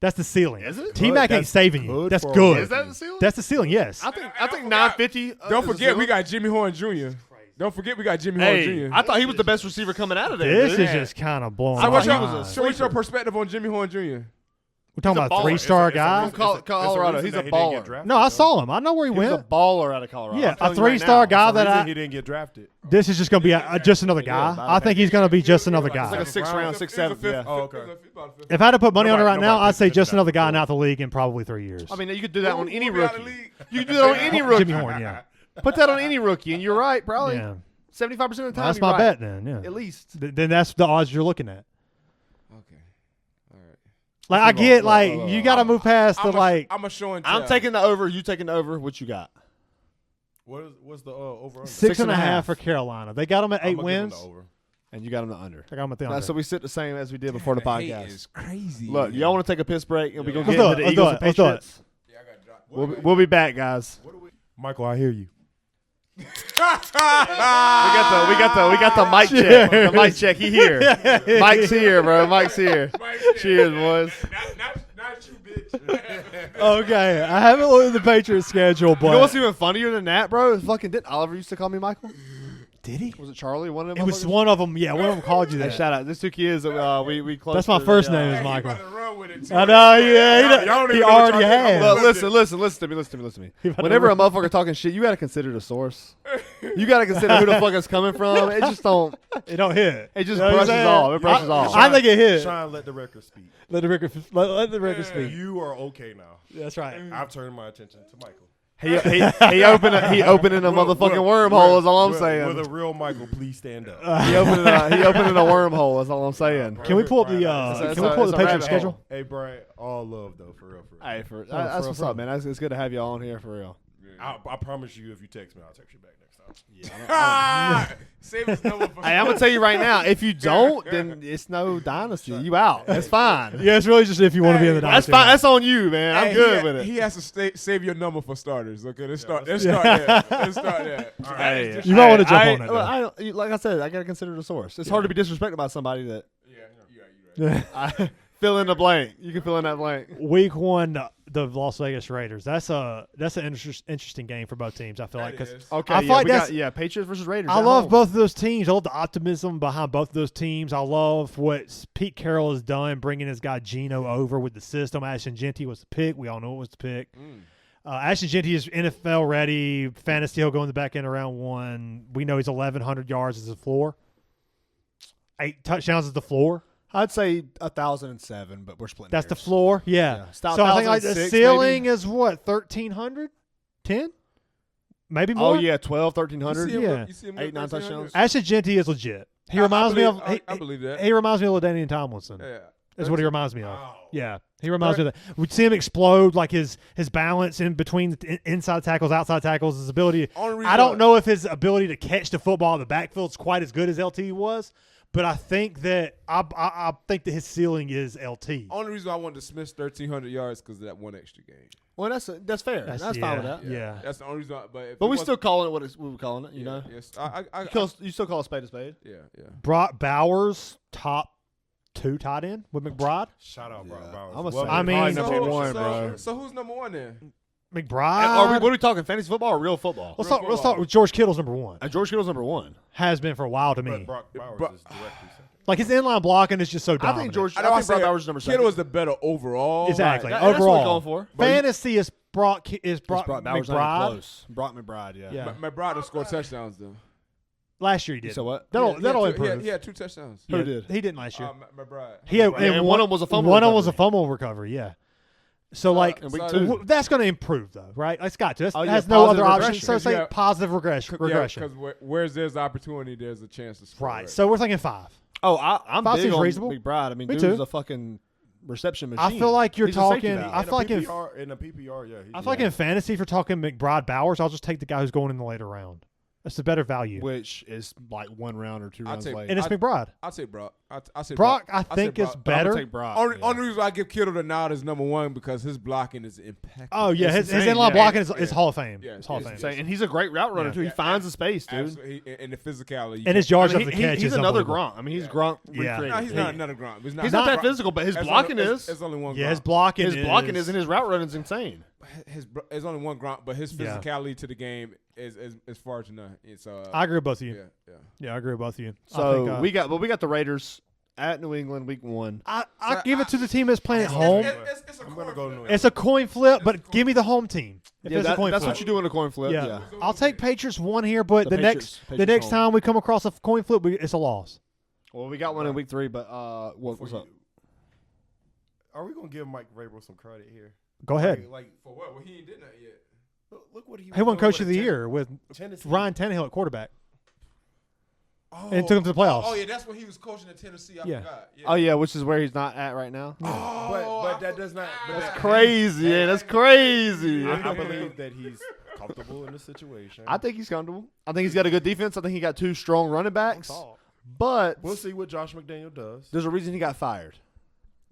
A: That's the ceiling.
B: Is it?
A: T-Mac ain't
D: That's
A: saving you.
D: good
A: That's
D: for a
A: good.
B: Is that the ceiling?
A: That's the ceiling, yes.
B: I think 950.
C: Don't forget, we got Jimmy Horn Jr. Don't forget, we got Jimmy Horn
B: Hey,
C: Jr.
B: I thought he was the best receiver coming out of there.
A: This
B: dude.
A: is just kind of blowing
B: I
A: my
B: wish I
A: mind.
B: was a
C: So what's your perspective on Jimmy Horn Jr.?
A: We're talking
B: He's a
A: about a
B: baller.
A: 3-star
B: It's a
A: guy.
B: From Colorado. He's a baller.
A: No, I saw him. I know where he
B: He was a
A: went.
B: baller out of Colorado.
A: Yeah,
B: I'm telling
A: a
B: you right
A: 3-star
B: now.
A: guy
D: The
A: that
D: reason he didn't get drafted.
A: This is just going to be just another guy. I think he's going to be just another
B: It's like
A: guy.
B: a 6th round, 6th, 7th. Yeah.
D: Oh, okay.
A: If I had to put money on it right now,
D: Nobody
A: I'd say
D: picked
A: just
D: him
A: another
D: out
A: guy
D: before.
A: out the league in probably 3 years.
B: I mean, you could do that on any
C: Who be out of the
B: rookie.
C: league?
B: You could do that on any rookie.
A: Jimmy Horn, yeah.
B: Put that on any rookie, and you're right. Probably
A: Yeah.
B: 75% of the time.
A: That's
B: you're
A: my
B: right.
A: bet then, yeah.
B: At least.
A: Then that's the odds you're looking at.
C: Okay. All right.
A: Like, I get, like, you got to move past the, like.
C: I'm a show and tell.
B: I'm taking the over. You taking the over. What you got?
D: What's the over under?
A: 6.5 for Carolina. They got them at 8 wins.
B: And you got them the under.
A: They got them at the under.
B: So we sit the same as we did before the podcast.
C: Is crazy.
B: Look, y'all want to take a piss break, and we're gonna
A: Let's
B: get
A: do
B: into
A: it.
B: the
A: Let's
B: Eagles
A: do
B: and
A: it. Let's do it.
B: Patriots.
C: Yeah, I got dropped.
B: We'll be back, guys.
D: Michael, I hear you.
B: We got the mic check. The mic check. He here. Mike's here, bro. Mike's here. Cheers, boys.
C: Not you, bitch.
A: Okay, I haven't looked at the Patriots schedule, but
B: You know what's even funnier than that, bro? Fucking did Oliver used to call me Michael?
A: did he?
B: Was it Charlie? One of them.
A: It was one of them. Yeah, one of them called you
B: Hey,
A: that.
B: shout out. There's 2 kids that we close.
A: That's my
B: to
A: first
B: the,
A: name is
C: Hey,
A: Michael.
C: you about to run with it, too.
A: I know. Yeah,
C: Y'all don't
A: he
C: even know what
A: already
C: y'all
A: has.
C: think.
B: Listen to me. Whenever a motherfucker talking shit, you gotta consider the source. You gotta consider who the fuck it's coming from. It just don't.
A: It don't hit.
B: It just
A: You know what I'm
B: brushes
A: saying?
B: off. It brushes off.
A: I think it hit.
D: Shine, let the record speak.
A: Let the record speak.
D: You are okay now.
A: That's right.
D: I've turned my attention to Michael.
B: He opening a motherfucking wormhole. Is all I'm
D: Will
B: saying.
D: the real Michael please stand up?
B: He opening a wormhole. Is all I'm saying.
A: Can we pull up the
B: It's
A: Can we pull up the
B: a
A: Patriots
B: rabbit
A: schedule?
B: hole.
D: Hey, Brian, all love though, for real.
B: Hey, that's what's up, man. It's good to have y'all on here for real.
D: I promise you, if you text me, I'll text you back next time.
C: Save his number for
B: Hey, I'm gonna tell you right now. If you don't, then it's no dynasty. You out. That's fine.
A: Yeah, it's really just if you want to be in the
B: That's
A: dynasty.
B: fine. That's on you, man. I'm
C: Hey,
B: good with it.
C: He has to save your number for starters. Okay, let's start there. Let's start there.
B: Hey,
A: You might wanna jump on that,
B: look,
A: though.
B: like I said, I gotta consider the source. It's hard to be disrespected by somebody that
C: You're right.
B: I fill in the blank. You can fill in that blank.
A: Week 1, the Las Vegas Raiders. That's an interesting game for both teams. I feel like because
B: Okay,
A: I feel like
B: we
A: that's-
B: got Patriots versus Raiders.
A: I
B: at
A: love
B: home.
A: both of those teams. I love the optimism behind both of those teams. I love what Pete Carroll has done, bringing his guy Geno over with the system. Ashton Genty was the pick. We all know it was the pick. Ashton Genty is NFL ready. Fantasy, he'll go in the back end of round 1. We know he's 1,100 yards as the floor. 8 touchdowns is the floor.
B: I'd say 1,007, but we're splitting.
A: That's the
B: hairs.
A: floor. Yeah.
B: Yeah. Stop
A: So I think like the
B: 1,006
A: ceiling
B: maybe?
A: is what, 1,300? 10? Maybe more?
B: Oh yeah, 12, 1,300.
A: Yeah.
B: 8, 9 touchdowns.
A: Ashton Genty is legit. He reminds me of
C: I believe that.
A: he reminds me of LaDainian Tomlinson.
C: Yeah.
A: Is what he reminds me of.
D: Wow.
A: Yeah, he reminds me of that. We'd see him explode, like his balance in between the inside tackles, outside tackles, his ability. I don't know if his ability to catch the football in the backfield is quite as good as LT was, but I think that I think that his ceiling is LT.
C: Only reason I wanted to dismiss 1,300 yards because of that one extra game.
B: Well, that's fair. That's fine with that.
A: Yeah.
C: That's the only reason.
B: But we still calling it what we were calling it. You know,
C: Yes.
B: you still call a spade a spade.
C: Yeah.
A: Brock Bowers, top 2 tight end with McBride.
D: Shout out, Brock
B: Yeah.
D: Bowers.
B: I'm gonna
D: Well,
B: say
A: I mean-
B: probably
A: So-
B: number one, bro.
C: So who's number one then?
A: McBride.
B: What are we talking? Fantasy football or real football?
A: Let's talk with George Kittle's number 1.
B: George Kittle's number 1.
A: Has been for a while to me.
D: but Brock Bowers is directly second.
A: Like his inline blocking is just so
B: I
A: dominant.
B: think
C: I know I
B: Brock
C: said
B: Bowers is number 2.
C: Kittle is the better overall.
A: Exactly.
B: That's what we're
A: Overall,
B: going for.
A: fantasy is Brock
B: Brock Bowers not even
A: McBride.
B: close. Brock McBride, yeah.
A: Yeah.
C: My brother scored touchdowns though.
A: Last year he did.
B: So what?
A: That'll improve.
C: He had 2 touchdowns.
B: Who did?
A: He didn't last year.
C: McBride.
A: And
B: one of them was a fumble
A: One of them was a
B: recovery.
A: fumble recovery. Yeah. So
B: in week 2.
A: that's going to improve though, right? It's got to. It
B: Oh, yeah,
A: has no other
B: positive
A: option. So
B: regression.
A: say positive regression.
C: Because where's there's opportunity, there's a chance to score.
A: Right. So we're thinking 5.
B: Oh, I'm
A: 5
B: big
A: seems
B: on
A: reasonable.
B: McBride. I mean,
A: Me
B: dude's
A: too.
B: a fucking reception machine.
A: I feel like you're
B: He's a safety
A: talking.
B: valve.
A: I feel like in
D: a PPR, yeah.
A: I feel like in fantasy, if you're talking McBride Bowers, I'll just take the guy who's going in the later round. That's a better value.
B: which is like 1 round or 2 rounds late.
A: And it's McBride.
C: I'll say Brock. I'll say
A: Brock,
C: Brock.
A: I think, is
B: I'm
A: better.
B: gonna take Brock.
C: Only reason I give Kittle the nod is number 1 because his blocking is impeccable.
A: Oh yeah,
B: It's
A: his
B: insane,
A: inline
B: yeah.
A: blocking is Hall of Fame.
C: Yeah,
A: It's Hall of
C: it's
A: Fame.
B: Insane. And he's a great route runner
A: Yeah.
B: too. He finds the space, dude.
C: Absolutely. And the physicality.
A: And his yards
B: I mean,
A: after the catch
B: he's
A: is
B: another
A: unbelievable.
B: Gronk. I mean, he's Gronk
A: Yeah.
B: recreated.
C: No, he's not another Gronk.
B: He's not that physical, but his blocking is.
C: It's only one.
A: Yeah,
C: Gronk.
A: his blocking
B: is and his route running is insane.
C: There's only one Gronk, but his
A: Yeah.
C: physicality to the game is far to none. It's
A: I agree with both of you.
C: yeah.
A: Yeah, I agree with both of you.
B: So
A: I think,
B: we got the Raiders at New England week 1.
A: I give it to the team that's playing at home.
C: It's a
D: I'm gonna go New England.
A: It's a coin flip, but give me the home team. If it's a coin
B: that's
A: flip.
B: what you do in a coin flip.
A: Yeah.
B: Yeah.
A: I'll take Patriots 1 here, but
B: The
A: the
B: Patriots
A: next
B: home.
A: time we come across a coin flip, it's a loss.
B: Well, we got one in week 3, but what's up?
D: Are we gonna give Mike Vrabel some credit here?
A: Go ahead.
D: Like
C: For what? Well, he ain't did that yet.
D: look what he
A: He won
D: doing
A: Coach of
D: with
A: the
D: a
A: Year with
D: Tennessee.
A: Ryan Tannehill at quarterback.
C: Oh,
A: And took him to the playoffs.
C: Oh yeah, that's when he was coaching in Tennessee. I
A: Yeah.
C: forgot. Yeah.
B: Oh yeah, which is where he's not at right now.
D: But that does not. But
B: That's
D: that-
B: crazy. Yeah, that's crazy.
D: I believe that he's comfortable in the situation.
B: I think he's comfortable. I think he's got a good defense. I think he got 2 strong running backs. But
D: We'll see what Josh McDaniel does.
B: there's a reason he got fired.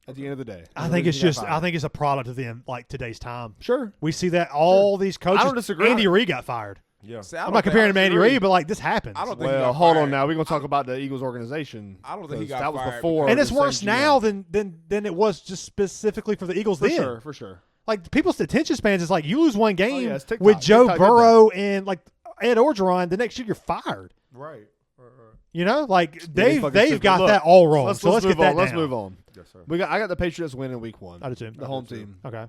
B: At the end of the day,
A: I think it's just. I think it's a product of them like today's time.
B: sure.
A: We see that all these coaches.
B: I don't disagree.
A: Andy Reid got fired.
D: Yeah.
C: See, I
A: I'm
C: don't
A: not
C: think-
A: comparing him to Andy
B: disagree.
A: Reid, but like this happens.
C: I don't think he
B: Well,
C: got
B: hold on
C: fired.
B: now. We're gonna talk about the Eagles organization.
C: I don't think he
B: 'cause
C: got
B: that was
C: fired
B: before.
A: And
B: the
A: it's
B: same
A: worse
B: GM.
A: now than it was just specifically for the Eagles
B: For
A: then.
B: sure, for sure.
A: Like people's attention spans is like you lose one game
B: yeah, it's TikTok.
A: with Joe
B: TikTok did
A: Burrow and like Ed Orgeron, the next year you're fired.
D: Right.
A: You know, like
B: Yeah,
A: they've
B: fucking stupid.
A: got
B: Look,
A: that all wrong.
B: Let's
A: so let's
B: move
A: get that
B: on. Let's
A: down.
B: move on.
D: Yes, sir.
B: I got the Patriots winning week 1.
A: I do too.
B: The home team.
A: Okay.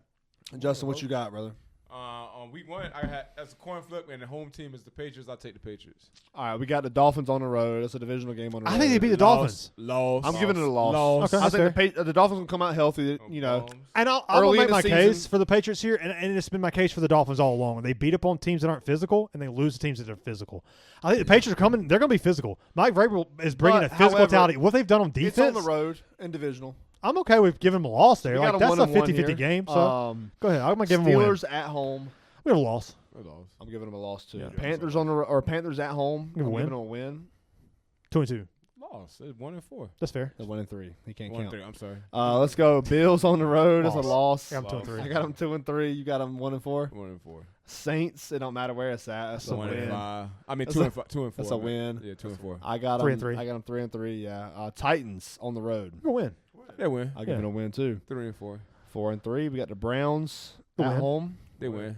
B: Justin, what you got, brother?
C: On week 1, I had as a coin flip, and the home team is the Patriots. I'll take the Patriots.
B: All right, we got the Dolphins on the road. It's a divisional game on the road.
A: I think they beat the Dolphins.
C: Loss.
B: I'm giving it a loss.
C: Loss.
A: Okay.
B: I think the Dolphins will come out healthy. You know,
A: And I'm
B: Early
A: gonna
B: in
A: make
B: the
A: my
B: season-
A: case for the Patriots here, and it's been my case for the Dolphins all along. They beat up on teams that aren't physical, and they lose to teams that are physical. I think the Patriots are coming. They're going to be physical. Mike Vrabel is bringing
B: But,
A: a physical
B: however,
A: mentality. What they've done on defense,
B: it's on the road in divisional.
A: I'm okay with giving them a loss there.
B: We
A: Like
B: got a
A: that's a
B: 1-1
A: 50-50
B: here.
A: game. So go ahead. I'm gonna give them a win.
B: Steelers at home.
A: We have a loss.
B: I'm giving them a loss too.
A: Yeah.
B: Panthers Panthers at home.
A: Give a
B: I'm
A: win.
B: giving them a win.
A: 2-2.
C: Loss. It's 1-4.
A: That's fair.
B: They're 1-3. He can't
C: 1-3.
B: count.
C: I'm sorry.
B: Let's go. Bills on the road. It's a
A: Loss.
B: loss.
A: I got 2-3.
B: I got them 2-3. You got them 1-4.
C: 1-4.
B: Saints. It don't matter where it's at. That's a win.
C: 1-5. I mean,
B: That's
C: 2-5. 2-4.
B: That's a win.
C: Yeah, 2-4.
B: I got
A: 3-3.
B: them. I got them 3-3. Yeah. Titans on the road.
A: Good win.
C: They win.
B: I'll give it a win too.
C: 3-4.
B: 4-3. We got the Browns
A: Good
B: at
A: win.
B: home.
C: They win.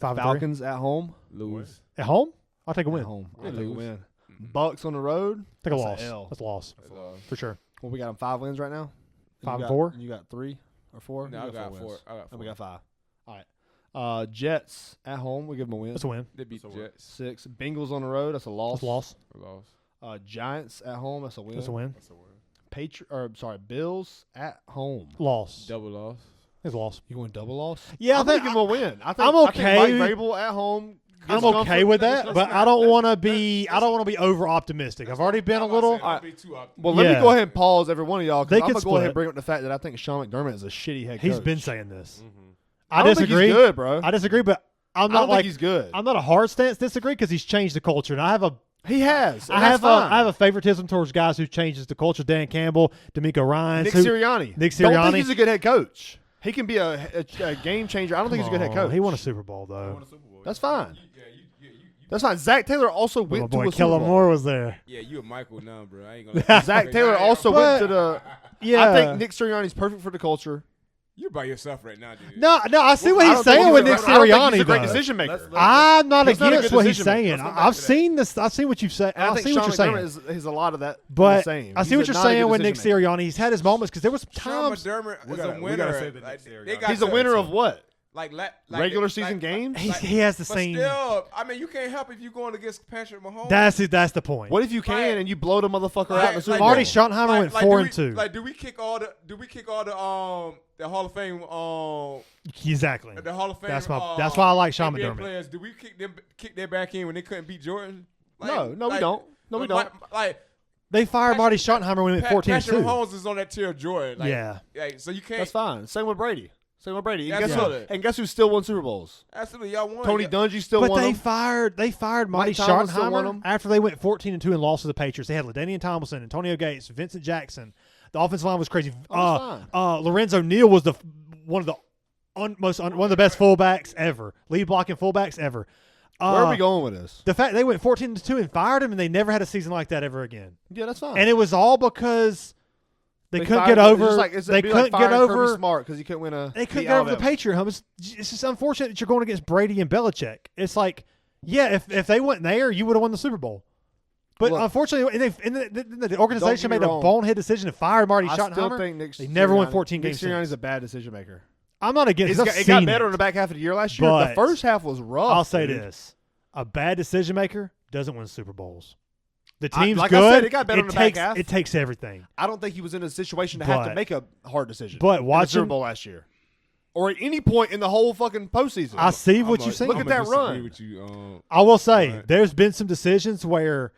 A: 5-3.
B: Falcons at home.
C: Lose.
A: At home, I'll take a
B: At
A: win.
B: home.
C: They
B: I'll take a
C: lose.
B: win.
C: Mhm.
B: Bucks on the road.
A: Take a
B: That's a
A: loss.
B: L.
A: That's a loss
C: That's a loss.
A: for sure.
B: Well, we got them 5 wins right now.
A: 5 and 4.
B: You got 3 or 4.
C: No, I
B: You
C: got
B: four
C: 4.
B: wins.
C: I got
B: And
C: 4.
B: we got 5. All right. Jets at home. We give them a win.
A: That's a win.
C: They beat the
D: That's a win.
C: Jets.
B: 6. Bengals on the road. That's a loss.
A: That's a loss.
C: Loss.
B: Giants at home. That's a win.
A: That's a win.
D: That's a win.
B: Bills at home.
A: Loss.
C: Double loss.
A: It's a loss.
B: You going double loss?
A: Yeah,
B: I'm
A: I think
B: give them a win. I think,
A: I'm
B: I
A: okay.
B: think Mike Vrabel at home.
A: I'm
B: gets
A: okay
B: comfort.
A: with that,
C: Let's
A: but
C: not-
A: I don't
C: let's-
A: want to be. I don't want to be over optimistic. I've already been a little.
C: Don't be too optimistic.
B: Well, let me
A: Yeah.
B: go ahead and pause every one of y'all
A: They
B: because I'm
A: could
B: going to go ahead
A: split.
B: and bring up the fact that I think Sean McDermott is a shitty head coach.
A: He's been saying this.
D: Mm-hmm.
A: I
B: don't think
A: disagree.
B: he's good, bro.
A: I disagree, but I'm
B: I
A: not
B: don't
A: like
B: think he's good.
A: I'm not a hard stance disagree because he's changed the culture, and I have a
B: He has.
A: I have a favoritism towards guys who changes the culture. Dan Campbell, D'Amico Ryan,
B: Nick Sirianni.
A: Nick
B: Don't
A: Sirianni.
B: think he's a good head coach. He can be a game changer. I don't think he's a good head coach.
A: He won a Super Bowl though.
D: Won a Super Bowl.
B: That's fine.
C: Yeah, you
B: That's fine. Zach Taylor also
A: My
B: went to
A: boy
B: a Super
A: Kellen
B: Bowl.
A: Moore was there.
C: Yeah, you a Michael now, bro. I ain't gonna.
B: Zach Taylor also
A: But-
B: went to the.
A: Yeah,
B: I think Nick Sirianni's perfect for the culture.
C: You're by yourself right now, dude.
A: No, I see what
B: I
A: he's
B: don't think
A: saying with
B: a-
A: Nick
B: I don't think
A: Sirianni.
B: he's a great
A: though.
B: decision maker.
D: Let's-
A: I'm not
B: He's not a
A: against
B: good
A: what he's
B: decision maker.
A: saying.
D: Let's go back
A: I've
D: to that.
A: seen this. I've seen what you've said.
B: And I
A: I've
B: think
A: seen
B: Sean
A: what you're
B: McDermott
A: saying.
B: is a lot of that.
A: But
B: the same.
A: I see
B: He's
A: what you're
B: not a
A: saying
B: good
A: with Nick
B: decision maker.
A: Sirianni. He's had his moments because there was
C: Sean
A: times.
C: McDermott
D: We
C: is
D: gotta-
C: a
D: we
C: winner.
D: gotta say that
C: Like,
D: Nick Sirianni.
C: they got
B: He's a
C: to-
B: winner of what? regular season games.
A: He has the
C: but
A: same.
C: Still, I mean, you can't help if you're going against Patrick Mahomes.
A: That's the point.
B: What if you can and you blow the motherfucker out in the Super Bowl?
A: Marty Schottenheimer went 4-2.
C: Like, do we kick all the Hall of Fame
A: Exactly.
C: the Hall of Fame?
A: That's why I like Shawn
C: NBA
A: McDermott.
C: players, do we kick their back in when they couldn't beat Jordan?
B: No, we don't. No, we don't.
A: They fired Marty Schottenheimer when he went 14-2.
C: Patrick Mahomes is on that tier of Jordan. Like,
A: Yeah.
C: So you can't.
B: That's fine. Same with Brady. And
C: Absolutely.
B: guess who still won Super Bowls?
C: Absolutely, y'all won.
B: Tony Dungy still
A: But
B: won
A: they
B: them.
A: fired Marty
B: Mike Tomlin still won
A: Schottenheimer
B: them.
A: after they went 14-2 and lost to the Patriots. They had LaDainian Tomlinson, Antonio Gates, Vincent Jackson. The offensive line was crazy. Lorenzo Neal was one of the best fullbacks ever, lead blocking fullbacks ever.
B: Where are we going with this?
A: The fact they went 14-2 and fired him, and they never had a season like that ever again.
B: Yeah, that's fine.
A: And it was all because they couldn't
B: fired
A: get
B: him.
A: over.
B: They couldn't get over Kirby Smart because he couldn't win a.
A: They couldn't get over the Patriot home. It's just unfortunate that you're going against Brady and Belichick. It's like, yeah, if they went there, you would have won the Super Bowl. But
B: Look,
A: unfortunately, the organization made a bonehead decision to fire Marty Schottenheimer.
B: I still think
A: they never won 14 games.
B: Nick Sirianni's a bad decision maker.
A: I'm not against
B: it. It got better in the back half of the year last year. The first half was rough.
A: I'll say this: a bad decision maker doesn't win Super Bowls. The team's
B: like
A: good.
B: I said, it got better in the back half.
A: It takes everything.
B: I don't think he was in a situation to have to make a hard decision.
A: But
B: in
A: watching
B: the Super Bowl last year, or at any point in the whole fucking postseason,
A: I see what you're saying.
B: Look at that run.
C: With you,
A: I will say there's been some decisions where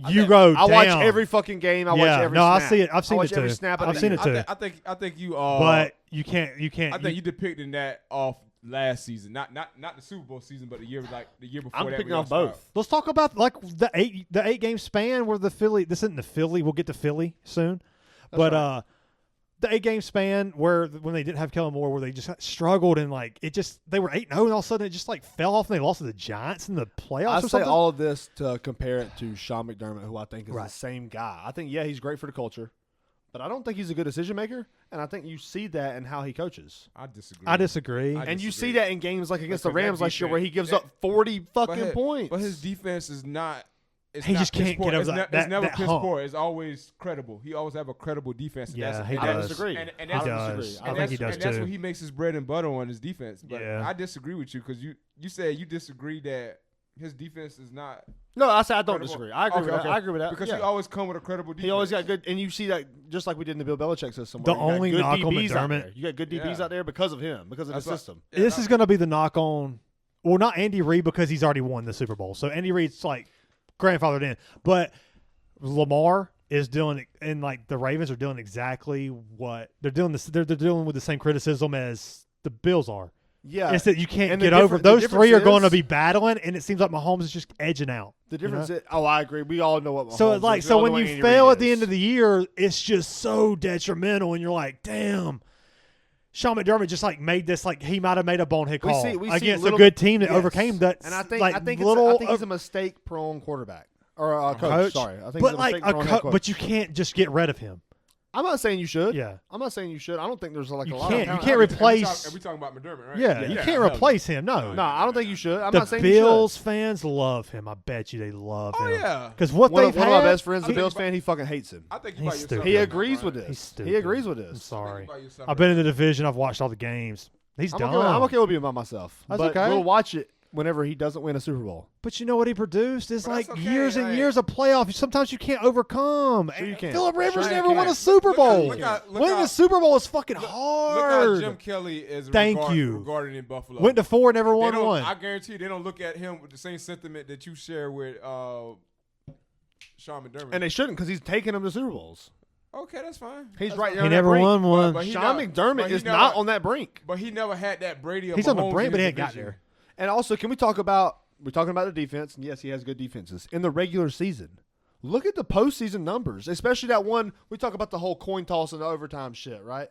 A: you go down.
B: I watch every fucking game. I watch every snap.
A: I see it. I've seen it too.
B: Every snap
A: I've seen it too.
C: I think you.
A: But you can't.
C: I think you depicting that off last season, not the Super Bowl season, but the year before.
B: I'm
C: that
B: picking off both.
A: Let's talk about like the eight game span where the Philly. This isn't the Philly. We'll get to Philly soon, but
B: right.
A: The 8 game span where when they didn't have Kellen Moore, where they just struggled and like they were 8-0 and all of a sudden it just like fell off and they lost to the Giants in the playoffs.
B: I
A: or
B: say
A: something.
B: all of this to compare it to Sean McDermott, who I think is the same guy. I think he's great for the culture, but I don't think he's a good decision maker, and I think you see that in how he coaches.
C: I disagree.
B: And you see that in games like against the Rams last year where he gives up 40 fucking points.
C: But his defense is not.
A: He just can't get over that.
C: It's never
A: that
C: piss
A: hump.
C: poor. It's always credible. He always have a credible defense.
A: Yeah, he
B: I
A: does.
B: disagree.
C: And
A: he does. I think he does
C: and
A: too.
C: that's what he makes his bread and butter on his defense. But
A: Yeah.
C: I disagree with you because you said you disagree that his defense is not.
B: No, I said I don't
C: credible.
B: disagree. I agree with that. I agree with that.
C: Because
B: yeah.
C: he always come with a credible defense.
B: He always got good, and you see that just like we did in the Bill Belichick system.
A: The
B: where you got
A: only
B: good
A: knock on
B: DBs out
A: McDermott-
B: there. You got good DBs out there because of him, because of the system.
A: This is going to be the knock on. Well, not Andy Reid because he's already won the Super Bowl. So Andy Reid's like grandfathered in, but Lamar is doing, and like the Ravens are doing exactly what they're doing. They're dealing with the same criticism as the Bills are.
B: Yeah,
A: it's that you can't
B: and
A: get over. Those three are going to be battling, and it seems like Mahomes is just edging out.
B: The difference is, I agree. We all know what Mahomes
A: so it's like,
B: is.
A: so when you fail at the end of the year, it's just so detrimental, and you're like, damn. Sean McDermott just like made this like he might have made a bonehead call against a good team that overcame that.
B: And I think
A: like
B: I think he's a mistake-prone quarterback or a coach. Sorry, I think
A: but
B: he's
A: like
B: a coach.
A: but you can't just get rid of him.
B: I'm not saying you should.
A: Yeah,
B: I'm not saying you should. I don't think there's like
A: you
B: a lot
A: can't.
B: of talent.
A: You can't replace.
C: Are we talking about McDermott, right?
A: Yeah, you can't replace him. No,
B: I don't think you should. I'm
A: the
B: not saying you should.
A: Bills fans love him. I bet you they love him.
C: Oh yeah,
A: because what
B: one
A: they've
B: of
A: had.
B: my best friends is a Bills fan. He fucking hates him.
C: I think
A: He's stupid.
B: He agrees with this.
A: He's stupid.
B: He agrees with this.
A: I'm sorry.
C: yourself,
A: I've been in the division. I've watched all the games. He's
B: I'm
A: dumb.
B: okay, I'm okay with being by myself.
A: That's
B: but
A: okay.
B: we'll watch it whenever he doesn't win a Super Bowl.
A: But you know what he produced is
C: But
A: like
C: that's okay,
A: years and
C: like-
A: years of playoffs. Sometimes you can't overcome.
B: Sure you can.
A: Phillip Rivers
B: Sure you
A: never
B: can.
A: won a Super Bowl.
C: Look
A: Winning a Super Bowl is fucking
C: Look
A: hard.
C: how Jim Kelly is
A: Thank you.
C: regarded in Buffalo.
A: Went to 4, never
C: They
A: won
C: don't-
A: one.
C: I guarantee you they don't look at him with the same sentiment that you share with Sean McDermott.
B: And they shouldn't because he's taking them to Super Bowls.
C: Okay, that's fine.
B: He's
C: That's
B: right
C: fine.
B: there.
A: He
B: on that
A: never
B: brink.
A: won one.
C: But he
B: Sean
C: never-
B: McDermott
C: but he
B: is
C: never-
B: not on that brink.
C: But he never had that Brady.
A: He's on the
C: Mahomes
A: brink,
C: in
A: but he
C: his
A: ain't got
C: division.
A: there.
B: And also, can we talk about we're talking about the defense? And yes, he has good defenses in the regular season. Look at the postseason numbers, especially that one. We talk about the whole coin toss and the overtime shit, right?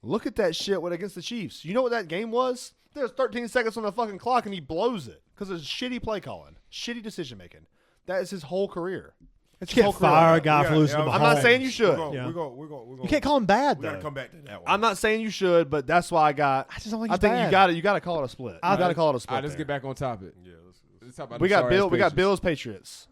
B: Look at that shit against the Chiefs. You know what that game was? There's 13 seconds on the fucking clock, and he blows it because of shitty play calling, shitty decision making. That is his whole career.
A: You can't fire a guy for losing to Mahomes.
B: I'm not saying you should.
D: We're going.
A: You can't call him bad
D: We
A: though.
D: got to come back to that one.
B: I'm not saying you should, but that's why I
A: just don't think
B: I
A: he's
B: think
A: bad.
B: you got to call it a split. You got to call it a split.
C: Let's
B: there.
C: get back on topic.
D: Yeah,
C: Let's talk about
B: We
C: them
B: got
C: sorry-ass
B: Bill. We got
C: Patriots.
B: Bills Patriots.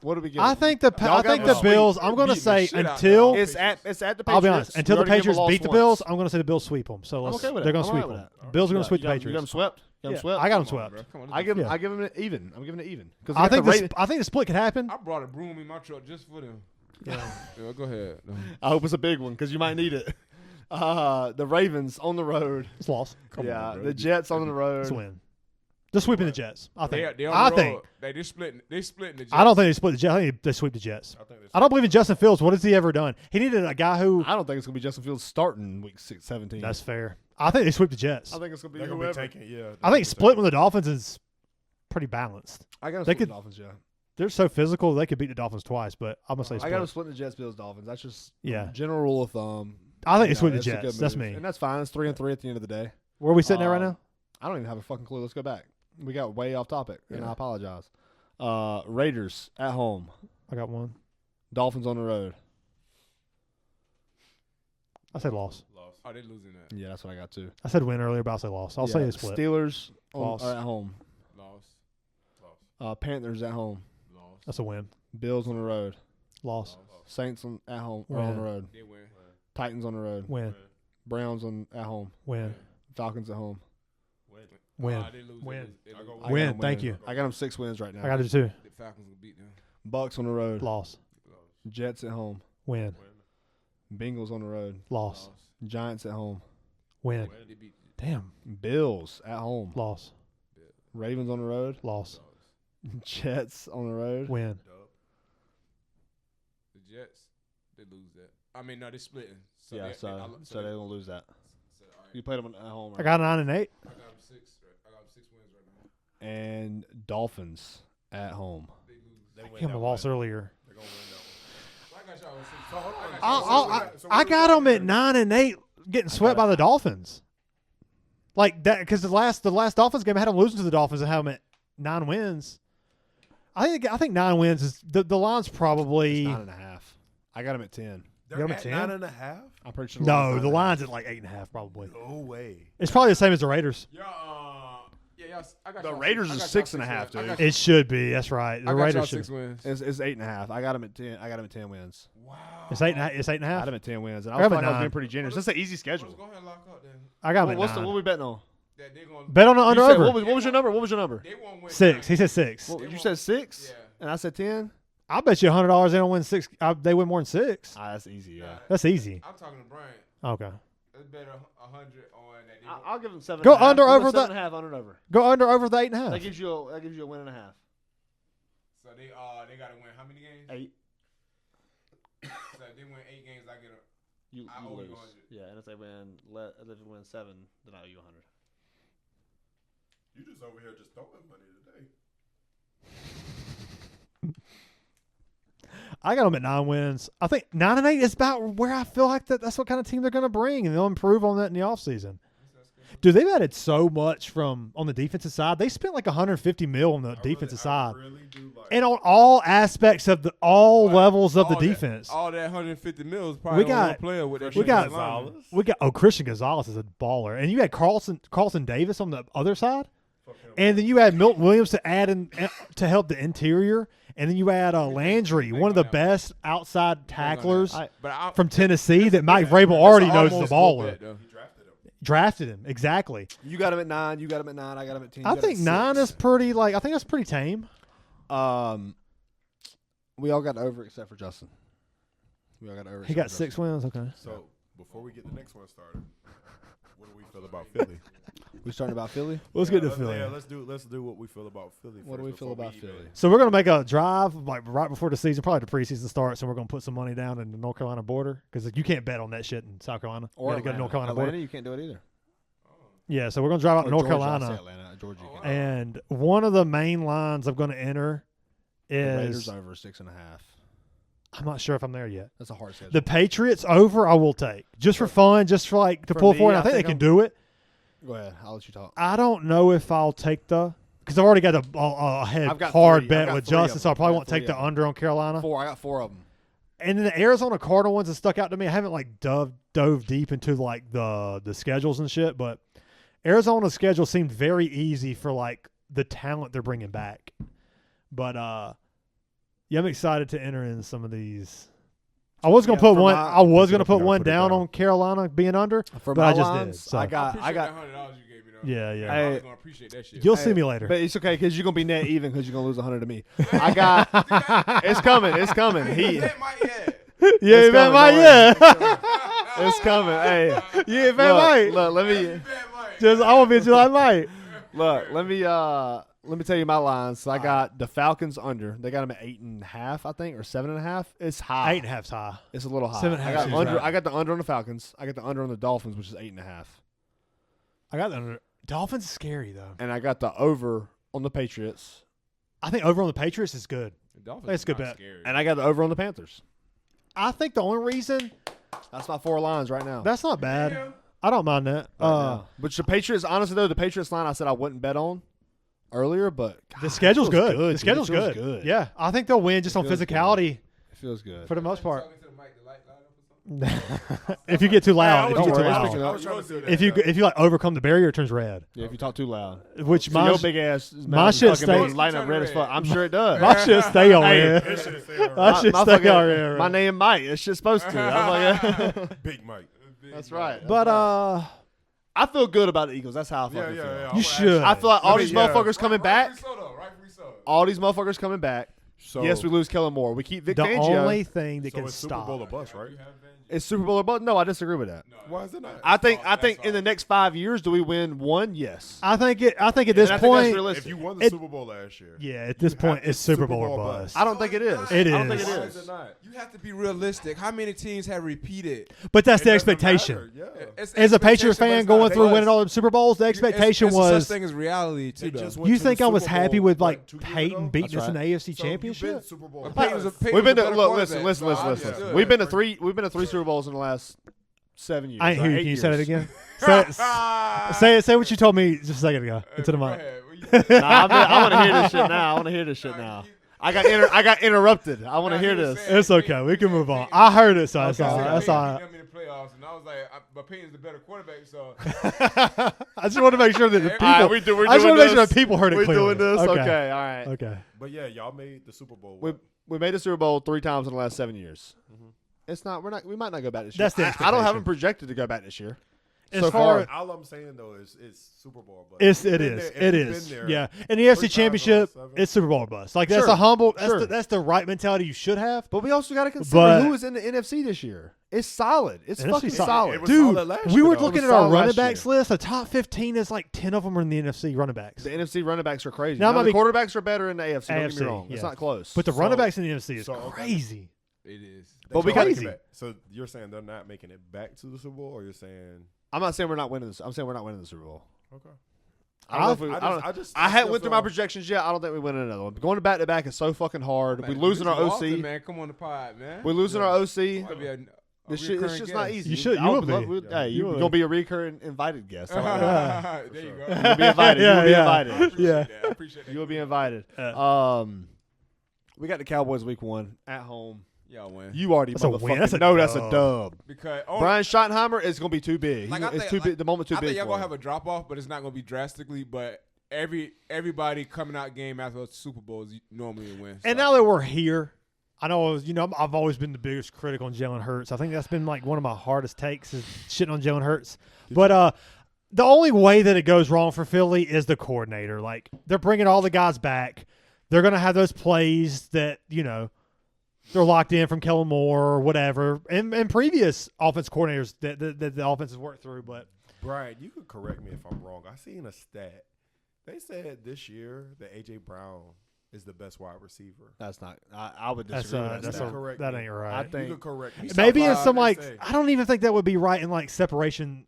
B: What do we get?
A: I think the
C: got
A: Bills.
C: sweep.
A: I'm going to
C: Beating the
A: say
C: shit out
A: until
C: of
B: it's at the Patriots.
A: I'll be honest. Until
B: We
A: the
B: already gave them
A: Patriots
B: a loss
A: beat the
B: once.
A: Bills, I'm going to say the Bills sweep them. So
B: I'm
A: let's,
B: okay with
A: they're
B: that.
A: going to
B: I'm
A: sweep
B: all right
A: them.
B: with that.
A: Bills are going to sweep
B: You
A: the
B: got them
A: Patriots.
B: swept. You got them
A: Yeah,
B: swept.
A: I got them
C: Come on,
A: swept.
C: bro. Come on,
B: I give them.
A: Yeah.
B: I give them an even. I'm giving it even. 'Cause
A: I think
B: the
A: I think the split could happen.
C: I brought a broom in my truck just for them.
A: Yeah.
C: Yeah, go ahead. No.
B: I hope it's a big one because you might need it. The Ravens on the road.
A: It's lost.
D: Come on, bro.
B: The Jets on the road.
A: It's a win. They're sweeping the Jets. I think.
C: They on
A: I
C: the
A: think.
C: road. They splitting the Jets.
A: I don't think they split the Jets. I think they sweep the Jets. I don't believe in Justin Fields. What has he ever done? He needed a guy who.
B: I don't think it's gonna be Justin Fields starting week 17.
A: That's fair. I think they sweep the Jets.
B: I think it's gonna be
D: They're gonna
B: whoever.
D: be taking. Yeah.
A: I think splitting with the Dolphins is pretty balanced.
B: I got
A: They
B: to split
A: could-
B: the Dolphins. Yeah.
A: They're so physical they could beat the Dolphins twice, but I'm gonna say
B: I
A: split.
B: got to split the Jets, Bills, Dolphins. That's just
A: Yeah.
B: general rule of thumb.
A: I think
B: You
A: they sweep
B: know,
A: the
B: it's a good
A: Jets. That's
B: move.
A: me.
B: And that's fine. It's 3-3 at the end of the day.
A: Where are we sitting at right now?
B: I don't even have a fucking clue. Let's go back. We got way off topic, and
A: Yeah.
B: I apologize. Raiders at home.
A: I got one.
B: Dolphins on the road.
A: I said loss.
C: Oh, they losing that.
B: Yeah, that's what I got too.
A: I said win earlier, but I'll say loss. I'll say they split.
B: Steelers
A: Loss.
B: at home.
C: Loss.
B: Panthers at home.
C: Loss.
A: That's a win.
B: Bills on the road.
A: Loss.
B: Saints at home or on the
A: Win.
B: road.
C: They win.
B: Titans on the road.
A: Win.
B: Browns at home.
A: Win.
B: Falcons at home.
A: Win.
C: They lose.
A: Win.
C: They lose.
B: I got
A: Win.
B: them
A: Thank
B: winning.
A: you.
B: I got them 6 wins right now.
A: I got it too.
C: The Falcons will beat them.
B: Bucks on the road.
A: Loss.
B: Jets at home.
A: Win.
B: Bengals on the road.
A: Loss.
B: Giants at home.
A: Win.
C: They beat
A: Damn.
B: Bills at home.
A: Loss.
B: Ravens on the road.
A: Loss.
B: Jets on the road.
A: Win.
C: the Jets. They lose that. I mean, no, they splitting. So
B: Yeah,
C: they,
B: so
C: they
B: they're gonna lose that.
C: so, all right.
B: You played them at home.
A: I
B: Right?
A: got 9 and 8.
C: I got them 6. I got them 6 wins right now.
B: And Dolphins at home.
C: They lose.
D: They win
A: Him
D: that
A: a loss
D: one.
A: earlier.
D: They're gonna win that
C: So I got y'all with 6.
D: So hold on.
C: I got y'all
D: So
A: I
D: what
A: got
D: we
A: them at
D: here?
A: 9 and 8, getting swept by the Dolphins. Like that, because the last Dolphins game I had them losing to the Dolphins and had them at 9 wins. I think 9 wins is the line's probably
B: 9.5. I got them at 10.
D: They're
A: Got 'em
D: at
A: at 10?
D: 9.5.
B: I'm pretty sure.
A: no. The line's at like 8.5 probably.
D: No way.
A: It's probably the same as the Raiders.
C: Yeah, y'all. I got
B: The
C: y'all
B: Raiders
C: six-
B: is
C: I got
B: 6.5,
C: y'all 6
B: dude.
C: wins.
A: It should be. That's right. The
C: I got y'all
A: Raiders
C: 6
A: should.
C: wins.
B: It's 8.5. I got them at 10. I got them at 10 wins.
C: Wow.
A: It's 8.5. It's
B: I had
A: 8.5.
B: them at 10 wins, and
A: I
B: I
A: have
B: feel
A: it
B: like I was
A: 9.
B: being pretty generous. That's an easy
C: Let's
B: schedule.
C: go ahead and lock up then.
A: I got them at
B: What
A: 9.
B: we betting on?
C: That they gonna
A: Bet on the under
B: You said-
A: over.
B: what was your number? What was your number?
C: They won't win
A: 6.
C: 9.
A: He said 6.
B: What, you said 6,
C: Yeah.
B: and I said 10.
A: I'll bet you $100 they don't win 6. They win more than 6.
B: That's easy. Yeah.
A: That's easy.
C: I'm talking to Bryant.
A: Okay.
C: It's better 100 on that. They
B: I'll give them 7.
A: Go under over the-
B: 7.5 under and over.
A: Go under over the 8.5.
B: That gives you a win and a half.
C: So they got to win how many games?
B: 8.
C: So if they win 8 games, I get a.
B: You
C: I owe you
B: lose.
C: 100.
B: Yeah, and if they win 7, then I owe you 100.
D: You just over here just throwing money today.
A: I got them at 9 wins. I think 9 and 8 is about where I feel like that's what kind of team they're going to bring, and they'll improve on that in the offseason. Dude, they've added so much from on the defensive side. They spent like $150 million on the defensive side,
D: I really do like.
A: and on all aspects of all levels of the
C: All that-
A: defense.
C: All that 150 mil is probably
A: We got-
C: one player with that.
A: we got-
C: lineman.
A: Christian Gonzalez is a baller, and you had Carlson Davis on the other side, and then you had Milton Williams to add in to help the interior, and then you had Landry, one of the best outside tacklers
C: But I,
A: from Tennessee that Mike Vrabel
C: that's
A: already knows is a
C: almost
A: baller.
C: bet, though.
D: He drafted him.
A: Drafted him exactly.
B: You got him at 9. You got him at 9. I got him at 10. You
A: I
B: got him
A: think
B: at
A: 9
B: 6.
A: is pretty. Like I think that's pretty tame.
B: We all got over except for Justin. We all got over.
A: He got 6 wins. Okay.
D: So before we get the next one started, what do we feel about Philly?
B: We starting about Philly.
A: Let's get to Philly.
D: Yeah, let's do what we feel about Philly.
B: What do we feel about Philly?
A: So we're gonna make a drive like right before the season, probably the preseason starts, and we're gonna put some money down in the North Carolina border because you can't bet on that shit in South Carolina.
B: Or
A: you gotta go to North Carolina
B: Atlanta,
A: border.
B: you can't do it either.
A: Yeah, so we're gonna drive out to
B: Or
A: North
B: Georgia, I say
A: Carolina,
B: Atlanta, Georgia. You
C: Oh,
B: can't.
A: and one of the main lines I'm gonna enter
B: The Raiders
A: is
B: over 6.5.
A: I'm not sure if I'm there yet.
B: That's a hard schedule.
A: The Patriots over I will take just for fun, just for like to
B: For
A: pull
B: me,
A: forward. I
B: I
A: think they
B: think
A: can
B: I'm-
A: do it.
B: Go ahead. I'll let you talk.
A: I don't know if I'll take because I've already got a head
B: I've got
A: hard
B: 3. I've
A: bet
B: got
A: with
B: 3 of
A: Justin, so I
B: them.
A: probably
B: I've
A: won't
B: got
A: take
B: 3
A: the
B: of them.
A: under on Carolina.
B: 4. I got 4 of them.
A: And then the Arizona Cardinal ones that stuck out to me. I haven't like dove deep into like the schedules and shit, but Arizona's schedule seemed very easy for like the talent they're bringing back. But Yeah, I'm excited to enter in some of these. I was gonna
B: Yeah,
A: put
B: for
A: one.
B: my-
A: I was gonna
D: you
A: put
D: gotta
A: one
D: put it
A: down
D: down.
A: on Carolina being under,
B: For
A: but
B: my
A: I just
B: lines,
A: did. So.
B: I got.
C: that $100 you gave me though.
A: Yeah, yeah.
C: I
B: Hey,
C: was gonna appreciate that shit.
A: You'll
B: Hey,
A: see me later.
B: But it's okay because you're gonna be net even because you're gonna lose 100 to me. I got. It's coming. It's coming. He.
C: That might, yeah.
A: Yeah,
B: It's
A: man,
B: coming,
A: Mike.
B: don't
A: Yeah,
B: It's coming. Hey.
A: yeah, man, Mike.
B: Look. Let me.
C: Bad Mike.
A: Just I want to be just like Mike.
B: Look. Let me tell you my lines. So I got the Falcons under. They got them at 8.5, I think, or 7.5. It's high.
A: 8.5's high.
B: It's a little high.
A: 7.5
B: I got
A: seems
B: under.
A: right.
B: I got the under on the Falcons. I got the under on the Dolphins, which is 8.5,
A: I got that under. Dolphins is scary though.
B: and I got the over on the Patriots,
A: I think over on the Patriots is good.
C: The Dolphins
A: That's a good
C: not
A: bet.
C: scary.
B: and I got the over on the Panthers.
A: I think the only reason
B: That's my 4 lines right now.
A: that's not bad.
C: Yeah.
A: I don't mind that.
B: Right now. Which the Patriots, honestly though, the Patriots line I said I wouldn't bet on earlier, but God,
A: The schedule's
B: it feels
A: good. The
B: dude.
A: schedule's
B: It feels
A: good. Yeah, I think they'll win just on
B: feels good.
A: physicality
B: It feels good.
A: for the most part.
C: Talking to the mic, the light up or something?
A: If you get too loud, if
B: Don't
A: you get too
B: worry, it's
A: loud,
B: picking up.
D: I was trying to do that.
A: if you like overcome the barrier, it turns red.
B: Yeah, if you talk too loud.
A: Which
B: So
A: my
B: your big ass,
A: my shit stays-
B: lighting up red as fuck. I'm sure it does.
A: my shit stay on
B: Hey,
A: red.
D: That shit fair,
A: My
D: right?
A: shit
B: My
A: stay
B: fucking-
A: on red.
B: My name Mike. It's just supposed to. I'm like,
D: Big Mike.
B: that's right.
A: But
B: I feel good about the Eagles. That's how I fucking
D: Yeah,
B: feel.
D: yeah, yeah.
A: you should.
B: I feel like all
D: Let me-
B: these
D: yeah.
B: motherfuckers coming back.
C: Rightfully so, though. Rightfully so.
B: All these motherfuckers coming back.
D: So,
B: Yes, we lose Kellen Moore. We keep Vic
A: the
B: Fangio.
A: only thing that
D: so
A: can
D: it's Super Bowl or
A: stop.
D: bust, right?
B: It's Super Bowl or bust. No, I disagree with that.
D: Why is it not?
B: I think
C: That's
B: in the next 5 years, do we win one? Yes.
A: I think at this
B: And I think that's
A: point,
B: realistic.
D: If you won the
A: It-
D: Super Bowl last year,
A: yeah, at this
D: you
A: point,
D: have-
A: it's Super
D: Super
A: Bowl or
D: Bowl or
A: bust.
D: bust.
B: I don't think it is.
A: It
B: I don't think
A: is.
B: it
D: why
B: is.
D: is it not?
C: You have to be realistic. How many teams have repeated?
A: But that's the
D: It doesn't
A: expectation.
D: matter, Yeah.
C: It's
A: As a Patriots
C: expectation, but
A: fan
C: it's
A: going
C: not
A: through
C: bust.
A: winning all the Super Bowls, the expectation
C: it's
A: was.
C: such thing as reality too.
D: They
C: Though.
D: just went
A: You
D: to the
A: think I was
D: Super
A: happy
D: Bowl,
A: with like
D: 2 years
A: Peyton
D: ago?
A: beating us in the AFC
D: So you've been
A: Championship?
D: Super Bowl.
C: But
D: bust.
C: Peyton was
B: We've been
C: a
B: to
C: better
B: look.
C: quarterback,
B: Listen.
C: so I understood.
B: We've been to 3 Super Bowls in the last 7 years.
A: I ain't hear you.
B: 8
A: Can you say that
B: years.
A: again? say what you told me just a second ago into the
C: Go
A: mic.
C: ahead. Well, you-
B: Nah, I want to hear this shit now. I want to hear this shit now. I got interrupted. I want to hear this.
A: It's okay. We can move on. I heard it, so that's all.
C: Peyton
A: That's
C: beat
A: all.
C: them in the playoffs, and I was like, but Peyton's the better quarterback, so
A: I just want to make sure that the people.
B: All right, we're doing
A: I just want to make sure
B: this.
A: that people heard it
B: We're
A: clearly.
B: doing this.
A: Okay.
B: Okay. All right.
A: Okay.
D: But yeah, y'all made the Super Bowl.
B: We made the Super Bowl 3 times in the last 7 years. It's not. We might not go back this year.
A: That's the
B: I don't have
A: expectation.
B: them projected to go back this year.
A: As
B: So
A: far
B: far,
D: All I'm saying though is it's Super Bowl. But
A: it
D: if you've been
A: is.
D: there-
A: It
D: if you've
A: is.
D: been there
A: Yeah. In the AFC
D: 3 times on
A: Championship,
D: 7.
A: it's Super Bowl or bust. Like that's
B: Sure.
A: a humble.
B: Sure.
A: That's the right mentality you should have.
B: but we also got to consider
A: But-
B: who is in the NFC this year. It's solid. It's
A: NFC
B: fucking
A: solid.
B: solid.
D: It was
A: Dude,
D: solid last
A: we
D: year,
A: were
D: though.
A: looking
B: It
A: at
B: was
A: our
B: solid
A: running
B: last
A: backs
B: year.
A: list. The top 15 is like 10 of them are in the NFC running backs.
B: The NFC running backs are crazy.
A: Now, it
B: Now,
A: might
B: the
A: be-
B: quarterbacks are better in the AFC. Don't get
A: AFC,
B: me wrong.
A: yeah.
B: It's not close.
A: But the
D: So-
A: running backs in the NFC is
D: so, okay.
A: crazy.
C: it is.
B: But we
D: Y'all
B: got-
D: making it back. So you're saying they're not making it back to the Super Bowl, or you're saying
B: I'm not saying we're not winning this. I'm saying we're not winning the Super Bowl.
D: okay?
B: I don't know if we, I hadn't
D: still
B: went through my
D: feel-
B: projections yet. I don't think we win another one. Going back to back is so fucking hard.
C: Man,
B: we losing our
C: Mr.
B: OC.
C: Walton, man, come on the pod, man.
B: We're losing our OC.
C: Gotta be a
B: This shit, it's
C: recurring
B: just not
C: guest.
B: easy.
A: You should-
B: I
A: you
B: would
A: will
B: love-
A: be.
B: Hey,
A: You
B: you're
A: will
B: gonna be a recurring invited guest. How about that?
C: There you go.
B: You'll be invited.
A: Yeah,
B: you will be
A: yeah.
B: invited.
C: Appreciate that. I appreciate that.
B: You will be invited.
A: Uh,
B: We got the Cowboys week 1 at home.
C: Y'all win.
B: You already
A: That's a win.
B: motherfucking
A: That's a
B: know that's a
A: dub.
B: dub.
C: Because
B: Brian Schottenheimer is gonna be too big.
C: Like, I
B: It's
C: think-
B: too
C: like,
B: big. The moment too
C: I
B: big.
C: think y'all
B: for
C: gonna
B: him.
C: have a drop off, but it's not gonna be drastically. But everybody coming out game after the Super Bowl is normally a win.
A: And now that we're here, I know, I've always been the biggest critic on Jalen Hurts. I think that's been like one of my hardest takes is shitting on Jalen Hurts. But the only way that it goes wrong for Philly is the coordinator. Like, they're bringing all the guys back. They're going to have those plays that, they're locked in from Kellen Moore or whatever. And previous offense coordinators that the offense has worked through. But
D: Brian, you could correct me if I'm wrong. I seen a stat. They said this year that A.J. Brown is the best wide receiver.
B: That's not. I would
A: that's
B: disagree with that.
D: that's
B: stat.
D: correct.
A: that ain't right.
B: I
D: You
B: think
D: could correct me.
A: Maybe in
C: Top
A: some
C: five,
A: like
C: they say.
A: I don't even think that would be right in like separation,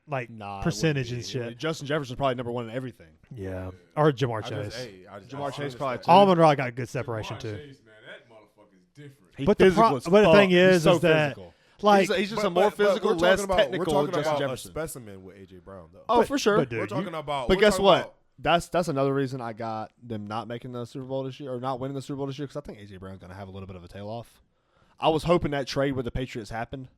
A: like
B: Nah, it
A: percentage
B: wouldn't
A: and
B: be.
A: shit.
B: Justin Jefferson's probably number 1 in everything.
A: Yeah, or Jamar
D: I
A: Chase.
D: just,
B: Jamar Chase probably too.
A: Almond Rock got good separation
C: Jamar
A: too.
C: Chase, man, that motherfucker's different.
B: He's
A: But the
B: physical
A: pro-
B: as
A: but the
B: fuck.
A: thing
B: He's
A: is
B: so
A: that,
B: physical.
A: Like,
B: he's just a more physical,
D: we're
B: less
D: talking
B: technical
D: about
B: Justin
D: a
B: Jefferson.
D: specimen with A.J. Brown, though.
B: Oh, for sure.
A: but dude,
D: we're talking about.
B: But
D: we're
B: guess
D: talking
B: what?
D: about-
B: That's another reason I got them not making the Super Bowl this year or not winning the Super Bowl this year because I think A.J. Brown's going to have a little bit of a tail off. I was hoping that trade with the Patriots happened,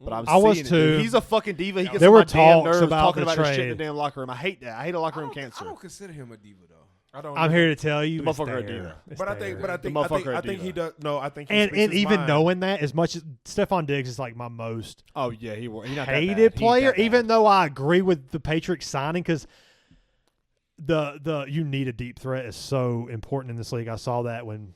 B: but I'm
A: I was
B: seeing it,
A: too.
B: dude. He's a fucking diva. He gets
A: There
B: on
A: were
B: my damn
A: talks
B: nerves
A: about
B: talking
A: the
B: about this shit in
A: trade.
B: the damn locker room. I hate that. I hate a locker room
C: I
B: cancer.
C: don't consider him a diva though.
A: I'm here to tell you,
B: The
A: it's
B: motherfucker a
A: there.
B: diva.
A: It's
D: But I
A: there.
D: think he does. No, I think he
A: And
D: speaks his
A: even
D: mind.
A: knowing that, as much as Stephon Diggs is like my most
B: Oh yeah, he not that bad.
A: hated
B: He ain't
A: player,
B: that bad.
A: even though I agree with the Patriots signing, because the you need a deep threat is so important in this league. I saw that when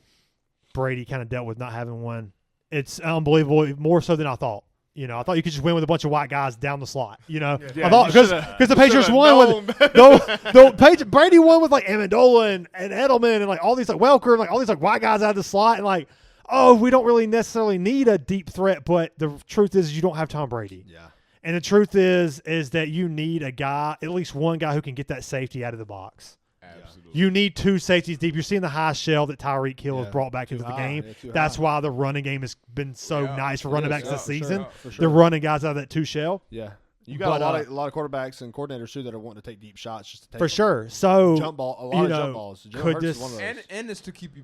A: Brady kind of dealt with not having one. It's unbelievable, more so than I thought. I thought you could just win with a bunch of white guys down the slot.
B: Yeah,
A: I thought
B: you
A: because the Patriots won with Brady won with like Amendola and Edelman and like all these like Welker and like all these like white guys out of the slot and like, oh, we don't really necessarily need a deep threat, but the truth is you don't have Tom Brady.
B: Yeah.
A: And the truth is that you need a guy, at least one guy who can get that safety out of the box.
C: Absolutely.
A: You need two safeties deep. You're seeing the high shell that Tyreek Hill has
B: Yeah,
A: brought back
B: too
A: into the
B: high.
A: game.
B: Yeah, too
A: That's
B: high.
A: why the running game has been so nice for running backs this
B: for sure.
A: season.
B: For sure.
A: They're running guys out of that two shell.
B: Yeah. You got
A: But,
B: a lot of quarterbacks and coordinators too that are wanting to take deep shots just to take
A: For sure. So
B: jump ball. A lot of jump balls. Jalen
A: could
B: Hurts is
A: this-
B: one of those.
C: And it's to keep you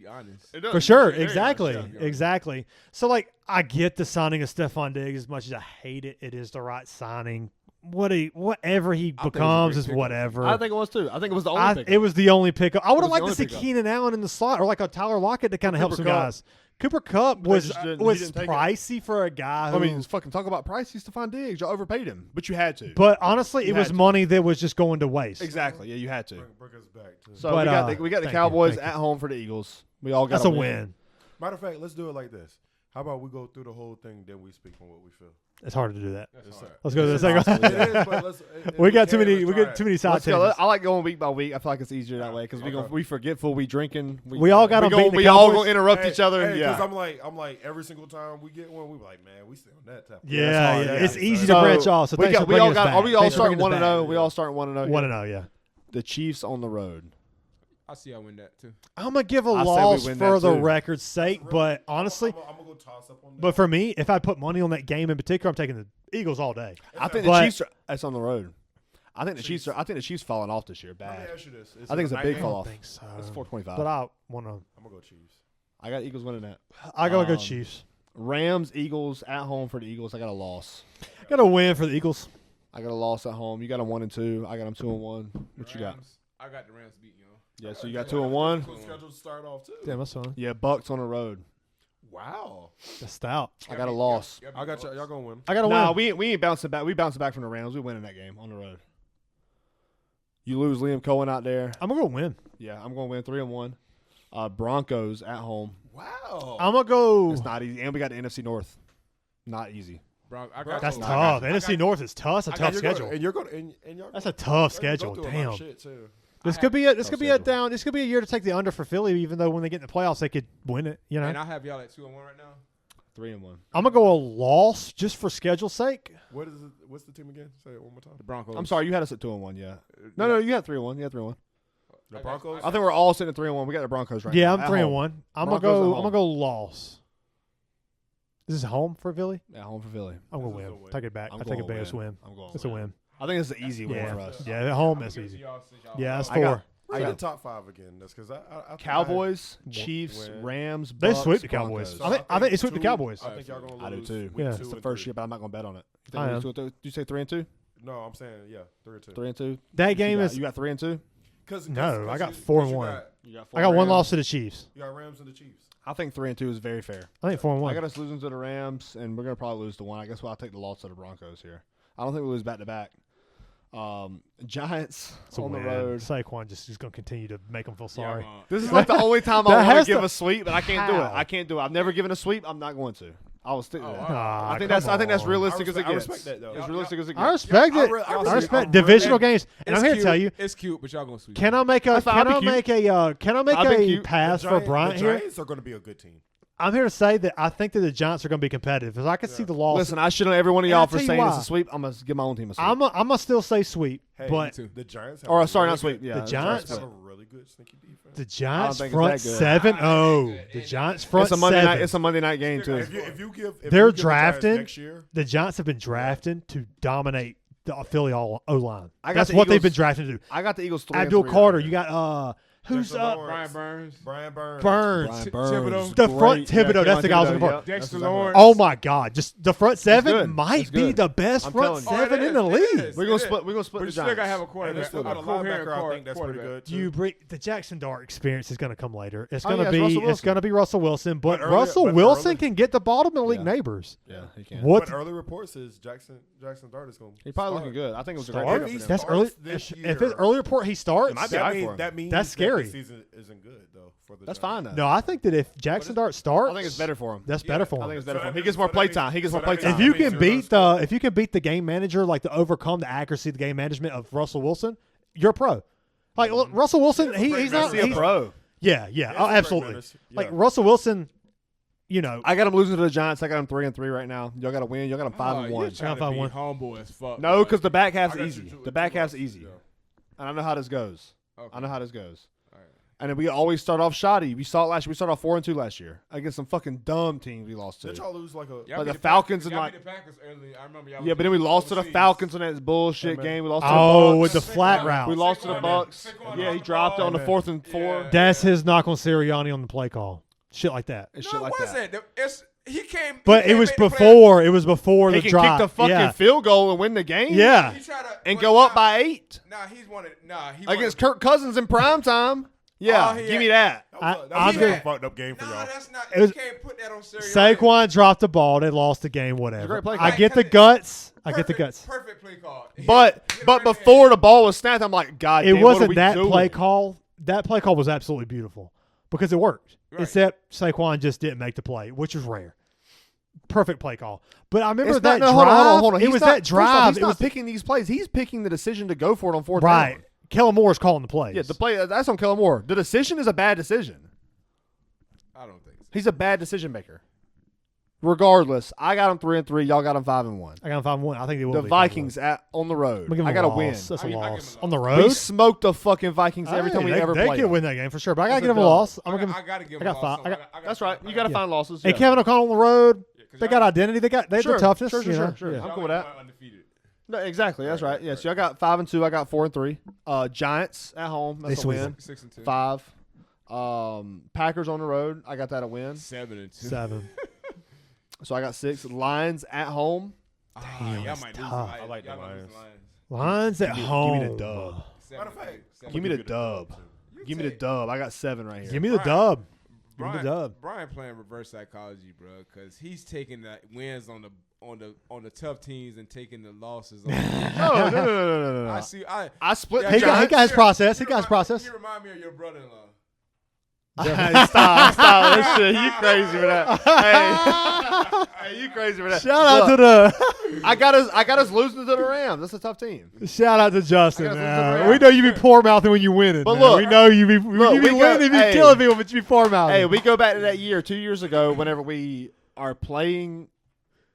C: honest.
A: For sure,
B: Very
A: exactly,
B: honest, yeah.
A: exactly. So, like, I get the signing of Stephon Diggs as much as I hate it. It is the right signing. Whatever he
C: think it was a
A: becomes
C: great
A: is
C: pickup.
A: whatever.
B: I think it was too. I think it was the only pick.
A: It was the only pickup. I would have
B: It was
A: liked
B: the
A: to see
B: only pickup.
A: Keenan Allen in the slot or like a Tyler Lockett to kind of help
B: Cooper
A: some
B: Kupp.
A: guys. Cooper Kupp was
B: just didn't-
A: was
B: he didn't take it.
A: pricey for a guy who.
B: I mean, fucking talk about price. Stephon Diggs. You overpaid him, but you had to.
A: but honestly,
B: You
A: it was
B: had to.
A: money that was just going to waste.
B: Exactly. Yeah, you had to.
D: Bring us back to.
B: So
A: But,
B: we got the
A: thank you,
B: Cowboys
A: thank you.
B: at home for the Eagles. We all got
A: That's a win.
D: Matter of fact, let's do it like this. How about we go through the whole thing, then we speak on what we feel.
A: It's hard to do that.
C: That's hard.
A: Let's go to the
B: It's
A: second.
B: impossible,
A: one.
B: yeah.
D: It is, but let's- if
A: We got too
D: can,
A: many.
D: let's
A: We
D: try
A: got
D: it.
A: too many side
B: Let's go.
A: tangents.
B: I like going week by week. I feel like it's easier that way because
D: Okay.
B: we forgetful. We drinking.
A: We all got
B: we
A: on beating the
B: We all
A: Cowboys.
B: gonna interrupt each other.
D: Hey,
B: yeah.
D: because I'm like every single time we get one, we be like, man, we still on that type.
A: Yeah,
B: That's hard,
A: yeah.
B: yeah.
A: It's easy
B: So,
A: to branch off. So
B: we
A: thanks
B: got.
A: for
B: We
A: bringing
B: all
A: us
B: got.
A: back.
B: Are we all
A: Thanks for
B: starting
A: bringing us
B: 1-0?
A: back.
B: We all starting 1-0.
A: Want to know? Yeah.
B: The Chiefs on the road.
C: I see I win that too.
A: I'm gonna give a
B: I say we
A: loss
B: win
A: for
B: that
A: the
B: too.
A: record's sake, but honestly,
D: I'm gonna go toss up on that.
A: but for me, if I put money on that game in particular, I'm taking the Eagles all day.
B: I think
A: But-
B: the Chiefs. That's on the road. I think the Chiefs. I think the Chiefs falling off this year
D: Let me
B: bad.
D: ask you this.
B: I think it's a big
A: I
B: fall
A: don't
B: off.
A: think so.
B: It's 425.
A: But I want to.
D: I'm gonna go Chiefs.
B: I got Eagles winning that.
A: I gotta go
B: Um,
A: Chiefs.
B: Rams, Eagles at home for the Eagles. I got a loss.
A: Got to win for the Eagles.
B: I got a loss at home. You got them 1-2. I got them 2-1. What you got?
C: Rams, I got the Rams beating you.
B: Yeah, so you got 2-1.
D: Good schedule to start off too.
A: Damn, that's fine.
B: Yeah, Bucks on the road.
D: Wow.
A: That's stout.
B: I got a loss.
D: I got y'all gonna win.
A: I gotta
B: Nah,
A: win.
B: we ain't bouncing back. We bouncing back from the Rams. We winning that game on the road. You lose Liam Cohen out there.
A: I'm gonna go win.
B: Yeah, I'm going to win 3-1. Broncos at home.
D: Wow.
A: I'm gonna go.
B: It's not easy, and we got the NFC North. Not easy.
C: I got
A: That's
C: you.
A: tough. The NFC North is tough. It's a tough schedule.
D: And you're going and y'all
A: That's a
D: gonna-
A: tough
D: y'all gonna
A: schedule.
D: go through a lot of
A: Damn.
D: shit, too.
A: This could be a
B: schedule.
A: This could be a year to take the under for Philly, even though when they get in the playoffs they could win it. You know,
C: And I have y'all at 2-1 right now.
B: 3-1.
A: I'm gonna go a loss just for schedule's sake.
D: What is it? What's the team again? Say it one more time.
C: The Broncos.
B: I'm sorry, you had us at 2-1. Yeah. No, you had 3-1. You had 3-1.
D: The Broncos.
B: I think we're all sitting at 3-1. We got the Broncos right
A: Yeah,
B: now.
A: I'm
B: At
A: 3-1.
B: home.
A: I'm
B: Broncos
A: gonna
B: at
A: go.
B: home.
A: I'm gonna go loss. This is home for Philly.
B: At home for Philly.
A: I'm gonna
D: This is
A: win.
D: a win.
A: Take it back.
B: I'm
A: I take a
B: going
A: Bears win.
B: I'm going.
A: It's a win.
B: I think it's an easy win for
A: Yeah,
B: us.
A: yeah. At home,
C: I'm
A: that's
C: gonna give it
A: easy.
C: to y'all since y'all
A: Yeah, that's
B: I got-
A: 4.
D: We're
B: I
D: in
B: got-
D: the top 5 again. That's because I think
B: Cowboys,
A: Win.
B: Chiefs, Rams,
A: They
B: Bucks,
A: sweep the Cowboys.
B: Broncos.
A: I think they sweep the Cowboys.
D: I think y'all gonna lose.
B: I do too.
D: week
A: Yeah.
D: 2
B: It's the
D: and
B: first
D: 3.
B: year, but I'm not going to bet on it. You think
A: I
B: we
A: am.
B: lose 2-2? Did you say 3-2?
D: No, I'm saying 3 and 2.
B: 3-2.
A: That game is.
B: You got 3-2.
A: No, I got 4 and 1.
B: You got
A: I got one
B: Rams.
A: loss to the Chiefs.
D: You got Rams and the Chiefs.
B: I think 3-2 is very fair.
A: I think 4 and 1.
B: I got us losing to the Rams, and we're gonna probably lose to one. I guess I'll take the loss to the Broncos here. I don't think we lose back to back. Giants
A: It's a
B: on the
A: win.
B: road.
A: Saquon just is going to continue to make them feel
C: Yeah,
A: sorry.
B: This is like the only time
A: That
B: I want
A: has
B: to give
A: to-
B: a sweep, but I can't do it.
A: How?
B: I can't do it. I've never given a sweep. I'm not going to. I will stick to that.
A: Nah,
B: I think that's
A: come
B: realistic
D: I
B: as it
D: respect-
B: gets.
D: I respect that, though.
B: As realistic as it
A: I
B: gets.
A: respect
D: Yeah,
A: it.
D: I
A: I
D: really-
A: respect
D: I
A: divisional
D: really-
A: games, and
C: It's
A: I'm here to
C: cute.
A: tell you.
C: It's cute, but y'all gonna sweep.
A: Can I make a
B: That's fine.
A: can
B: I'll
A: I
B: be cute.
A: make a can I make
B: I'll be
A: a
B: cute.
A: pass for Bryant
D: the
A: here?
D: Giants are going to be a good team.
A: I'm here to say that I think that the Giants are going to be competitive because I can see the loss.
B: Listen, I shit on every one of
A: And
B: y'all
A: I'll
B: for
A: tell you
B: saying it's
A: why.
B: a sweep. I'm gonna give my own team a sweep.
A: I'm gonna still say sweep,
D: Hey,
A: but
C: too.
D: The Giants have
B: or
D: a
B: sorry,
D: really
B: not sweep.
D: good-
B: Yeah,
A: The
B: the
A: Giants
D: have a really good sneaky defense.
A: the Giants
B: think it's
A: front
B: that good.
A: 7-0. The Giants front
B: It's a Monday
A: 7.
B: night. It's a Monday night game too.
D: If you give, if
A: They're
D: you give the Giants
A: drafting.
D: next year.
A: The Giants have been drafting to dominate the Philly O line.
B: I got
A: That's
B: the
A: what they've
B: Eagles-
A: been drafting to do.
B: I got the Eagles 3-3
A: Abdul
B: right
A: Carter,
B: now.
A: you got Who's
D: Dexter
C: Brian
D: Lawrence.
C: Burns.
D: Brian Burns.
A: Burns?
C: Thibodeau.
A: The front
B: Great.
A: Thibodeau. That's the guy I was looking for.
B: Yep.
C: Dexter
B: That's
C: Lawrence.
A: Oh my God! Just the front seven
B: good.
A: might
B: It's
A: be
B: good.
A: the best
B: I'm
A: front
B: telling you.
A: seven in the
C: It
A: league.
C: is.
B: We're gonna split. We're gonna split
C: But
B: the
C: you still
B: Giants.
C: gotta have a
D: And
C: quarterback.
D: still
C: A
D: got a
C: coherent
D: linebacker. I think that's pretty
C: quarterback.
D: good.
A: The Jackson Dart experience is going to come later. It's
B: Oh,
A: going to
B: yeah, it's
A: be
B: Russell
A: it's
B: Wilson.
A: going to be Russell Wilson, but
D: But earlier-
A: Russell
D: but
A: Wilson
D: early-
A: can get the ball to the league
B: Yeah.
A: neighbors.
B: Yeah, he can.
A: What?
D: But early reports is Jackson Dart is going.
B: He probably looking good. I think it was a great
A: Start?
B: pickup for them.
A: That's
D: starts
A: early.
D: this
A: If
D: year.
A: it's early report he starts,
B: It might be high for him.
D: That means
A: That's scary.
D: That the season isn't good though for the
B: That's
D: Giants.
B: fine though.
A: no, I think that if Jackson Dart starts,
B: I think it's better for him.
A: That's better for
B: I think
A: him.
B: it's better
D: So
B: for him.
D: that
B: He gets
D: means-
B: more
D: so
B: play
D: that
B: time.
D: means-
B: He gets
D: so
B: more
D: that
B: play
D: means-
B: time.
A: If you
D: means
A: can
D: you're
A: beat
D: gonna
A: if you can beat the game manager, like to overcome the accuracy, the game management of Russell Wilson, you're a pro. Like look, Russell Wilson, he's not.
B: Is he a
A: He's,
B: pro?
A: yeah,
D: Yeah,
A: oh,
D: he's a
A: absolutely.
D: great menace.
A: Like
D: Yeah.
A: Russell Wilson, you know,
B: I got him losing to the Giants. I got him 3-3 right now. Y'all got to win. Y'all got him 5-1.
C: You're trying to be
A: 5-1.
C: humble as fuck.
B: No, because the back half's
D: I got
B: easy.
D: you
B: The back
D: two
B: half's
D: losses,
B: easy.
D: yeah.
B: And I know how this goes.
C: Okay.
B: I know how this goes.
C: All right.
B: And then we always start off shoddy. We saw it last year. We started off 4-2 last year against some fucking dumb teams we lost to.
D: Did y'all lose like a?
C: Y'all
B: Like
C: beat
B: the Falcons and
C: y'all
B: like-
C: beat the Packers early. I remember y'all.
B: Yeah,
C: was
B: but then we lost to the
C: overseas.
B: Falcons on that bullshit
D: Hey, man.
B: game. We lost to the
A: oh,
B: Bucks.
A: with the flat route.
B: We lost to the
C: Saquon-
B: Bucks.
C: Saquon
B: Yeah, he
C: off
B: dropped it
C: the
B: on the
C: ball.
B: 4th and 4.
C: Yeah.
A: That's his knock on Sirianni on the play call. Shit like that.
B: And
C: No,
B: shit like
C: it
B: that.
C: wasn't. He came.
A: But
C: he
A: it was
C: made the play.
A: before. It was before
B: He
A: the
B: can
A: drop.
B: kick the fucking
A: yeah.
B: field goal and win the game.
A: Yeah.
C: He tried to,
B: And
C: but
B: go up
C: nah,
B: by 8
C: Nah, he's wanted. Nah, he
B: against
C: wanted,
B: Kirk Cousins in prime time. Yeah,
C: Oh, he
B: give me
C: had-
B: that.
D: That
A: I'm
D: was a
A: good.
D: fucked up game for
C: Nah,
D: y'all.
C: that's not.
A: It was-
C: you can't put that on Sirianni.
A: Saquon dropped the ball. They lost the game. Whatever.
B: great play
A: I
B: call.
A: get the guts. I get the
C: Perfect-
A: guts.
C: Perfect play call.
B: But before the ball was snapped, I'm like, God,
A: It
B: damn, what are
A: wasn't
B: we
A: that
B: doing?
A: play call. That play call was absolutely beautiful because it worked.
C: Right.
A: Except Saquon just didn't make the play, which is rare. Perfect play call. But I remember
B: It's
A: that
B: not, no,
A: drive.
B: hold on.
A: It
B: He's
A: was
B: not-
A: that
B: first off,
A: drive.
B: He's
A: It
B: not
A: was
B: picking these plays. He's picking the decision to go for it on 4th
A: right.
B: down.
A: Kellen Moore's calling the plays.
B: Yeah, the play that's on Kellen Moore. The decision is a bad decision.
C: I don't think so.
B: He's a bad decision maker. Regardless, I got him 3-3. Y'all got him 5-1.
A: I got him 5-1. I think they will
B: The
A: be
B: Vikings on the road.
A: I'm gonna give
B: I
A: him
B: got
A: a
B: to win.
A: loss. That's a
C: I give him a
A: loss
C: loss.
A: on the
B: We
A: road.
B: smoked the fucking Vikings every time we
A: Hey,
B: ever
A: they
B: played.
A: could win that game for sure. But I gotta
B: That's
A: give them
B: a
A: a
B: dub.
A: loss. I'm
C: I
A: gonna
C: got,
A: give.
C: I gotta give
A: I
C: him
A: got
C: a
A: five.
C: loss.
A: I got-
B: That's right. You got to find losses.
A: Hey,
B: yeah.
A: Kevin O'Connell on the road.
C: Yeah, 'cause
A: They
C: y'all-
A: got identity. They have
B: Sure,
A: the toughness.
B: sure,
A: you know?
B: sure.
A: Yeah.
B: I'm
C: y'all
B: cool with that.
C: went undefeated.
B: No, exactly. That's right. Yeah. So I got 5-2. I got 4-3. Giants at home. That's
A: They
B: a
A: sweep
B: win.
C: 6-2.
B: 5. Packers on the road. I got that a win.
C: 7-2.
A: 7.
B: So I got 6. Lions at home.
C: Y'all
A: that's
C: might
A: tough.
C: lose.
D: I like the
C: y'all might lose
D: Lions.
C: the Lions.
A: Lions at home.
B: Give me the dub.
D: Matter of fact,
B: Give me the dub. Give me the dub. I got 7 right here.
A: Give me the
C: Brian.
A: dub. Give me
C: Brian,
A: the dub.
C: Brian playing reverse psychology, bro, because he's taking the wins on the tough teams and taking the losses. On
B: No.
C: I see.
B: I split
C: Yeah,
B: the
A: He got
B: Giants.
A: his process. He got his process.
C: You remind me of your brother-in-law.
B: Stop that shit. You crazy for that. Hey, you crazy for that.
A: Shout out
B: Look,
A: to the
B: I got us losing to the Rams. That's a tough team.
A: shout out to Justin.
B: I gotta
A: man.
B: flip the
A: We know you be poor mouthing when you winning.
B: But
A: man.
B: look,
A: we know you be
B: look,
A: you be
B: we
A: winning,
B: go-
A: you be
B: hey.
A: killing people, but you be poor mouthing.
B: Hey, we go back to that year, 2 years ago, whenever we are playing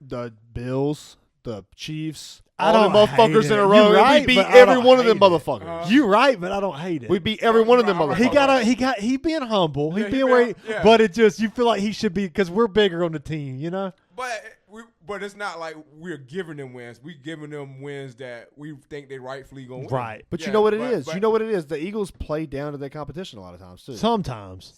B: the Bills, the Chiefs,
A: I
B: all the
A: don't
B: motherfuckers
A: hate
B: in
A: it.
B: a row.
A: You
B: and
A: right,
B: we beat
A: but I
B: every
A: don't
B: one of them
A: hate it.
B: motherfuckers.
A: You right, but I don't hate it.
B: We beat every one of them motherfuckers.
A: He being humble. He
C: Yeah, he
A: being
C: been-
A: where he,
C: yeah.
A: but it just you feel like he should be because we're bigger on the team, you know?
C: But it's not like we're giving them wins. We giving them wins that we think they rightfully gonna win.
A: Right.
B: But
C: Yeah,
B: you know what it
C: but-
B: is.
C: but-
B: You know what it is. The Eagles play down to their competition a lot of times too.
A: Sometimes.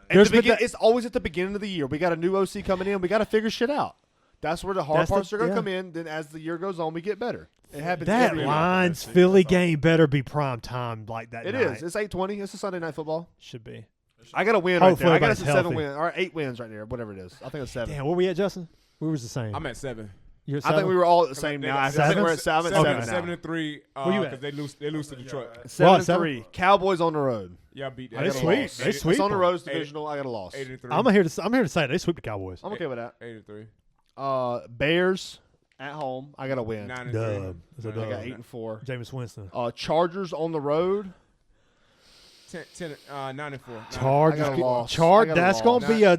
B: At
A: There's
B: the
A: been
B: begin-
A: that-
B: it's always at the beginning of the year. We got a new OC coming in. We got to figure shit out. That's where the hard
A: That's
B: parts
A: the-
B: are going to
A: yeah.
B: come in. Then as the year goes on, we get better. It happens
A: That
B: every year.
A: Lions Philly game better be prime time like that.
B: It
A: night.
B: is. It's 8:20. It's a Sunday night football.
A: Should be.
B: I got a win right
A: Hopefully
B: there. I got us
A: everybody's
B: a 7
A: healthy.
B: win or 8 wins right there. Whatever it is. I think it's 7.
A: Damn, where we at, Justin? We was the same.
C: I'm at 7.
A: You're at
B: I think
A: 7?
B: we were all at the same
C: They
B: now.
C: got
B: I think we're at 7.
A: Okay.
B: 7 now.
C: 7-3.
A: Where you at?
C: Because they lose to Detroit.
B: 7-3. Cowboys on the road.
C: Y'all beat
A: Oh,
C: that.
A: they
C: Got a
A: sweet.
C: loss.
A: They sweet.
B: It's on the
A: them.
B: road divisional. I got a loss.
C: 8-3.
A: I'm here to say they sweep the Cowboys.
B: I'm okay with that.
C: 8-3.
B: Bears at home. I got a win.
C: 9-3.
A: Dub. It's a
B: I got
A: dub.
B: 8-4.
A: Jameis Winston.
B: Chargers on the road.
C: 9-4.
A: Chargers.
B: I got a loss.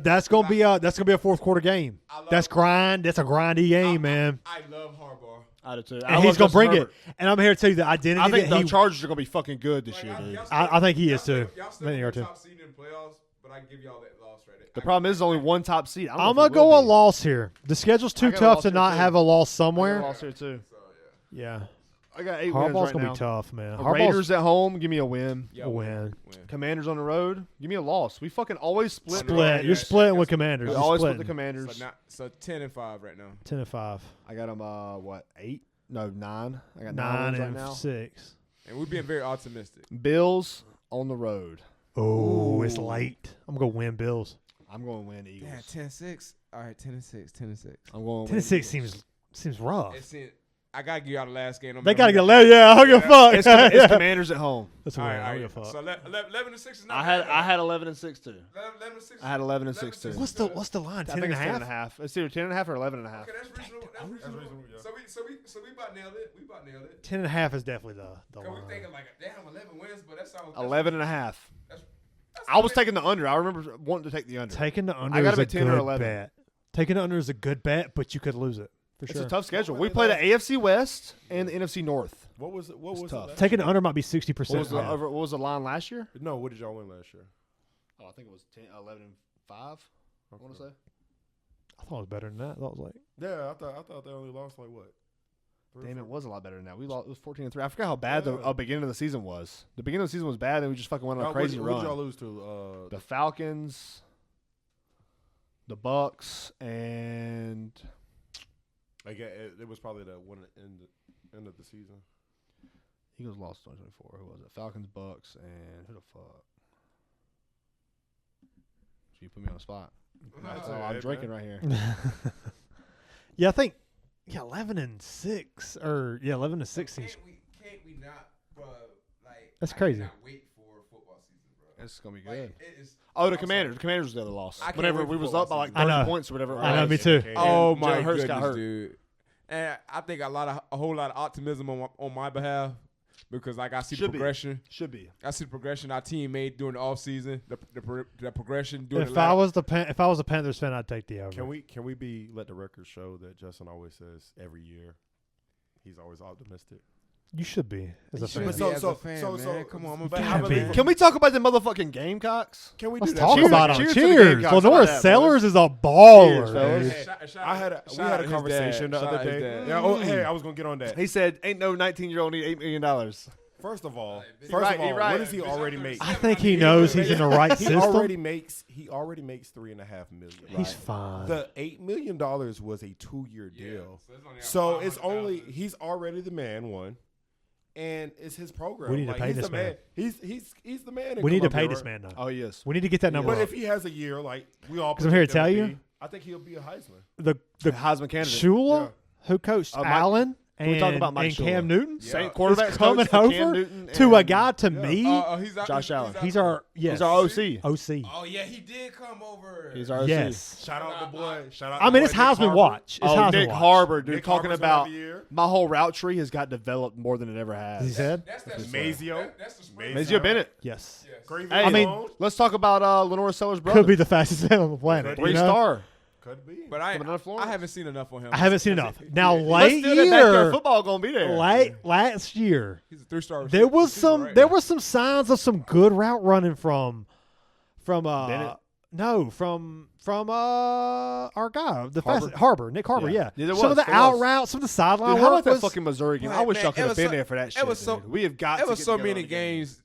A: That's gonna be a fourth quarter game. That's grind. That's a grindy game, man.
C: I love Harbaugh.
B: I do too.
A: And he's gonna bring it. And I'm here to tell you the identity
B: I think
A: that
B: the
A: he.
B: Chargers are gonna be fucking good this year, dude.
A: I think he is too.
C: Y'all
A: I
C: still
A: think they are
C: in
A: too.
C: top seed in the playoffs, but I give y'all that loss right there.
B: The problem is only one top seed. I don't know
A: I'm
B: if
A: gonna
B: it
A: go
B: will
A: a
B: be.
A: loss here. The schedule's too
B: I got a
A: tough
B: loss
A: to
B: here,
A: not
B: too.
A: have a loss
B: I got a
A: somewhere.
B: loss here too.
A: Yeah.
B: I got 8 wins
A: Harbaugh's
B: right
A: gonna
B: now.
A: be tough, man.
B: Raiders at home, give me a win.
C: Yeah,
A: A win.
B: Commanders on the road, give me a loss. We fucking always split.
A: Split. You're splitting with Commanders.
B: We
A: You're
B: always split
A: splitting.
B: the Commanders.
C: So 10-5 right now.
A: 10-5.
B: I got them. 8? No, 9. I got
A: 9
B: wins right
A: and
B: now.
A: 6.
C: And we're being very optimistic.
B: Bills on the road.
A: Oh, it's late. I'm gonna win Bills.
B: I'm going to win Eagles.
C: Yeah, 10-6. All right, 10-6. 10-6.
B: I'm going
A: 10-6 seems rough.
C: I gotta give y'all the last game.
A: They gotta get late. Yeah, I don't give a fuck.
B: It's Commanders at home.
A: That's a
C: All
A: win.
C: right,
A: I
C: all
A: don't
C: right.
A: give a fuck.
C: So 11-6 is not
B: I
C: bad.
B: had 11-6 too.
C: 11-6.
B: I had 11-6 too.
A: What's the line?
B: I
A: 10
B: think
A: and a
B: it's 10
A: half.
B: and a half. It's either 10 and a half or 11 and a half.
C: Okay, that's reasonable. That's reasonable.
D: yeah.
C: So we about nailed it. We about nailed it.
A: 10 and a half is definitely the
C: Cause we
A: line.
C: thinking like, damn, 11 wins, but that sounds
B: 11 and a half.
C: That's
B: I was taking the under. I remember wanting to take the under.
A: Taking the under
B: I got
A: is
B: him
A: a
B: at 10 or
A: good
B: 11.
A: bet. Taking the under is a good bet, but you could lose it for
B: It's
A: sure.
B: a tough schedule.
D: What
B: We
D: were
B: play
D: they
B: the AFC West and the NFC North.
D: What was it? What
B: It's
D: was
B: tough.
D: it?
A: Taking the under might be 60%.
B: What was the line last year?
D: No, what did y'all win last year?
B: Oh, I think it was 11 and 5. I want to say.
A: I thought it was better than that. I thought it was like
D: Yeah, I thought they only lost like what?
B: Damn, it was a lot better than that. We lost. It was 14-3. I forgot how bad the beginning of the season was. The beginning of the season was bad, and we just fucking went on a crazy
D: Who
B: run.
D: did y'all lose to?
B: The Falcons, the Bucks, and
D: Like it was probably the one end of the season.
B: Eagles lost 2024. Who was it? Falcons, Bucks, and who the fuck? So you put me on the spot.
D: That's
B: Oh,
D: all
B: I'm
D: right,
B: drinking
D: man.
B: right here.
A: yeah, I think 11 and 6 or 11 and 6 seems.
C: Can't we not, bro? Like
A: That's
C: I
A: crazy.
C: cannot wait for football season, bro.
B: It's gonna be good.
C: Like, it is,
B: Oh, the
C: I'm
B: Commanders.
C: sorry.
B: The Commanders was the other loss.
C: I can't
B: Whenever
C: wait
B: we
C: for
B: was
C: football
B: up by like
A: season. I
B: 30
A: know.
B: points or whatever. It
A: I know,
B: was.
A: me too.
C: Oh
B: Jalen
C: my
B: Hurts
C: goodness,
B: got hurt.
C: dude! And I think a whole lot of optimism on my behalf because like I see
B: Should
C: the
B: be.
C: progression.
B: Should be.
C: I see the progression our team made during the offseason, the progression during
A: If
C: the
A: I was the Panthers fan, I'd take the over.
D: Can we let the record show that Justin always says every year he's always optimistic?
A: You should be as a
C: should
A: fan.
C: be
D: So-
C: as
D: so-
C: a fan,
D: so-
C: man.
D: so-
C: Come on, I'm
D: but
C: a
D: how
C: fan.
D: about-
B: Can we talk about the motherfucking Gamecocks?
D: Can we
A: Let's
D: do
A: talk
D: that?
A: about them.
B: Cheers to the
A: Cheers.
B: Gamecocks. How
A: Lenore
B: about that,
A: Sellers is a
B: Cheers,
A: baller,
B: fellas.
A: dude.
D: We had a conversation the other day. Yeah, hey, I was gonna get on that.
B: He said, "Ain't no 19-year-old need $8 million."
D: First of all,
B: He right.
D: what does he already make?
A: I think he knows he's in the right
D: He
A: system.
D: already makes $3.5 million.
A: He's fine.
D: The $8 million was a 2-year deal,
C: only
D: so it's
C: 500,000.
D: only he's already the man. One, and it's his program.
A: We need to
D: Like,
A: pay
D: he's
A: this
D: the man.
A: man.
D: He's the man. in
A: We need to
D: Columbia,
A: pay this
D: right?
A: man though.
B: Oh yes.
A: We need to get that number
D: But
A: up.
D: if he has a year, like we all,
A: 'Cause I'm here to
D: predict him
A: tell you,
D: be, I think he'll be a Heisman.
A: The
B: Heisman candidate.
A: Shula, who coached
B: Mike-
A: Allen
B: Can we talk about Mike
A: and Cam
B: Shula?
A: Newton,
B: Same
C: Yeah.
B: quarterback
A: is coming
B: coach for Cam
A: over
B: Newton
A: to a
B: and
A: guy to
D: Yeah.
A: me.
B: Josh Allen.
A: He's our
B: He's our OC.
A: OC.
C: Oh yeah, he did come over.
B: He's our OC.
A: Yes.
D: Shout out the boy. Shout out.
A: I
D: the
A: mean,
D: boy,
A: it's
D: Nick
A: Heisman
D: Harper.
A: watch. It's
B: Oh,
A: Heisman
B: Nick
A: watch.
B: Harper, dude,
D: Nick
B: talking
D: Harper's gonna have
B: about
D: a year.
B: my whole route tree has got developed more than it ever has.
A: He said,
C: That's
D: Mazio.
C: That's the spring.
B: Mazio Bennett.
A: yes.
C: Yes.
D: Gravy
B: Hey,
A: I mean,
D: alone?
B: let's talk about Lenore Sellers' brother.
A: Could be the fastest man on the planet.
D: Could be.
A: you know?
B: 3-star.
D: Could be.
C: But
B: Coming out of Florence.
C: I haven't seen enough on him.
A: I haven't seen enough. Now,
B: But
A: late
B: still, that backyard
A: year,
B: football gonna be there.
A: last year,
C: He's a 3-star.
A: there was
C: receiver,
A: some
C: right?
A: there was some signs of some good route running from
B: Bennett?
A: no from our guy the
B: Harbour?
A: fastest Harbor Nick Harbor
B: Yeah.
A: yeah,
B: Yeah, there
A: some of
B: was,
A: the
B: there
A: out
B: was.
A: routes, some of the sideline
B: Dude, how
A: work
B: about that
A: was,
B: fucking Missouri game?
C: Man,
B: I wish y'all
C: it
B: could have
C: was
B: been
C: so-
B: there for that shit.
C: was so-
B: dude. We have got.
C: There
B: to
C: was
B: get
C: so
B: together
C: many
B: on the game.
C: games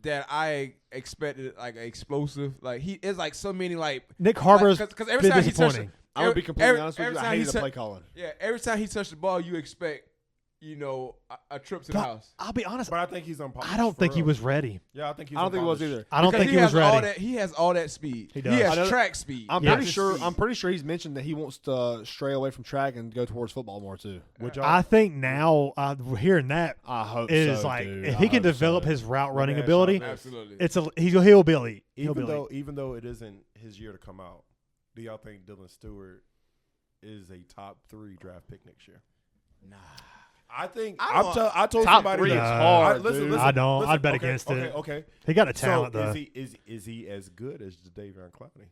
C: that I expected like explosive. Like he is like so many like
A: Nick Harbor's
C: because
A: been
C: every time he touched
A: disappointing.
B: I'm gonna be completely honest with
C: every
B: you. I
C: time he
B: hated the
C: tou-
B: play calling.
C: Yeah, every time he touched the ball, you expect a trip to the
A: But
C: house.
A: I'll be honest,
D: But I think he's unpopular.
A: I don't think he was ready.
D: Yeah, I think he's.
B: I don't think it was
D: unpolished.
B: either.
A: I don't
C: Because
A: think he was
C: has all
A: ready.
C: that. He has all that speed.
A: He does.
C: He
B: I know-
C: has track speed.
B: I'm
A: Yeah.
B: pretty sure.
C: Speed.
B: I'm pretty sure he's mentioned that he wants to stray away from track and go towards football more too.
D: Would y'all?
A: I think now hearing that
B: I hope
A: is
B: so,
A: like
B: dude.
A: if
B: I
A: he can
B: hope
A: develop
B: so.
A: his route running
D: Man,
A: ability,
D: Sean,
C: Absolutely.
A: he'll be elite. He'll be
D: even
A: elite.
D: even though it isn't his year to come out, do y'all think Dylan Stewart is a top 3 draft pick next year?
C: Nah.
D: I think
C: I don't-
D: I told
B: Top
D: somebody
B: 3 is
D: that-
B: hard,
D: listen,
B: dude.
D: listen,
A: I don't.
D: listen.
A: I'd bet
D: Okay,
A: against
D: okay,
A: it.
D: Okay.
A: He got a talent
D: So
A: though.
D: is he as good as Jadavion Clowney?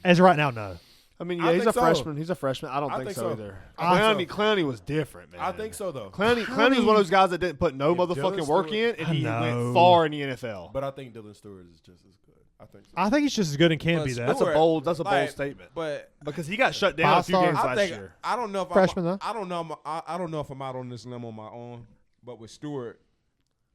A: As of right now, no.
B: I mean,
D: I
B: yeah, he's a
D: think so.
B: freshman. He's a freshman. I don't
D: I
B: think
D: think
B: so
D: so.
B: either.
D: I think
B: Clowney was different, man.
D: I think so though.
B: Clowney was one of those guys that didn't put no
D: If
B: motherfucking
D: Dylan
B: work
D: Stewart-
B: in, and
A: I
B: he
A: know.
B: went far in the NFL.
D: But I think Dylan Stewart is just as good. I think so.
A: I think he's just as good and can
C: But
A: be that.
B: That's a
C: Stewart,
B: bold. That's a bold
C: like,
B: statement.
C: But
B: Because he got shut down a few
A: Five-star.
B: games
C: I
B: last
C: think
B: year.
C: I don't know if
A: Freshman,
C: I'm,
A: though.
C: I don't know. I don't know if I'm out on this limb on my own. But with Stewart,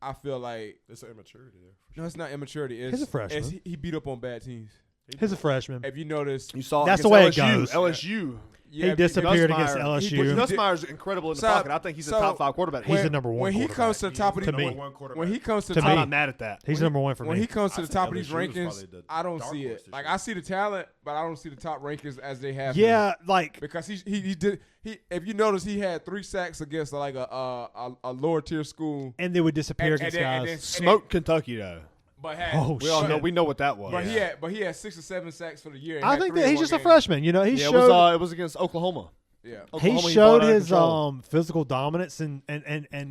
C: I feel like
D: There's an immaturity there.
C: no, it's not immaturity.
A: He's a freshman.
C: He beat up on bad teams.
A: He's a freshman.
C: If you notice,
B: You saw
A: That's
B: against
A: the way it
B: LSU.
A: goes.
B: LSU.
C: yeah,
A: He disappeared
B: Nussmeier-
A: against LSU.
B: Nussmeier's incredible in the
C: So-
B: pocket. I think he's a
C: so
B: top 5 quarterback.
A: He's
C: when-
A: the number one
C: when he
A: quarterback.
C: comes to the top of
A: To
C: these,
A: me.
C: when he comes to
A: To
C: the
A: me.
B: I'm
C: top,
B: not mad at that.
A: He's number one for
C: when
A: me.
C: he comes to
D: I
C: the
D: think
C: top of these
D: LSU is
C: rankings,
D: probably the
C: I don't
D: dark
C: see
D: horse
C: it.
D: this
C: Like
D: year.
C: I see the talent, but I don't see the top rankings as they have.
A: Yeah, like
C: because he did. If you notice, he had 3 sacks against like a lower tier school,
A: and they would disappear
C: And-
A: against
C: and then- and
A: guys.
B: Smoke Kentucky though.
C: but had
A: Oh,
B: We all
A: shit.
B: know. We know what that was.
C: but he had 6 or 7 sacks for the year. and
A: I
C: had
A: think
C: 3
A: that
C: in
A: he's
C: one
A: just a
C: game.
A: freshman. You know, he
B: Yeah,
A: showed
B: it was against Oklahoma.
C: Yeah.
B: Oklahoma,
A: he
B: bought
A: showed
B: out of
A: his
B: control.
A: physical dominance and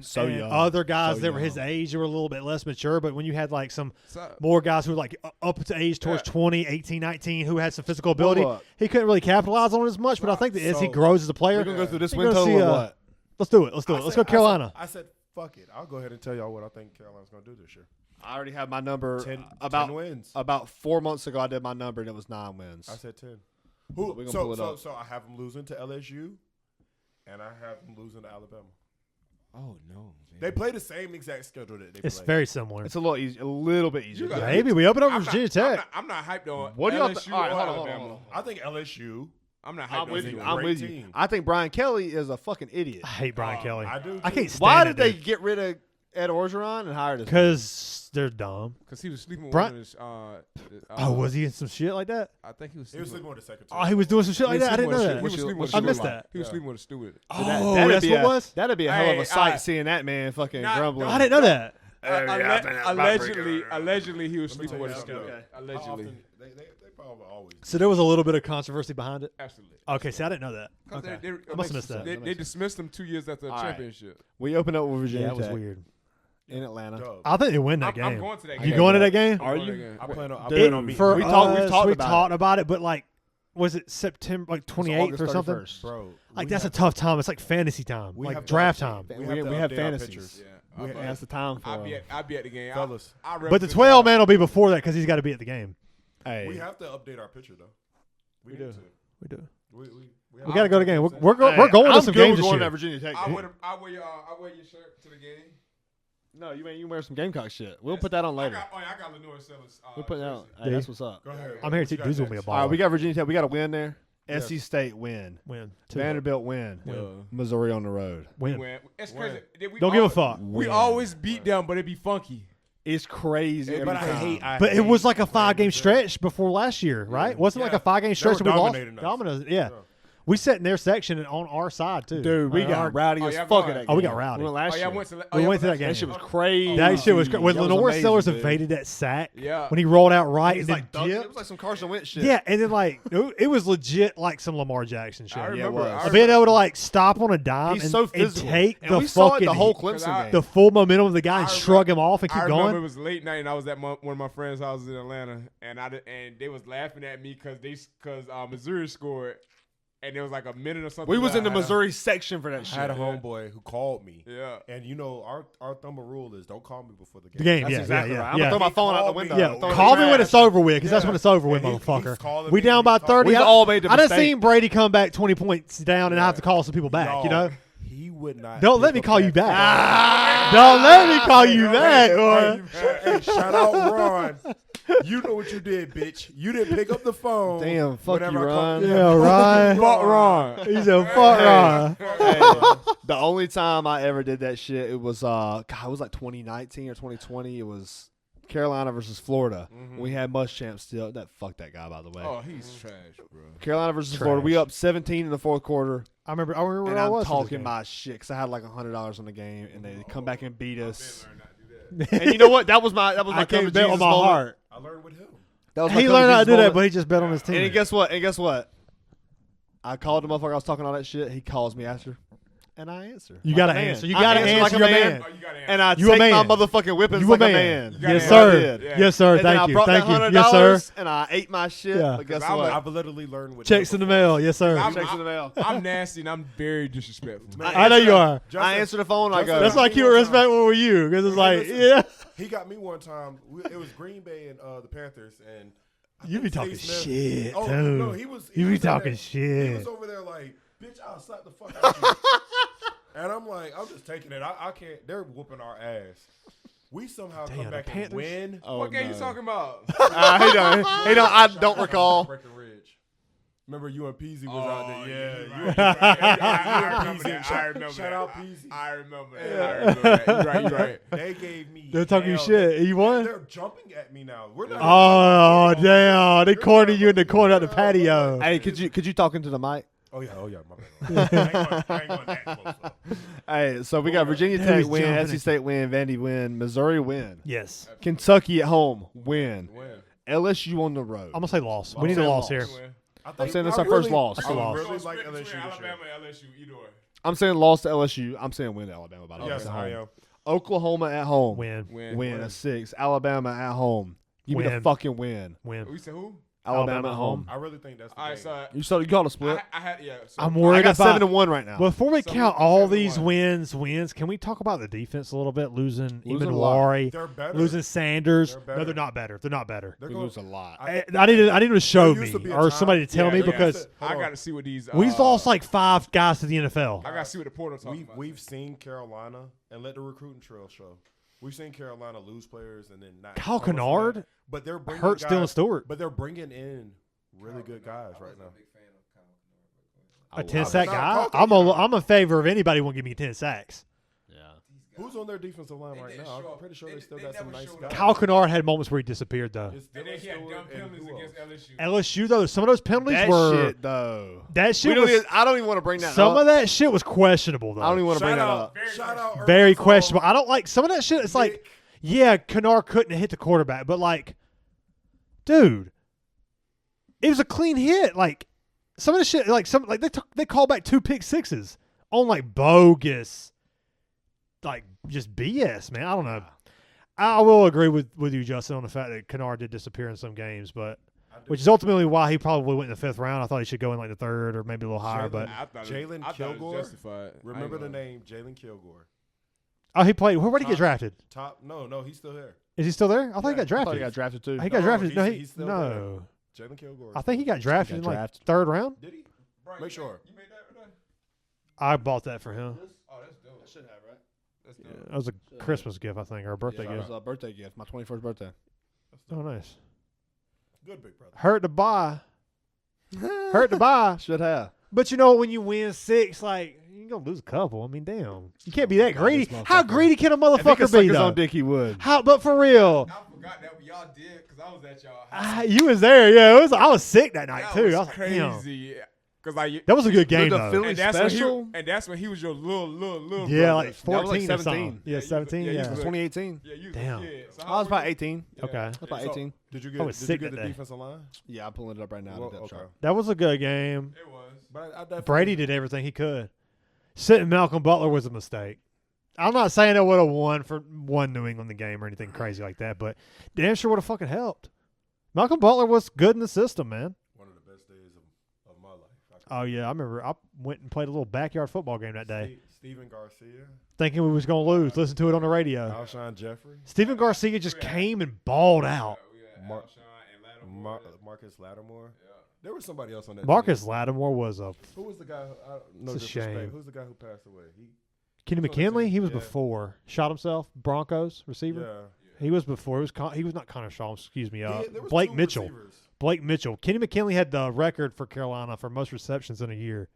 B: So
A: and
B: young.
A: other guys
B: So
A: that were his
B: young.
A: age that were a little bit less mature. But when you had like some
C: So,
A: more guys who were like up to age towards
C: Yeah.
A: 20, 18, 19, who had some physical ability,
B: look.
A: he couldn't really capitalize on it as much. But I think that as he
D: So,
A: grows as a player,
B: We're gonna go through this
A: you're
B: win
A: gonna
B: total
A: see,
B: or what?
A: let's do it. Let's do it. Let's go Carolina.
D: I said, fuck it. I'll go ahead and tell y'all what I think Carolina's going to do this year.
B: I already have my number.
D: 10
B: about
D: wins.
B: About 4 months ago, I did my number and it was 9 wins.
D: I said 10.
B: We're gonna pull it up.
D: So I have them losing to LSU, and I have them losing to Alabama.
C: oh no,
D: They play the same exact schedule that they
A: It's
D: play.
A: very similar.
B: It's a little bit easier.
C: You got-
A: Maybe we open up
C: I'm
A: Virginia
C: not,
A: Tech.
C: I'm not hyped on
B: What do y'all?
C: LSU
B: All right,
C: or
B: hold on,
C: Alabama.
B: hold on.
D: I think LSU.
C: I'm not hyped
B: I'm
C: on
B: with
C: either
B: you.
C: one.
B: I'm
D: Great
B: with you.
D: team.
B: I think Brian Kelly is a fucking idiot.
A: I hate Brian Kelly.
D: I do.
A: I
D: too.
A: can't stand
B: Why
A: that
B: did they
A: dude.
B: get rid of Ed Orgeron and hire this?
A: Because they're dumb.
C: Because he was sleeping with
A: Brian-
C: one of his,
A: Oh, was he in some shit like that?
C: I think he was
D: He was
C: sleeping
D: sleeping with the secretary.
A: Oh, he was doing some shit like
C: He was
A: that. I didn't know
C: sleeping
A: that.
C: with a steward. He was
B: I
C: sleeping
A: missed
C: with-
A: that.
C: He was sleeping with a steward.
A: Oh,
B: that'd
A: that's
B: be
A: what it
B: a-
A: was.
B: That'd be a hell of
C: Hey,
B: a sight
C: I-
B: seeing that man fucking
C: Not-
B: grumbling.
A: I didn't know that.
C: Allegedly, he was
D: Let me
C: sleeping
D: tell
C: with
D: you
C: a
D: something.
C: steward.
B: Okay.
D: How
C: Allegedly,
D: often- They probably always.
A: So there was a little bit of controversy behind it.
C: absolutely.
A: Okay, see, I didn't know that.
C: 'Cause
A: Okay.
C: they-
A: I must have missed that.
C: They dismissed him 2 years after the
B: All right.
C: championship.
B: We opened up with Virginia
A: Yeah, that was
B: Tech
A: weird.
B: in Atlanta.
D: Dub.
A: I think they win that game.
C: I'm going to that game.
A: You going to that game?
C: I'm going to that game.
D: I plan on. I
B: Dude,
D: plan on meeting.
A: For
B: We
A: us,
B: talked
A: we
B: about
A: talked about it, but like, was it September, like 28th or
B: August
A: something?
B: 31st.
D: Bro,
A: Like,
D: we
A: that's
D: have-
A: a tough time. It's like fantasy time,
D: we
A: like
D: have to
A: draft
D: update-
A: time.
B: We
D: to
B: have
D: update our
B: fantasies.
D: pictures.
C: Yeah,
B: That's the time for
C: I'll be
B: them.
C: at the game.
D: Fellas.
C: I
A: But the
C: represent
A: 12 man will be before that because he's got to be at the game.
B: Hey,
D: We have to update our picture though. We
B: do.
D: need to.
A: We do.
D: We
A: We got to go to the game. We're
B: hey,
A: we're going
B: I'm
A: to some
B: good
A: games
B: with
A: this
B: going to
A: year.
B: Virginia Tech.
C: I wear your shirt to the game.
B: No, you wear some Gamecock shit. We'll put that on later.
C: I got Lenore Sellers.
B: We'll put that on.
C: jersey.
B: Hey,
A: D.
B: that's what's up.
D: Go ahead.
A: I'm here
D: What
A: to
D: you got
A: do with me a
D: next?
A: ball.
B: All right, we got Virginia Tech. We got a win there.
D: Yes.
B: SC State win.
A: Win. Two.
B: Vanderbilt win.
A: Win.
B: Missouri on the road.
A: Win.
C: It's crazy.
A: Don't give a fuck.
C: We always beat them, but it be funky.
B: It's crazy.
D: But
B: every time.
A: But it was like a
D: playing
A: 5-game
D: with them.
A: stretch before last year, right? Wasn't it like
D: Yeah.
A: a 5-game stretch
D: They
A: that
D: were
A: we lost?
D: dominating us.
A: Dominant. Yeah. We sat in their section and on our side too.
B: Dude, we got rowdy
C: Oh,
B: as
C: y'all
B: fuck
C: going?
B: at that game.
A: Oh, we got rowdy.
B: We went last
C: Oh,
B: year.
C: yeah, went to
A: We went to that
B: That
A: game.
B: shit was crazy.
A: That shit was great. When
B: That was
A: Lenore
B: amazing,
A: Sellers
B: dude.
A: evaded that sack,
C: Yeah.
A: when he rolled out right
B: He's
A: and
B: like
A: then
B: dunking. It
A: dipped.
B: was like some Carson Wentz shit.
A: Yeah, and then like it was legit like some Lamar Jackson shit.
C: I
B: Yeah, it
C: remember.
B: was.
A: Being able to like stop on a dime
B: He's
A: and,
B: so
A: and
B: physical.
A: take
B: And
A: the
B: we saw it
A: fucking
B: the whole
C: Because
B: Clemson game.
A: the full momentum of the guy and
C: I
A: shrug him off and
C: I
A: keep
C: remember
A: going.
C: it was late night and I was at one of my friends' houses in Atlanta, and they was laughing at me because Missouri scored, and there was like a minute or something.
B: We was in the
D: I had a-
B: Missouri section for that
D: I
B: shit.
D: had a homeboy who called me.
C: Yeah.
D: And you know our thumb rule is don't call me before the game.
A: The game,
B: That's
A: yeah,
B: exactly
A: yeah,
B: right.
A: yeah.
B: I'm gonna throw my phone out the
D: Called me.
B: window.
A: Yeah,
B: Throw it in
A: call
B: the
A: me when
B: trash.
A: it's over with, because that's
D: Yeah.
A: when it's over with,
D: And he's
A: motherfucker.
D: calling
A: We
D: me,
A: down
D: he's
A: by
D: calling
A: 30.
D: me.
B: We've all made the
A: I done
B: mistake.
A: seen Brady come back 20 points down and I have to call some people back.
D: No,
A: You know,
D: he would not.
A: don't let
D: pick
A: me
D: up
A: call
D: that
A: you back.
B: Ah!
A: Don't let me call you back. boy.
D: Hey, shout out Ron. You know what you did, bitch. You didn't pick up the phone.
B: Damn, fuck
D: whenever
B: you,
D: I called
B: Ron.
A: Yeah, Ryan.
C: Fuck Ron.
A: He's a fuck Ryan.
B: Hey, the only time I ever did that shit, it was it was like 2019 or 2020. It was Carolina versus Florida. We had Muschamp still. Fuck that guy, by the way.
C: Oh, he's trash, bro.
B: Carolina versus
A: Trash.
B: Florida. We up 17 in the fourth quarter,
A: I remember where
B: and
A: I
B: I'm
A: was. for this
B: talking
A: game.
B: my shit because I had like $100 on the game, and they come back and beat us.
C: Learn not to do that.
B: And you know what? That was my
A: I
B: come to
A: can't bet
B: Jesus
A: on my
B: moment.
A: heart.
D: I learned with him.
B: That was my
A: He
B: come to
A: learned how to
B: Jesus
A: do that,
B: moment.
A: but he just bet on his team.
B: And guess what? I called the motherfucker. I was talking all that shit. He calls me after, and I answer.
A: You
B: Like
A: gotta
B: a man.
A: answer. You
B: I
A: gotta
B: answer
A: answer.
B: like a
A: You're a
B: man.
A: man.
C: Oh, you got to
B: And I
A: You a
B: take my
A: man.
B: motherfucking whippings
A: You
B: like
A: a
B: a
A: man.
B: man.
C: gotta
A: Yes,
C: answer.
A: sir.
C: Yeah.
A: Yes, sir.
B: And then I
A: Thank you.
B: brought
A: Thank
B: that
A: you. Yes, sir.
B: and I ate my shit.
A: Yeah.
B: But guess
C: I'm
B: what?
D: I've literally learned with
A: Checks
D: him
A: in the mail. Yes, sir.
C: I'm-
B: Checks in the mail.
C: I'm nasty and I'm very disrespectful.
D: Man,
A: I know you are.
D: Justin,
B: I answer the phone. I go.
A: That's why I keep it respectful with you, because it's like,
D: listen.
A: yeah.
D: He got me one time. It was Green Bay and the Panthers, and I
A: You be
D: think
A: talking
D: Steve Smith-
A: shit,
D: Oh
A: too.
D: no, he was.
A: You be
D: was in
A: talking
D: there- He
A: shit.
D: was over there like, bitch, I'll slap the fuck out of you. And I'm like, I'm just taking it. I can't. They're whooping our ass. We somehow come back and
A: Panthers?
D: win.
B: Oh,
C: What game you talking about?
B: He don't. I don't recall.
D: Breckenridge. Remember you and Peasy was
C: Oh,
D: out there. Yeah,
C: you
D: you
C: right.
D: and Peasy.
C: I remember
D: Shout
C: that.
D: out Peasy.
C: I remember that. You right.
D: They gave me.
A: They're talking
D: hell.
A: shit. You won?
D: They're jumping at me now. We're not.
A: Oh, damn. They cornered you in the corner of the patio.
B: Hey, could you talk into the mic?
D: Oh yeah, my bad. I ain't going that close.
B: Hey, so we got Virginia
A: Dude,
B: Tech
A: he's
B: win,
A: jumping
B: NC State win, Vandy win, Missouri win,
A: Yes.
B: Kentucky at home win,
D: Win.
B: LSU on the road.
A: I'm going to say loss. We need a
B: saying
A: loss
B: loss.
A: here.
D: I'm
B: saying that's our first loss.
D: I
B: That's a loss.
D: really
C: So
D: like
C: split
D: LSU
C: between
D: this year.
C: Alabama and LSU, either way.
B: I'm saying loss to LSU. I'm saying win to Alabama, by the way.
D: Yes,
B: At
D: I
B: home.
D: am.
B: Oklahoma at home.
A: Win.
B: Win. A 6. Alabama at home. Give me the
A: Win.
B: fucking win.
A: Win.
C: We said who?
B: Alabama at home.
D: I really think that's the
C: All right,
D: game.
C: so
B: You called a split.
C: I had So
A: I'm
B: I
A: worried
B: got
A: about
B: 7-1 right now.
A: Before we
C: So
A: count
C: we-
A: all
C: 7-1.
A: these wins, can we talk about the defense a little bit? Losing
B: Losing a lot.
A: Imanwari,
D: They're better.
A: losing Sanders.
D: They're
A: No,
D: better.
A: they're not better. They're not better.
D: They're
B: we
D: going
B: lose a lot.
A: I need to show
D: There used
A: me
D: to be a
A: or
D: time-
A: somebody to tell
C: Yeah,
A: me
C: yeah.
A: because
C: I got to see what these.
A: we've lost like 5 guys to the NFL.
C: I got to see what the portal talking about.
D: We've seen Carolina and let the recruiting trail show. We've seen Carolina lose players and then not.
A: Kyle
D: come up
A: Kennard
D: with that. But they're bringing
A: hurt
D: guys,
A: Dylan Stewart.
D: But they're bringing in really good guys right now.
A: A 10-sack
D: not
A: guy?
D: talking
A: I'm a favor of anybody who won't give me 10 sacks.
B: Yeah.
D: Who's on their defensive line right
C: didn't
D: now?
C: show
D: I'm
C: up.
D: pretty sure
C: They-
D: they still
C: they
D: got some
C: never
D: nice
C: showed
D: guys.
C: up.
A: Kyle Kennard had moments where he disappeared though.
D: It's
C: And then
D: Dylan
C: he had
D: Stewart
C: dumb
D: and
C: penalties
D: who
C: against
D: else?
C: LSU.
A: LSU though, some of those penalties
B: That
A: were
B: shit, though.
A: that shit
B: We don't
A: was
B: even- I don't even want to bring that
A: some
B: up.
A: of that shit was questionable though.
B: I don't even want to bring that up.
D: Shout out
A: Very
D: Arkansas.
A: questionable. I don't like some of that shit. It's like,
D: Nick.
A: yeah, Kennard couldn't hit the quarterback, but like, dude, it was a clean hit. Like some of the shit, like they called back 2 pick sixes on like bogus, like just BS, man. I don't know. I will agree with you, Justin, on the fact that Kennard did disappear in some games, but which is ultimately why he probably went in the 5th round. I thought he should go in like the 3rd or maybe a little higher, but
C: I thought
D: Jalen
C: I thought it was
D: Kilgore?
C: justified.
D: Remember the
C: I ain't
D: name Jalen Kilgore.
A: oh, he played. Where did he get drafted?
D: Top. No, he's still here.
A: Is he still there? I thought he got
B: I
A: drafted.
B: thought he got drafted too.
A: He got
D: No,
A: drafted. No,
D: he's still
A: no.
D: Jalen Kilgore.
A: I think he got drafted in like
B: drafted.
A: 3rd round.
D: Did he?
C: Brian,
D: Make sure.
C: You made that or not?
A: I bought that for him.
C: Oh, that's dope.
B: should have, right?
C: That's
A: Yeah,
C: dope.
A: that was a Christmas gift, I think, or a birthday
B: It was
A: gift.
B: a birthday gift. My 21st birthday.
A: Oh, nice.
D: Good big brother.
A: Hurt to buy. Hurt to buy.
B: Should have.
A: But you know, when you win 6, like, you're going to lose a couple. I mean, damn. You can't be that
B: God,
A: greedy.
B: this
A: How
B: motherfucker.
A: greedy can a
B: If he could
A: motherfucker
B: suck
A: be,
B: his
A: though?
B: own dick, he would.
A: How? But for real.
C: I forgot that y'all did because I was at y'all house.
A: You was there. Yeah, I was sick that night,
C: That
A: too.
C: was
A: I was like, damn.
C: crazy. Because like,
A: That was a good game,
B: the
A: though.
B: Philly
C: and that's
B: special.
C: when that's when he was your little
A: Yeah,
C: brother.
A: like 14
B: That was like
A: or
B: 17.
A: something. Yeah,
C: Yeah,
A: 17,
C: yeah,
A: yeah.
C: you was
B: 2018.
C: Yeah, you was
A: Damn.
C: a kid. So
B: I
C: how
B: was about
C: old were you?
B: 18.
A: Okay.
B: I was about
D: So,
B: 18.
D: Did you
A: I
D: get?
A: was
D: Did you
A: sick
D: get
A: that
D: the
A: day.
D: defensive line?
B: Yeah, I'm pulling it up right now.
D: Well,
B: The depth
D: okay.
B: chart.
A: That was a good game.
C: It was.
D: But I definitely
A: Brady did everything he could. Sitting Malcolm Butler was a mistake. I'm not saying it would have won New England the game or anything crazy like that, but damn sure would have fucking helped. Malcolm Butler was good in the system, man.
D: one of the best days of my life.
A: Oh yeah, I remember. I went and played a little backyard football game that day,
D: Steven Garcia,
A: thinking we was gonna lose. Listen to it on the radio.
D: Alshon Jeffrey,
A: Stephen Garcia just came and balled out.
C: We had
D: Mar-
C: Alshon and Lattimore.
D: Marcus Lattimore.
C: Yeah.
D: There was somebody else on that.
A: Marcus
D: team.
A: Lattimore was a
D: Who was the guy? No
A: It's a
D: disrespect.
A: shame.
D: Who's the guy who passed away?
A: Kenny
D: Who's on the
A: McKinley.
D: team?
A: He was
D: Yeah.
A: before. Shot himself. Broncos receiver.
D: Yeah.
A: He was before. He was not Connor Shaw. Excuse me.
D: There was
A: Blake
D: two
A: Mitchell.
D: receivers.
A: Blake Mitchell. Kenny McKinley had the record for Carolina for most receptions in a year,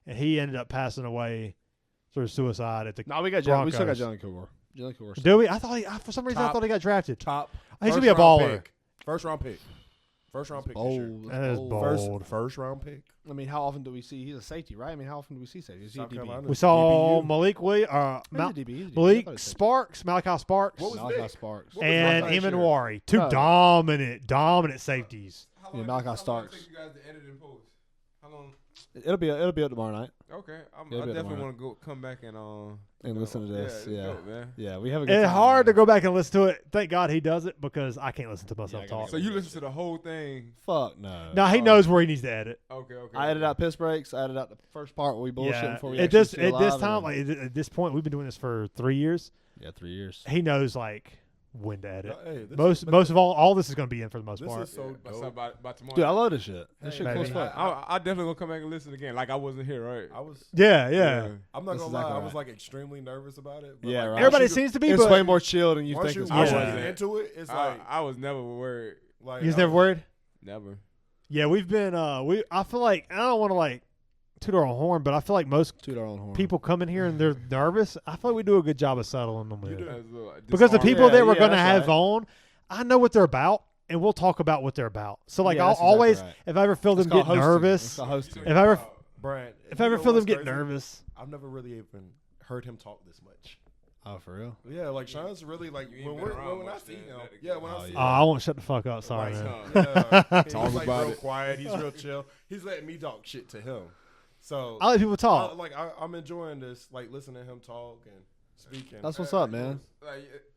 A: and he ended up passing away through suicide at the.
B: No, we still got
A: Broncos.
B: Jalen Kilgore. Jalen Kilgore.
A: Do we? I thought for some reason I
D: Top-
A: thought he got drafted.
D: Top.
A: He's gonna be a baller.
D: First round pick. First round pick this year.
B: Bold.
A: That is
B: bold.
A: bold.
D: First round pick.
B: I mean, how often do we see? He's a safety, right? I mean, how often do we see safety? Is he a
D: South
B: DB?
D: Carolina.
A: We saw
D: DBU.
A: Malik Williams,
B: He's a DB. He's a DB. I thought
A: Malik
B: he was safety.
A: Sparks, Malachi Sparks,
D: What was
B: Malachi
D: Nick?
B: Sparks.
D: What was
A: and
D: last year?
A: Imanwari. Two
B: Oh.
A: dominant safeties.
C: How
B: Yeah,
C: long-
B: Malachi
C: how long
B: Starks.
C: Take you guys to edit and post? How long?
B: It'll be up tomorrow night
C: Okay, I
B: Yeah,
C: definitely
B: tomorrow.
C: want to go come back and
B: and listen to this.
C: it's
B: Yeah,
C: dope, man.
B: yeah, we have a good
A: It's
B: time,
A: hard to
B: man.
A: go back and listen to it. Thank God he does it because I can't listen to myself
B: Yeah, I gotta
A: talk.
C: So you listen to the whole thing?
B: Fuck no.
A: Now he knows where he needs to edit.
C: Okay.
B: I edited out piss breaks. I edited out the first part where we bullshit
A: Yeah,
B: before we
A: at
B: actually
A: this
B: see it
A: at this
B: live,
A: time,
B: and-
A: like at this point, we've been doing this for 3 years.
B: yeah, 3 years.
A: He knows like when to edit.
D: Hey,
A: most of all this is going to be in for the most
D: this
A: part.
D: is so
C: What's up
D: dope.
C: about tomorrow?
B: Dude, I love this shit. This shit
A: Hey,
B: cool as
A: baby.
B: fuck.
C: I definitely gonna come back and listen again. Like I wasn't here, right?
D: I was.
A: Yeah.
D: I'm not
B: That's
D: gonna lie.
B: exactly
D: I
B: right.
D: was like extremely nervous about it. But
B: Yeah,
D: like,
B: right.
A: Everybody
D: once you
A: seems to be,
B: It's
A: but
B: way more chill than you
D: once
B: think
D: you
B: it's
A: Yeah.
B: going to
D: get
B: be.
D: into it, it's like
C: I was never worried.
D: like
A: you was never worried.
C: Never.
A: Yeah, we've been. I feel like I don't want to like toot our own horn, but I feel like most
B: Toot our own horn.
A: people come in here and they're nervous. I feel like we do a good job of settling them.
D: You
A: In.
D: do.
A: Because the people
B: Yeah,
A: that we're
B: yeah,
A: going to
B: that's
A: have
B: right.
A: on, I know what they're about, and we'll talk about what they're about. So like
B: Yeah,
A: I'll
B: that's exactly
A: always,
B: right.
A: if I ever feel
B: It's
A: them
B: called
A: getting
B: hosting.
A: nervous,
B: It's called hosting.
A: if I ever
D: Brian,
A: if I ever
D: you know
A: feel them
D: what's
A: getting
D: crazy?
A: nervous,
D: I've never really even heard him talk this much.
B: Oh, for real?
D: Yeah, like Sean's really like
C: You ain't
D: when
C: been around
D: when I
C: much
D: see
C: then,
D: him.
C: that
D: Yeah, when
B: Oh,
D: I see
B: yeah.
A: I won't shut the fuck up. Sorry,
D: like,
A: man.
D: yeah, he's
C: Talk
D: like
C: about
D: real
C: it.
D: quiet. He's real chill. He's letting me talk shit to him. So
A: I let people talk.
D: I'm enjoying this, like listening to him talk and speaking.
B: That's what's up, man.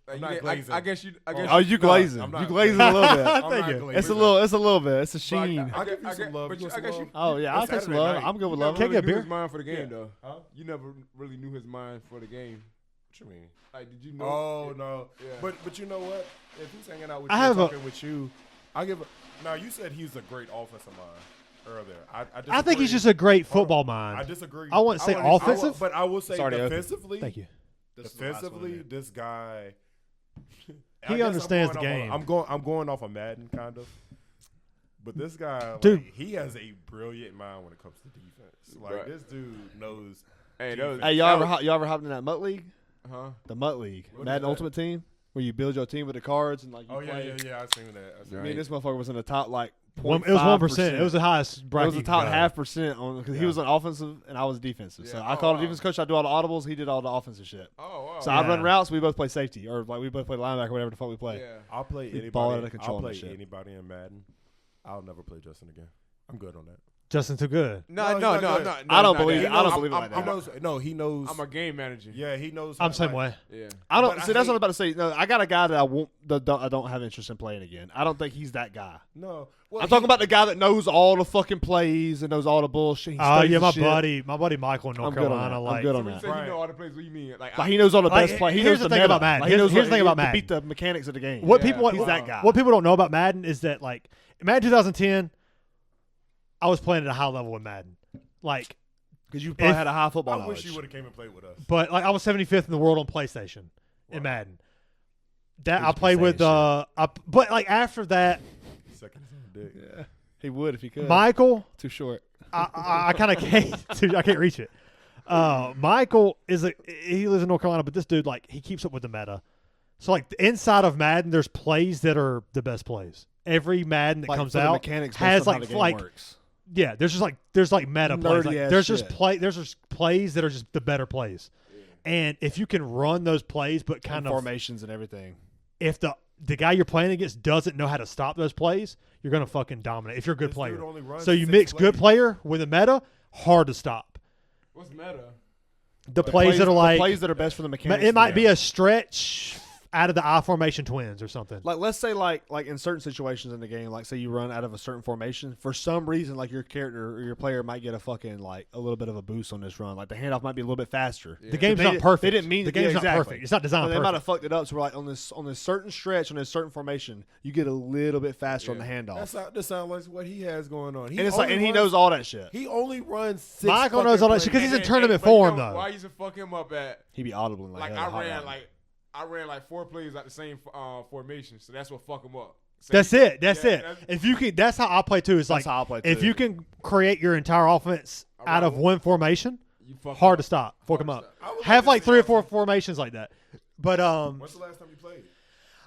D: I'm
C: you
D: not
C: didn't-
D: glazing.
C: I guess you. I guess
B: Oh, you
D: No,
B: glazing.
D: I'm not
B: You glazing
D: glazing.
B: a little bit.
D: I'm
A: Thank
D: not
A: you.
D: glazing.
B: It's a little bit. It's a
C: But
B: sheen.
D: I'll give you some love.
C: But
D: You want
C: I
D: some
C: guess
D: love?
C: you.
B: Oh, yeah, I'll
D: It's
B: take some
D: Saturday
B: love.
D: night.
B: I'm good with
C: You
B: love.
A: Can't
C: never
A: get
C: really knew
A: beer?
C: his mind for the game
D: Yeah.
C: though.
D: Huh?
C: You never really knew his mind for the game.
D: What you mean?
C: Like, did you know?
D: Oh no.
C: Yeah.
D: But you know what? If he's hanging out with
A: I
D: you,
A: have a-
D: talking with you, I give. Now you said he's a great offensive mind earlier.
A: I think he's
D: disagree.
A: just a great
D: Hold on.
A: football
D: I
A: mind.
D: disagree.
A: I wouldn't say offensive.
D: but I will say
B: Sorry, Open.
D: defensively.
A: Thank you.
D: Defensively, this guy. I
A: He
D: guess I'm
A: understands
D: going
A: the
D: off
A: game.
D: I'm going off of Madden kind of. But this guy,
A: Dude.
D: like, he has a brilliant mind when it comes to defense. Like
C: Right.
D: this dude knows.
C: Hey, that was,
B: Hey, y'all ever hopped in that Mutt League?
C: huh?
B: The Mutt League.
D: What is
B: Madden
D: that?
B: Ultimate Team? Where you build your team with the cards and like you
D: Oh yeah,
B: play.
D: yeah. I've seen that. I've seen
C: Right.
B: Me and this motherfucker was in the top like
A: It was 1%. It was the highest
B: It
A: bracket.
B: was the
A: you
B: top
A: could go.
B: 0.5% on because he
D: Yeah.
B: was an offensive and I was defensive. So
C: Yeah.
B: I
C: Oh,
B: called the
C: wow.
B: defense coach. I do all the audibles. He did all the offensive shit.
C: Oh, wow.
B: So I run
A: Yeah.
B: routes. We both play safety or like we both play linebacker, whatever the fuck we play.
C: Yeah.
D: I'll play
B: He
D: anybody.
B: ball out of control
D: I'll
B: and
D: play
B: shit.
D: anybody in Madden. I'll never play Justin again. I'm good on that.
A: Justin too good.
C: No,
D: he's
C: no,
D: not
C: no,
D: good.
C: I'm not.
B: I don't
C: not
B: believe
C: that.
B: it. I don't believe it like
D: He
B: that.
D: knows. No, he knows.
C: I'm a game manager.
D: Yeah, he knows.
A: I'm the same
D: like,
A: way.
C: Yeah.
B: I don't
D: But
B: see.
D: I
B: That's what
D: hate-
B: I'm about to say. No, I got a guy that I don't have interest in playing again. I don't think he's that guy.
D: No, well,
B: I'm talking about the guy that knows all the fucking plays and knows all the bullshit. He
A: Oh
B: studies
A: yeah,
B: the
A: my
B: shit.
A: buddy Michael in North
B: I'm good on
A: Carolina.
B: that. I'm
A: Like,
B: good
C: So
B: on
C: when you
B: that.
C: say you
D: Right.
C: know all the plays, what do you mean? Like,
B: Like he knows all the
A: Like,
B: best play. He
A: here's
B: knows
A: the
B: the
A: thing
B: meta.
A: about Madden.
B: Like, he knows
A: Here's the
B: what-
A: thing about
B: to
A: Madden.
B: beat the mechanics of the game.
A: what
C: Yeah.
A: people
B: He's that guy.
A: What people don't know about Madden is that like Madden 2010, I was playing at a high level in Madden. Like,
B: Because you probably
A: If-
B: had a high football
D: I
B: knowledge.
D: wish you would have came and played with us.
A: but like I was 75th in the world on PlayStation in
D: Wow.
A: Madden. That
B: He
A: I
B: just be
A: played with
B: saying
A: but like after that,
D: Second dick.
B: Yeah, he would if he could.
A: Michael,
B: Too short.
A: I kind of can't. I can't reach it. Michael he lives in North Carolina, but this dude like he keeps up with the meta. So like the inside of Madden, there's plays that are the best plays. Every Madden that
B: Like,
A: comes
B: for the
A: out
B: mechanics based
A: has
B: on how
A: like
B: the game
A: like
B: works.
A: yeah. There's like meta plays. Like,
B: Nerdy-ass
A: there's
B: shit.
A: just plays that are just the better plays. And if you can run those plays, but kind
B: And
A: of
B: formations and everything.
A: if the guy you're playing against doesn't know how to stop those plays, you're gonna fucking dominate. If you're a good
D: This
A: player,
D: dude only runs
A: so you
D: 6
A: mix good
D: plays.
A: player with a meta, hard to stop.
C: what's meta?
A: The plays that are like
B: the plays that are best for the mechanics.
A: it might be
B: yeah.
A: a stretch out of the I formation twins or something.
B: Like let's say like in certain situations in the game, like say you run out of a certain formation, for some reason like your character or your player might get a fucking like a little bit of a boost on this run. Like the handoff might be a little bit faster.
A: The game's
B: They
A: not
B: did-
A: perfect.
B: They didn't mean
A: the game's
B: yeah,
A: not
B: exactly.
A: perfect. It's not
B: So
A: designed
B: they might
A: perfect.
B: have fucked it up. So we're like on this certain stretch on this certain formation, you get a little bit faster on the
C: Yeah.
B: handoff.
D: That sounds like what he has going on.
B: And it's like, and he knows all that shit.
D: He only runs 6.
A: Michael knows all that shit
D: fucking
A: 'cause he's in
D: plays.
A: tournament
C: But you
A: form,
C: know
A: though.
C: Why I used to fuck him up at
B: He be audibling like,
C: like
B: hell, hot rod.
C: I ran like 4 plays at the same formation, so that's what fuck him up. So
A: That's
C: you-
A: it. That's
C: yeah,
A: it. If you can, that's how I play too. Is
B: That's
A: like
B: how I play
A: if
B: too.
A: you can create your entire offense out of one formation,
C: you fuck
A: hard
C: him
A: to
C: up.
A: stop. Fuck
C: Hard
A: them
C: to
A: up.
C: stop.
D: I would
A: Have
D: to
A: like
D: see
A: 3 or
D: y'all
A: 4
D: see-
A: formations like that. But
D: When's the last time you played?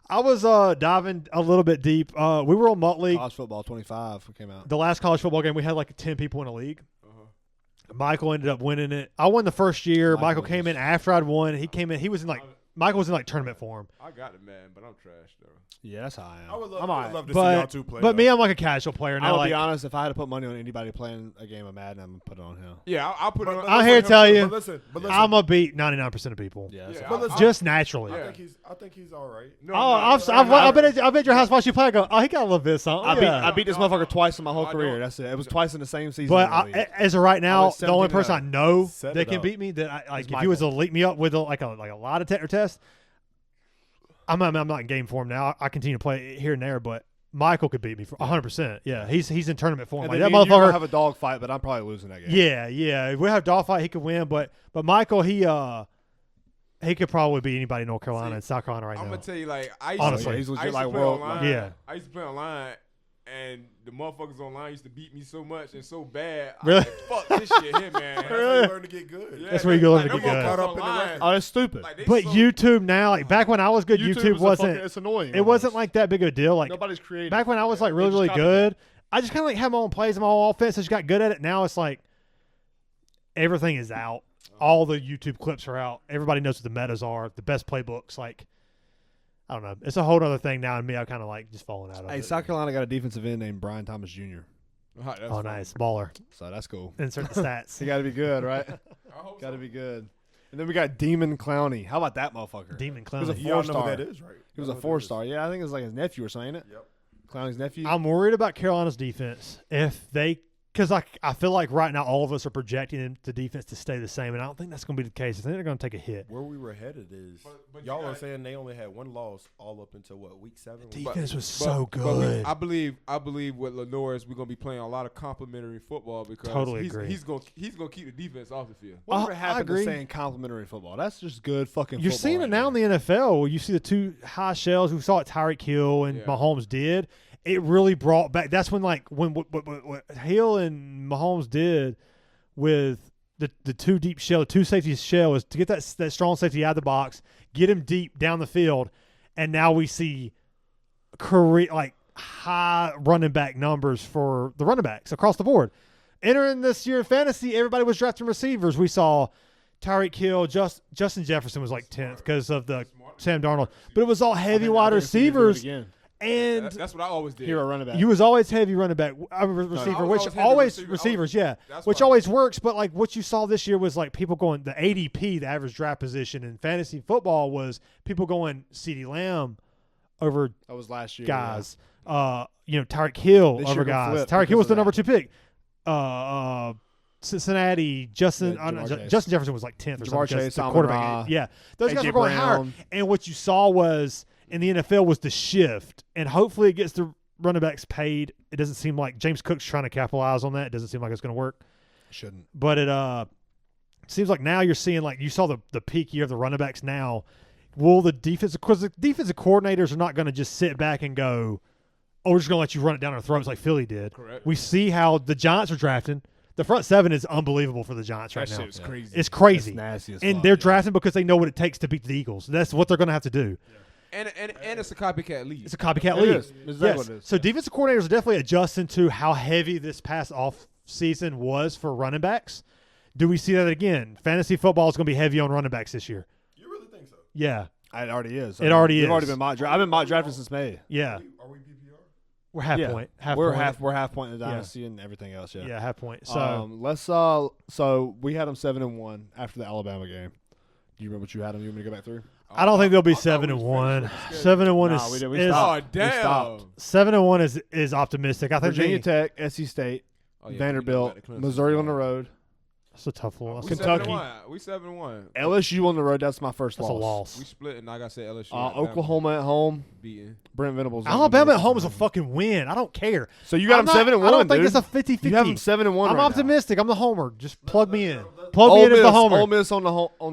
A: I was diving a little bit deep. We were on Mutt League.
B: College football 25 came out.
A: The last college football game, we had like 10 people in a league.
C: Uh-huh.
A: Michael ended up winning it. I won the first year. Michael
B: Michael
A: came in
B: was-
A: after I'd won. He came in. He was in like Michael was in like tournament form.
C: I got it, man, but I'm trash though.
B: Yeah, that's how I am.
D: I would love,
B: I'm
D: I
B: all
D: would
B: right.
D: love to see y'all
A: But
D: two play.
A: but
D: though.
A: me, I'm like a casual player now.
B: I'll
A: Like,
B: be honest. If I had to put money on anybody playing a game of Madden, I'm gonna put it on him.
C: Yeah, I'll put it on.
A: I'm here to tell you,
D: But listen,
A: I'm gonna beat 99% of people.
B: Yeah,
C: Yeah,
B: so-
D: But listen,
A: Just naturally.
C: Yeah.
D: I think he's all right.
C: No,
A: I bet at your house watch you play. I go, oh, he got a little bit of something.
B: I beat this motherfucker twice in my whole
C: I
B: career.
C: don't.
B: That's it. It was twice in the same season.
A: But
B: in the league.
A: as of right now,
D: was
A: the only
D: 17
A: person I know
D: Set
A: that
D: it
A: can
D: up.
A: beat me, that I, like
B: It's
A: if he was to
B: Michael.
A: leak me up with a lot of test, I'm not in game form now. I continue to play here and there, but Michael could beat me for 100%. Yeah, he's in tournament form.
B: And
A: Like,
B: then
A: that
B: me and you
A: motherfucker.
B: have a dog fight, but I'm probably losing that game.
A: Yeah. If we have a dogfight, he could win, but Michael, he could probably beat anybody in North Carolina and South Carolina right
C: I'm
A: now.
C: gonna tell you, like, I used
A: Honestly.
C: to,
B: He's legit
C: I used
B: like
C: to play
B: world-
C: online.
A: Yeah.
C: I used to play online, and the motherfuckers online used to beat me so much and so bad.
A: Really?
C: I was like, fuck this shit here, man.
D: That's how you learn to get good.
C: Yeah,
A: That's where you go
C: like,
A: to get
C: them
A: good.
C: motherfuckers
D: Caught up in the
C: online,
D: record.
B: Oh, that's stupid.
C: like, they
A: But
C: so-
A: YouTube now, like back when I was good, YouTube
B: is a
A: wasn't.
B: fucking, it's annoying.
A: It wasn't like that big of a deal. Like
B: nobody's creative.
A: back when I was like
B: They
A: really
B: just
A: really
B: copied
A: good, I just kind of like had my own plays and my own offense. I just got good at it. Now it's like everything is out. All the YouTube clips are out. Everybody knows what the metas are. The best playbooks. Like I don't know. It's a whole other thing now. And me, I'm kind of like just falling out of
B: Hey,
A: it.
B: South Carolina got a defensive end named Brian Thomas Jr.
C: That's
A: Oh,
C: fine.
A: nice baller.
B: So that's cool.
A: Insert the stats.
B: He got to be good, right?
C: I hope
B: Got to
C: so.
B: be good. And then we got Demon Clowney. How about that motherfucker?
A: Demon
B: He was a
A: Clown.
D: Y'all know who
B: 4-star.
D: that is, right?
B: He was
D: Y'all
B: a
D: know who that is.
B: 4-star. Yeah, I think it was like his nephew or something, ain't it?
D: Yep.
B: Clowney's nephew.
A: I'm worried about Carolina's defense. If they, because I feel like right now all of us are projecting the defense to stay the same, and I don't think that's going to be the case. I think they're going to take a hit.
D: Where we were headed is
C: But you
D: y'all are
C: got-
D: saying they only had one loss all up until what, week 7?
A: Defense was
C: But-
A: so
C: but
A: good.
C: I believe with Lenore is we're gonna be playing a lot of complimentary football because
A: Totally
C: he's,
A: agree.
C: he's gonna keep the defense off the field.
B: Whatever
A: I
B: happened to
A: agree.
B: saying complimentary football? That's just good fucking
A: You're
B: football
A: seeing
B: right
A: it now
B: there.
A: in the NFL. Where you see the two high shells. We saw it Tyreek Hill and
C: Yeah.
A: Mahomes did. It really brought back. That's when like when what Hill and Mahomes did with the two deep shell, the two safety shell, is to get that strong safety out of the box, get him deep down the field, and now we see career like high running back numbers for the running backs across the board. Entering this year in fantasy, everybody was drafting receivers. We saw Tyreek Hill, Justin Jefferson was like 10th because of the Sam Darnold, but it was all heavy wide
B: I think we can do it
A: receivers,
B: again.
A: and
C: That's what I always did.
B: Hero running back.
A: you was always heavy running back receiver,
C: I was
A: which
C: always heavy
A: always
C: receiver.
A: receivers, yeah,
C: That's
A: which
C: why-
A: always works. But like what you saw this year was like people going the ADP, the average draft position in fantasy football was people going CeeDee Lamb over
B: that was last year.
A: guys. Tyreek Hill
B: This
A: over
B: year gonna
A: guys.
B: flip
A: Tyreek Hill was
B: because
A: the
B: of
A: number
B: that.
A: 2 pick. Cincinnati, Justin
B: Jamar Chase.
A: Justin Jefferson was like 10th or
B: Jamar
A: something. 'cause
B: Chase,
A: the
B: Amon
A: quarterback.
B: Ra,
A: Yeah, those guys
B: A.J.
A: were going higher.
B: Brown.
A: And what you saw was in the NFL was the shift, and hopefully it gets the running backs paid. It doesn't seem like James Cook's trying to capitalize on that. It doesn't seem like it's going to work.
B: Shouldn't.
A: But it seems like now you're seeing like you saw the peak year of the running backs now. Will the defensive because the defensive coordinators are not going to just sit back and go, "Oh, we're just going to let you run it down our throats like Philly did."
C: Correct.
A: We see how the Giants are drafting. The front seven is unbelievable for the Giants right
C: That
A: now.
C: shit's crazy.
A: It's crazy,
B: It's nasty as
A: and
B: fuck,
A: they're
B: yeah.
A: drafting because they know what it takes to beat the Eagles. That's what they're going to have to do.
C: and it's a copycat league.
A: It's a copycat
B: It
A: league.
B: is. It's exactly
A: Yes.
B: what it is.
A: So defensive coordinators are definitely adjusting to how heavy this past off season was for running backs. Do we see that again? Fantasy football is going to be heavy on running backs this year.
D: You really think so?
A: Yeah,
B: It already is.
A: It already
B: We've
A: is.
B: already been mock draft. I've been mock drafting since May.
A: yeah.
D: Are we PPR?
A: We're half
B: Yeah.
A: point.
B: we're
A: point.
B: We're half point in the
A: Yeah.
B: dynasty and everything else. Yeah.
A: Yeah, half point. So
B: Let's so we had them 7-1 after the Alabama game. Do you remember what you had them? You want me to go back through?
A: I don't think they'll be
C: I thought we was
A: 7-1.
C: finished.
A: 7-1
B: Nah,
A: is
B: we did. We
A: is-
B: stopped.
C: Oh damn!
B: stopped.
A: 7-1 is optimistic. I think
B: Virginia
A: they,
B: Tech, SC State,
C: Oh, yeah,
B: Vanderbilt,
C: we know about the Clemson.
B: Missouri on the road,
A: that's a tough one.
C: We
B: Kentucky.
C: 7-1. We 7-1.
B: LSU on the road. That's my first
A: That's a
B: loss.
A: loss.
C: We split, and like I said, LSU. Alabama
B: Oklahoma at home.
C: beating.
B: Brent Venables.
A: Alabama at home is a fucking win. I don't care.
B: So you got
A: I'm
B: them
A: not-
B: 7-1.
A: I don't think
B: dude.
A: it's a 50-50.
B: You have them 7-1.
A: I'm
B: right now.
A: optimistic. I'm the homer. Just plug me in. Plug
B: Ole
A: me in as
B: Miss,
A: the homer.
B: Ole Miss on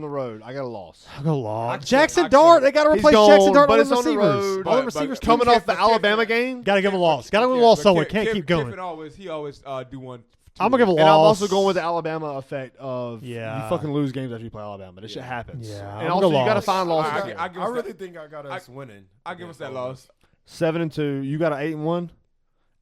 B: the road. I got a loss.
A: I'll go long.
C: Accept-
A: Jackson
C: accept.
A: Dart. They got to
B: He's
A: replace
B: gone,
A: Jackson Dart
B: but
A: on
B: it's
A: the
B: on the
A: receivers.
B: road.
A: All the
C: But-
A: receivers
C: but-
B: Coming
C: Kiff-
B: off the
C: but
B: Alabama
C: Kiff-
B: game,
A: got to give him a loss. Got to give him a
C: Yeah,
A: loss
C: but
A: somewhere.
C: Kiff-
A: Can't
C: Kiff-
A: keep going.
C: Kiffin always do one.
A: I'm gonna give a
B: and I'm
A: loss.
B: also going with the Alabama effect of
A: Yeah.
B: you fucking lose games after you play Alabama. This shit happens.
A: Yeah,
B: and
A: I'm
B: also
A: gonna
B: you got to
A: loss.
B: find losses.
C: I-
B: again.
C: I give
D: I
C: us
D: really
C: that-
D: think I got us winning.
C: I give us that
D: against Ole
C: loss.
B: 7-2. You got an 8-1.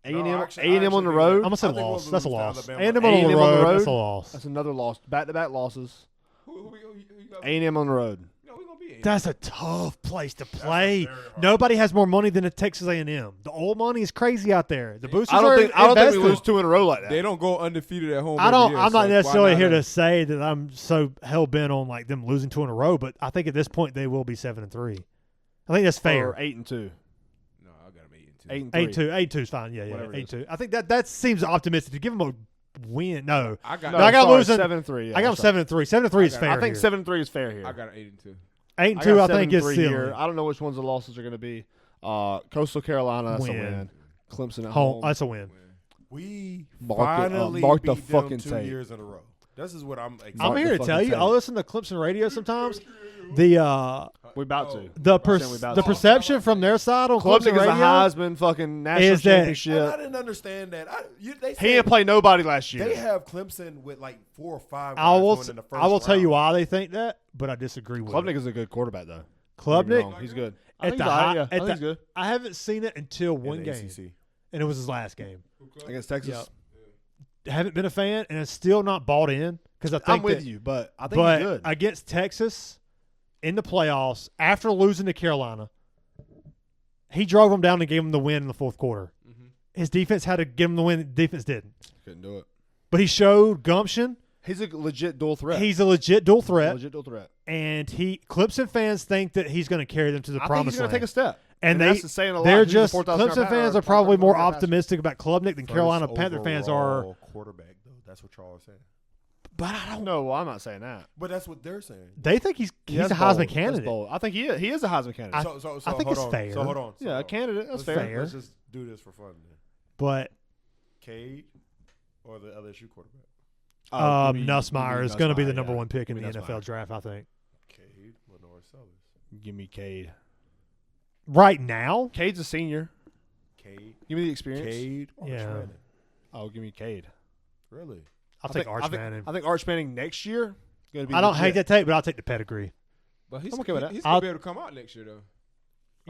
B: A&M,
D: No, actually,
B: A&M on the
D: I
B: road.
A: I'm gonna say
D: I think we'll
A: loss. That's a
D: lose to
A: loss.
D: Alabama.
A: And them on
B: A&M
A: the
B: on the
A: road.
B: road.
A: That's a loss.
B: That's another loss. Back-to-back losses.
C: Who you got?
B: A&M on the road.
C: No, we gonna beat.
A: That's a tough place to play.
D: very hard.
A: Nobody has more money than the Texas A&M. The old money is crazy out there. The boosters
B: I
A: are
B: don't think we
A: invested.
B: lose 2 in a row like that.
C: They don't go undefeated at home.
A: I don't.
C: every year,
A: I'm not
C: so why
A: necessarily
C: not
A: here to
C: us?
A: say that I'm so hell bent on like them losing 2 in a row, but I think at this point they will be 7-3. I think that's fair.
B: Or 8-2.
C: No, I got them 8-2.
B: 8-3.
A: 8-2 is fine. Yeah,
B: Whatever it is.
A: 8-2. I think that seems optimistic to give them a win. No,
C: I got.
A: No, I got
B: sorry,
A: losing-
B: 7-3. Yeah,
A: I got them 7-3. 7-3 is
C: I got-
A: fair.
B: I think
A: here.
B: 7-3 is fair here.
C: I got an 8-2.
A: 8-2, I think, is
B: 7-3
A: silly.
B: here. I don't know which ones the losses are going to be. Coastal Carolina, that's a win. Clemson at home.
A: That's a win.
D: We
B: Mark
D: finally
B: the
D: beat
B: fucking
D: them 2
B: tape.
D: years in a row. This is what I'm excited.
A: I'm here to tell you. I listen to Clemson radio sometimes. The
B: we about to.
A: the perception from their side on
B: Clemson
A: Clemson
B: is a
A: radio
B: Heisman fucking national
A: is that-
B: championship.
D: I didn't understand that. They
B: He didn't play nobody last year.
D: They have Clemson with like 4 or 5 guys
A: I will
D: going in the first
A: I will tell you
D: round.
A: why they think that, but I disagree with
B: Klubnik
A: it.
B: is a good quarterback though. Don't get me wrong.
A: Klubnik
B: He's good.
A: at the
B: I
A: high,
B: think
A: at the,
B: he's good
A: I haven't seen it until
D: In
A: one
D: the
A: game,
D: ACC.
A: and it was his last game.
B: against Texas.
A: Haven't been a fan, and it's still not bought in because I think
B: I'm with
A: that-
B: you, but I think
A: But
B: he's good.
A: against Texas in the playoffs, after losing to Carolina, he drove them down and gave them the win in the fourth quarter.
C: Mm-hmm.
A: His defense had to give him the win. The defense didn't.
B: Couldn't do it.
A: But he showed gumption.
B: He's a legit dual threat.
A: He's a legit dual threat.
B: legit dual threat.
A: And Clemson fans think that he's going to carry them to the
B: I think
A: promised
B: he's going
A: land.
B: to take a step.
A: And
B: that's saying a lot.
A: they're
B: He's a
A: just
B: 4,000
A: Clemson
B: yard
A: fans
B: pa-
A: are probably more
B: 4,000 yard passer.
A: optimistic about Klubnik than Carolina Panther fans are.
D: Overall quarterback though. That's what y'all are saying.
A: But I don't.
B: No, well, I'm not saying that.
D: But that's what they're saying.
A: They think he's a
B: That's
A: Heisman
B: bold.
A: candidate.
B: That's bold. I think he is a Heisman candidate.
A: I
D: So
A: think
D: hold
A: it's
D: on.
A: fair.
D: So hold on. So
B: yeah, a
D: hold on.
B: candidate. That's
D: Let's-
B: fair.
D: Let's just do this for fun then.
A: But
D: Cade or the LSU quarterback?
B: Give me
A: Nussmeier is going to be the
B: Nussmeier,
A: number
B: yeah.
A: one pick in
B: Give
A: the
B: me
A: NFL
B: Nussmeier.
A: draft, I think.
D: Cade, Lenore Sellers.
B: Give me Cade.
A: Right now,
B: Cade's a senior.
D: Cade.
B: Give me the experience.
D: Cade. Arch
A: Yeah.
D: Manning.
B: Oh, give me Cade.
D: Really?
A: I'll take Arch Manning.
B: I think Arch Manning next year. Gonna be
A: I don't
B: legit.
A: hate that take, but I'll take the pedigree.
C: But he's
B: I'm okay with that.
C: He's
A: I'll-
C: gonna be able to come out next year though.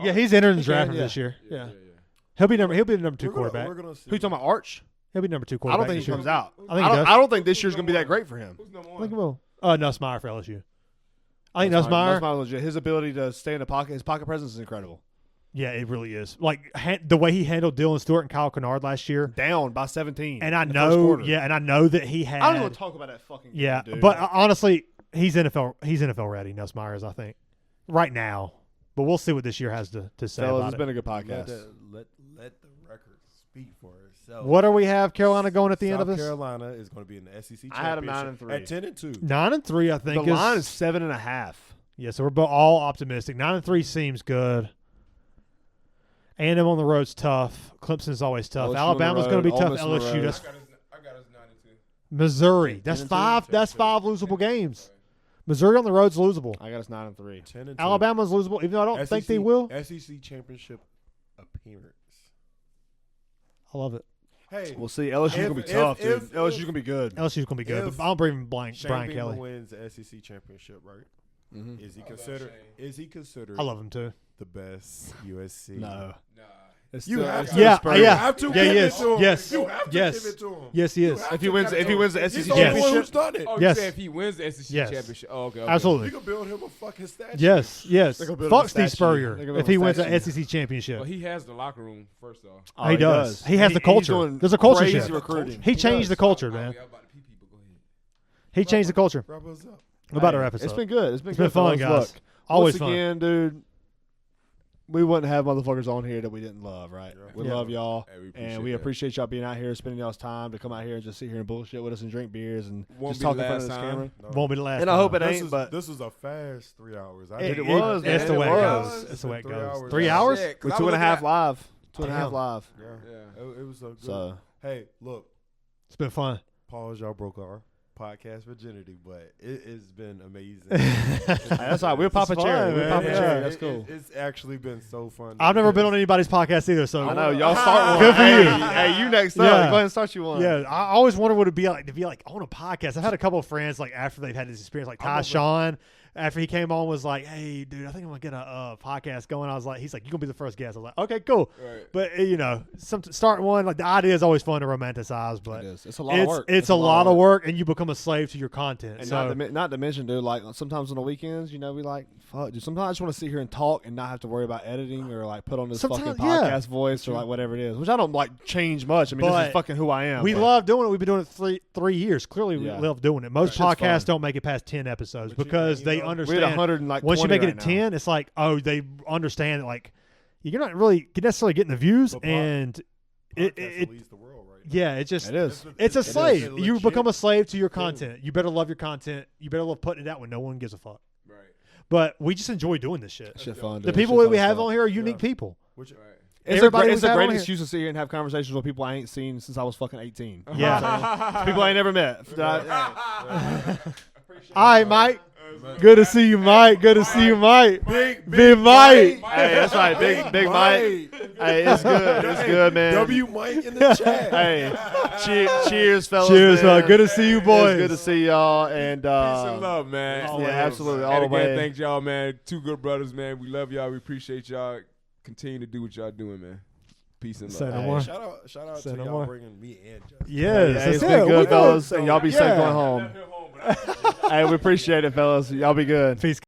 A: Yeah, he's entering the
B: he
A: draft
B: can,
A: this year.
C: Yeah.
A: Yeah,
C: yeah.
A: he'll be the number 2
D: We're
A: quarterback.
D: gonna see.
B: Who you talking about? Arch?
A: He'll be number 2
B: I
A: quarterback.
B: don't think
A: this
B: he
A: year.
B: comes out.
A: I think he does.
B: I don't think this year's gonna be that great for him.
C: Who's number
A: I
C: one?
A: think he will. Nussmeier for LSU. I think Nussmeier.
B: Nussmeier legit. His ability to stay in the pocket, his pocket presence is incredible.
A: Yeah, it really is. Like the way he handled Dylan Stewart and Kyle Kennard last year.
B: Down by 17.
A: And I
B: in the first
A: know,
B: quarter.
A: and I know that he had.
B: I don't even want to talk about that fucking game,
A: Yeah,
B: dude.
A: but honestly, he's NFL ready. Nussmeier is, I think, right now. But we'll see what this year has to say
B: Fellas,
A: about
B: it's
A: it.
B: been a good
D: Let
B: podcast.
D: the record speak for itself.
A: What do we have Carolina going at the end
D: South
A: of this?
D: Carolina is going to be in the SEC championship.
B: I had them 9-3.
D: At 10-2.
A: 9-3, I think.
B: The line is 7.5.
A: Yeah, so we're both all optimistic. 9-3 seems good. A&M on the road's tough. Clemson's always tough.
B: LSU on the
A: Alabama's going to be
B: road,
A: tough.
B: Ole Miss on the
A: LSU.
B: road.
A: That's
C: I got us 9-2.
A: Missouri. That's
B: 10-2.
A: five. That's 5 losable games. Missouri on the road's losable.
B: I got us 9-3.
D: 10-2.
A: Alabama's losable, even though I don't think they will.
D: SEC championship appearance.
A: I love it.
D: Hey,
B: We'll see. LSU's going to be
D: If-
B: tough,
D: if-
B: dude. LSU's going to be good.
A: LSU's going to be good,
D: If
A: but I don't believe in Brian
D: Shane
A: Kelly.
D: Beamer wins the SEC championship, right?
B: Mhm.
D: Is he
C: I love
D: considered?
C: Shane.
D: Is he considered
A: I love him too.
D: the best USC?
B: No.
C: Nah.
B: It's
D: You
B: still-
D: have
B: it's
D: to.
B: still
A: Yeah,
B: Spurs.
A: yeah.
D: You have to
A: Yeah,
D: give
A: he
D: it
A: is.
D: to him.
A: Yes.
D: You have to
A: Yes.
D: give it to him.
A: Yes, he
D: You
A: is.
D: have
B: If he
D: to
B: wins-
D: give it
B: if he
D: to
B: wins
D: him.
B: the
D: He's
B: SEC
D: the only one
A: championship-
D: who's done it.
C: Oh,
A: Yes.
C: you said if he wins the SEC
A: Yes.
C: championship? Oh, okay.
A: Absolutely.
D: You can build him a fucking statue.
A: Yes, yes.
B: They're gonna build him a
A: Fuck Steve
B: statue.
A: Spurrier
B: They're gonna
A: if
B: build
A: he
B: him a
A: wins the
B: statue.
A: SEC championship.
C: Well, he has the locker room first off.
B: Oh,
A: He does. He has the
B: he's
A: culture.
B: doing
A: There's a culture
B: crazy
A: shift.
B: recruiting.
A: He changed
B: does.
A: the culture,
C: Oh,
A: man.
C: yeah, I'm about to pee people. Go ahead.
A: He changed the culture.
D: Wrap us up.
A: We're about to
B: Hey,
A: wrap us
B: It's
A: up.
B: been good. It's been
A: It's
B: good.
A: been fun,
B: fellas.
A: guys.
B: Look,
A: Always
B: once
A: fun.
B: again, dude, we wouldn't have motherfuckers on here that we didn't love, right?
D: Yeah.
B: We
A: Yeah.
B: love y'all,
C: Hey, we
B: and
C: appreciate
B: we
C: that.
B: appreciate y'all being out here, spending y'all's time to come out here and just sit here and bullshit with us and drink beers and
C: Won't
B: just
C: be
B: talk
C: the
B: in front
C: last
B: of this
C: time.
B: camera.
D: No.
A: Won't be the last.
B: And I hope
A: time.
B: it ain't, but
D: This was a fast 3 hours.
B: It was,
A: That's
B: man.
A: the way
B: It
A: it
B: was.
A: goes. That's the way it
D: 3
A: goes.
D: hours.
A: 3
D: Yeah.
A: hours?
C: Shit, 'cause
B: We're
C: I
B: 2.5
C: was looking
B: live. 2.5
A: Damn.
B: live.
D: Yeah.
C: Yeah.
D: It was a good.
B: So
D: Hey, look,
A: It's been fun.
D: pause. Y'all broke our podcast virginity, but it has been amazing.
B: that's all right. We'll pop a
A: It's
B: chair.
A: fun,
B: We'll
A: man.
B: pop a
A: Yeah.
B: chair. That's cool.
D: It's actually been so fun.
A: I've never been on anybody's podcast either, so
B: I know y'all start one.
A: Good for you.
B: Hey, you next up.
A: Yeah.
B: Go ahead and start you one.
A: Yeah, I always wonder what it'd be like to be like on a podcast. I've had a couple of friends like after they've had this experience, like Ty Shawn, after he came on was like, "Hey, dude, I think I'm gonna get a podcast going." I was like, "He's like, you're gonna be the first guest." I was like, "Okay, cool."
C: Right.
A: But you know, starting one like the idea is always fun to romanticize, but
B: It is. It's a lot of work.
A: It's a lot of work, and you become a slave to your content.
B: And
A: So
B: not to mention, dude, like sometimes on the weekends, you know, we like, fuck, dude. Sometimes I just want to sit here and talk and not have to worry about editing or like put on this fucking
A: Sometimes, yeah.
B: podcast voice or like whatever it is, which I don't like change much. I mean, this
A: But
B: is fucking who I am.
A: we
B: but-
A: love doing it. We've been doing it 3 years. Clearly, we
B: Yeah.
A: love doing it. Most
B: Right. Shit's
A: podcasts
B: fun.
A: don't make it past 10 episodes
D: But
A: because
D: you
A: they
D: know,
B: We're
A: understand.
B: at 120
A: Once you make it
B: right
A: at
B: now.
A: 10, it's like, oh, they understand that like you're not really necessarily getting the views,
D: But
A: and it
D: Podcast leads the world right now.
A: yeah, it just
B: It is.
A: it's a
D: It is
A: slave.
D: a
A: You
D: legit
A: become a slave to your
D: thing.
A: content. You better love your content. You better love putting it out when no one gives a fuck.
C: Right.
A: But we just enjoy doing this shit.
B: Shit fun.
A: The
B: dude.
A: people
B: Shit
A: that we
B: fun
A: have
B: stuff.
A: on here are unique people.
D: Which,
B: It's
A: Everybody
B: a
A: we've had
B: great
A: on here-
B: excuse to sit here and have conversations with people I ain't seen since I was fucking 18.
A: Yeah.
B: People I ain't never met.
A: All right, Mike. Good to see you, Mike. Good to see you, Mike. Big Mike.
B: Hey, that's right, big Mike. Hey, it's good. It's good, man.
D: W Mike in the chat.
B: Hey, cheers, fellas.
A: Cheers,
B: man.
A: good to see you, boys.
B: It's good to see y'all. And
C: Peace and love, man.
B: Yeah, absolutely. All
C: And
B: the
C: again,
B: way.
C: thank y'all, man. Two good brothers, man. We love y'all. We appreciate y'all. Continue to do what y'all doing, man. Peace and
A: Say
C: love.
A: no
D: Hey,
A: more.
D: shout out
A: Say
D: to
A: no
D: y'all
A: more.
D: bringing me and Justin.
A: Yes,
B: Hey, it's
A: that's
B: been
A: it.
B: good,
A: We
B: fellas.
A: know-
B: And y'all be safe
A: Yeah.
B: going home. Hey, we appreciate it, fellas. Y'all be good.
A: Peace.